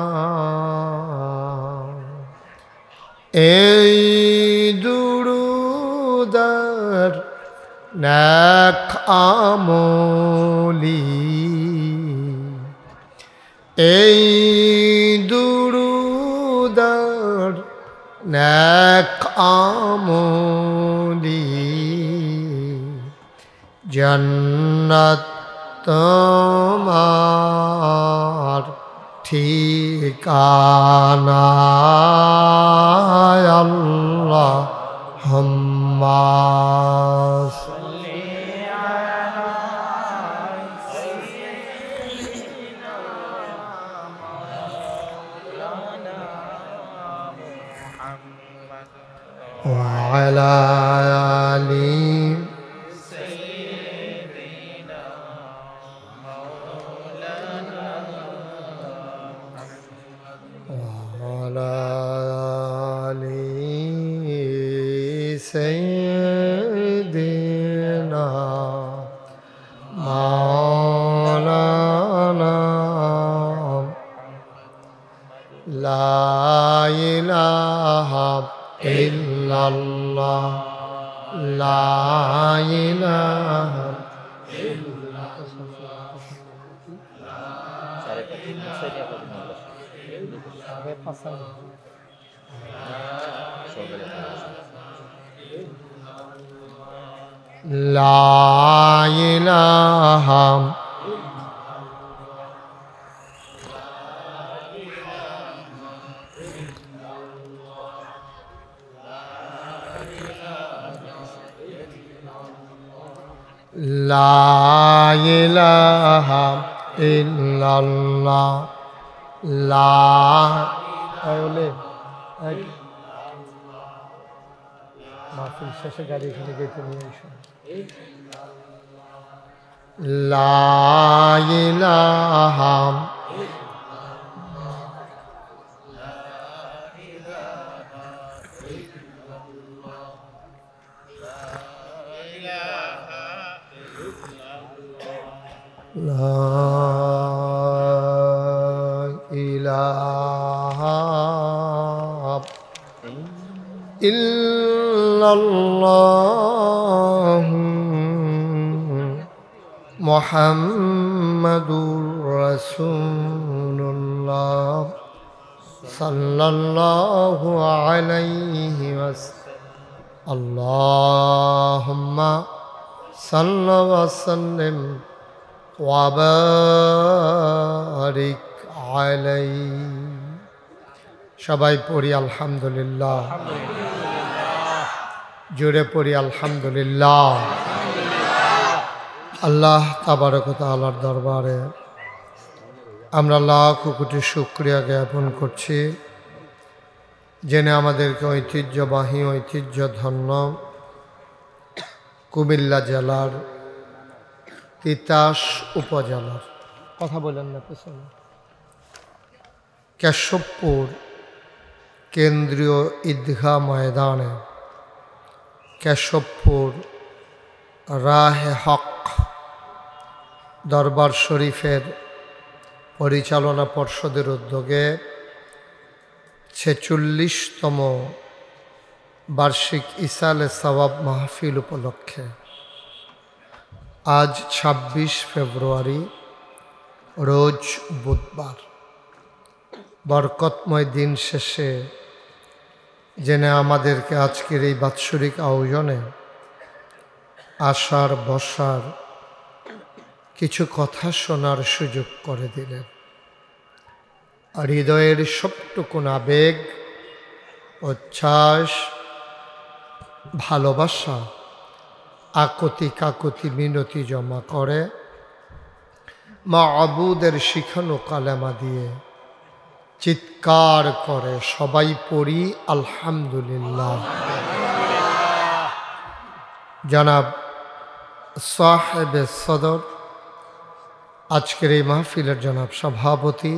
এই দুরুদার নেক আমলি এই দুরুদার নেক আমলি জান্নাত তোমার ঠিকানা আল্লাহুম্মা وعلى آل سيدنا مولانا سيدنا مولانا لا إله إلا الله لا إله لا إله لا إله إلا الله لا মাহফিল শেষে গাড়ি এখানে গেতে নিয়ে এসো লা ইলাহা লা ইলাহা ইল্লাল্লাহ মুহাম্মাদুর রাসূলুল্লাহ সাল্লাল্লাহু আলাইহি ওয়াসাল্লাম আল্লাহুম্মা সাল্লি ওয়া সাল্লিম ওয়া বারিক আলাইহি সবাই পড়ি আলহামদুলিল্লাহ জোরে পড়ি আলহামদুলিল্লাহ আল্লাহ তাবারক ওয়া তাআলার দরবারে আমরা লাখ কোটি শুকরিয়া জ্ঞাপন করছি জেনে আমাদেরকে ঐতিহ্যবাহী ঐতিহ্যধন্য কুমিল্লা জেলার তিতাস উপজেলার কথা বলেন না পেছনে কেশবপুর কেন্দ্রীয় ঈদগাহ ময়দানে কেশবপুর রাহে হক দরবার শরীফের পরিচালনা পর্ষদের উদ্যোগে 46তম বার্ষিক ইসালে সওয়াব মাহফিল উপলক্ষে আজ 26 ফেব্রুয়ারি রোজ বুধবার বরকতময় দিন শেষে জেনে আমাদেরকে আজকের এই বাৎসরিক আয়োজনে আসার বসার কিছু কথা শোনার সুযোগ করে দিলেন আর হৃদয়ের সবটুকুন আবেগ উচ্ছ্বাস ভালোবাসা আকুতি কাকুতি মিনতি জমা করে মাবুদের শিখানো কালেমা দিয়ে চিৎকার করে সবাই পড়ি আলহামদুলিল্লাহ জনাব সাহেবে সদর আজকের এই মাহফিলের জনাব সভাপতি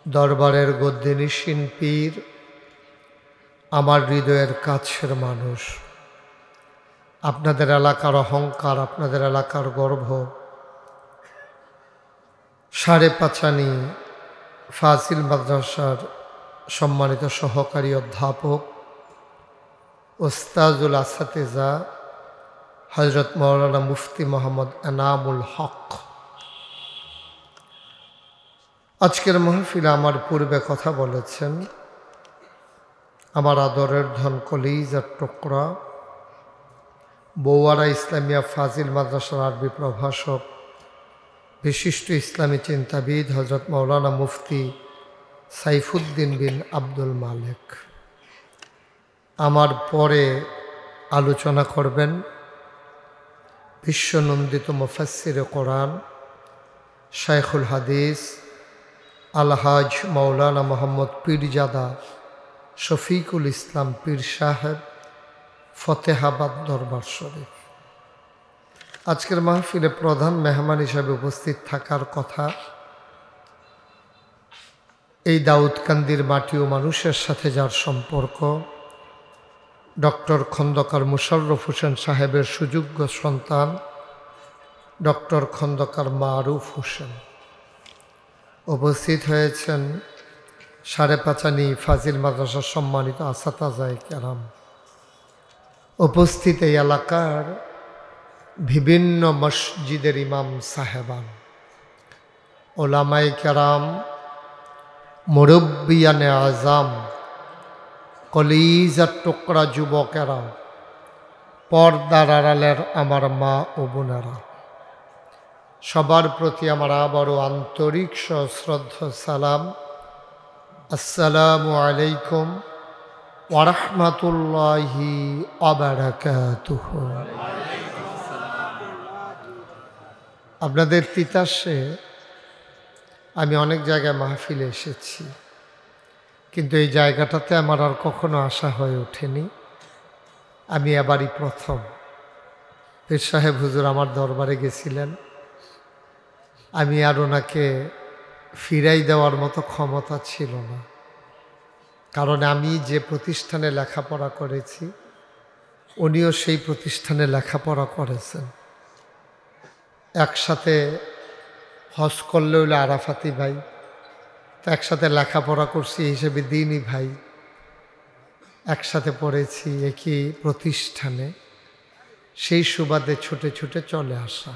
দরবারের গদ্দিনিসীন পীর আমার হৃদয়ের কাছের মানুষ আপনাদের এলাকার অহংকার আপনাদের এলাকার গর্ব সাড়ে পাঁচানি ফাজিল মাদ্রাসার সম্মানিত সহকারী অধ্যাপক ওস্তাজুল আসাতেজা হযরত মাওলানা মুফতি মোহাম্মদ এনামুল হক আজকের মাহফিলে আমার পূর্বে কথা বলেছেন আমার আদরের ধন কলিজার টুকরা বৌয়ারা ইসলামিয়া ফাজিল মাদ্রাসার আরবি প্রভাষক বিশিষ্ট ইসলামী চিন্তাবিদ হযরত মাওলানা মুফতি সাইফুদ্দিন বিন আব্দুল মালেক আমার পরে আলোচনা করবেন বিশ্বনন্দিত মুফাসসিরে কোরআন শাইখুল হাদিস আলহাজ মাওলানা মোহাম্মদ পীরজাদা শফিকুল ইসলাম পীর সাহেব ফতেহাবাদ দরবার শরীফ আজকের মাহফিলে প্রধান মেহমান হিসাবে উপস্থিত থাকার কথা এই দাউদকান্দির মাটি ও মানুষের সাথে যার সম্পর্ক ডক্টর খন্দকার মোশাররফ হোসেন সাহেবের সুযোগ্য সন্তান ডক্টর খন্দকার মারুফ হোসেন উপস্থিত হয়েছেন সাড়েপাঁচানি ফাজিল মাদ্রাসার সম্মানিত আসাতাজায়ে কেরাম। উপস্থিত এই এলাকার বিভিন্ন মসজিদের ইমাম সাহেবান, ওলামায়ে কেরাম, মুরব্বিয়ানে আজাম, কলিজার টুকরা যুবকেরা, পর্দার আড়ালের আমার মা ও বোনেরা, সবার প্রতি আমার আবারও আন্তরিক সশ্রদ্ধ সালাম। আসসালামু আলাইকুম ওয়া রাহমাতুল্লাহি ওয়া বারাকাতুহু। আপনাদের তিতাসে আমি অনেক জায়গায় মাহফিলে এসেছি, কিন্তু এই জায়গাটাতে আমার আর কখনো আসা হয়ে ওঠেনি। আমি এবারই প্রথম। পীর সাহেব হুজুর আমার দরবারে গেছিলেন, আমি আর ওনাকে ফিরাই দেওয়ার মতো ক্ষমতা ছিল না, কারণ আমি যে প্রতিষ্ঠানে লেখাপড়া করেছি উনিও সেই প্রতিষ্ঠানে লেখাপড়া করেছেন। একসাথে হজ করলে হইলে আরাফাতি ভাই, তো একসাথে লেখাপড়া করছি হিসেবে দিনই ভাই, একসাথে পড়েছি একই প্রতিষ্ঠানে, সেই সুবাদে ছুটে ছুটে চলে আসা।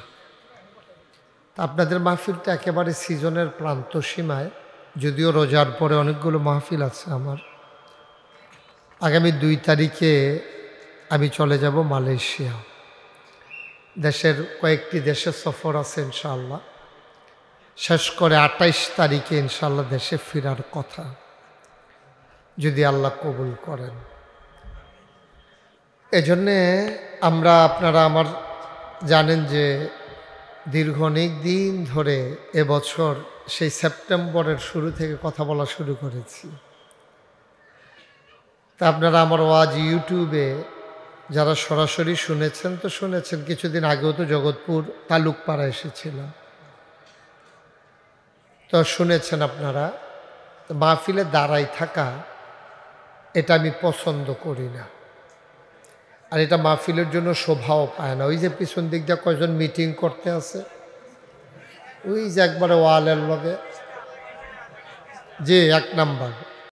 আপনাদের মাহফিলটা একেবারে সিজনের প্রান্ত সীমায়, যদিও রোজার পরে অনেকগুলো মাহফিল আছে আমার। আগামী 2 তারিখে আমি চলে যাব মালয়েশিয়া। দেশের কয়েকটি দেশে সফর আছে ইনশাআল্লাহ। শেষ করে 28 তারিখে ইনশাআল্লাহ দেশে ফেরার কথা, যদি আল্লাহ কবুল করেন। এজন্যে আপনারা আমার জানেন যে দীর্ঘ অনেক দিন ধরে এবছর সেই সেপ্টেম্বরের শুরু থেকে কথা বলা শুরু করেছি। তা আপনারা আমার ওয়াজ ইউটিউবে যারা সরাসরি শুনেছেন তো শুনেছেন, কিছুদিন আগেও তো জগৎপুর তালুকপাড়া এসেছিলাম, তো শুনেছেন আপনারা। মাহফিলে দাঁড়াই থাকা এটা আমি পছন্দ করি না, আর এটা মাহফিলের জন্য শোভাও পায় না। ওই যে পিছন দিক দিয়ে কয়জন মিটিং করতে আছে, ওই যে একবারে ওয়ালের লগে যে 1 নাম্বার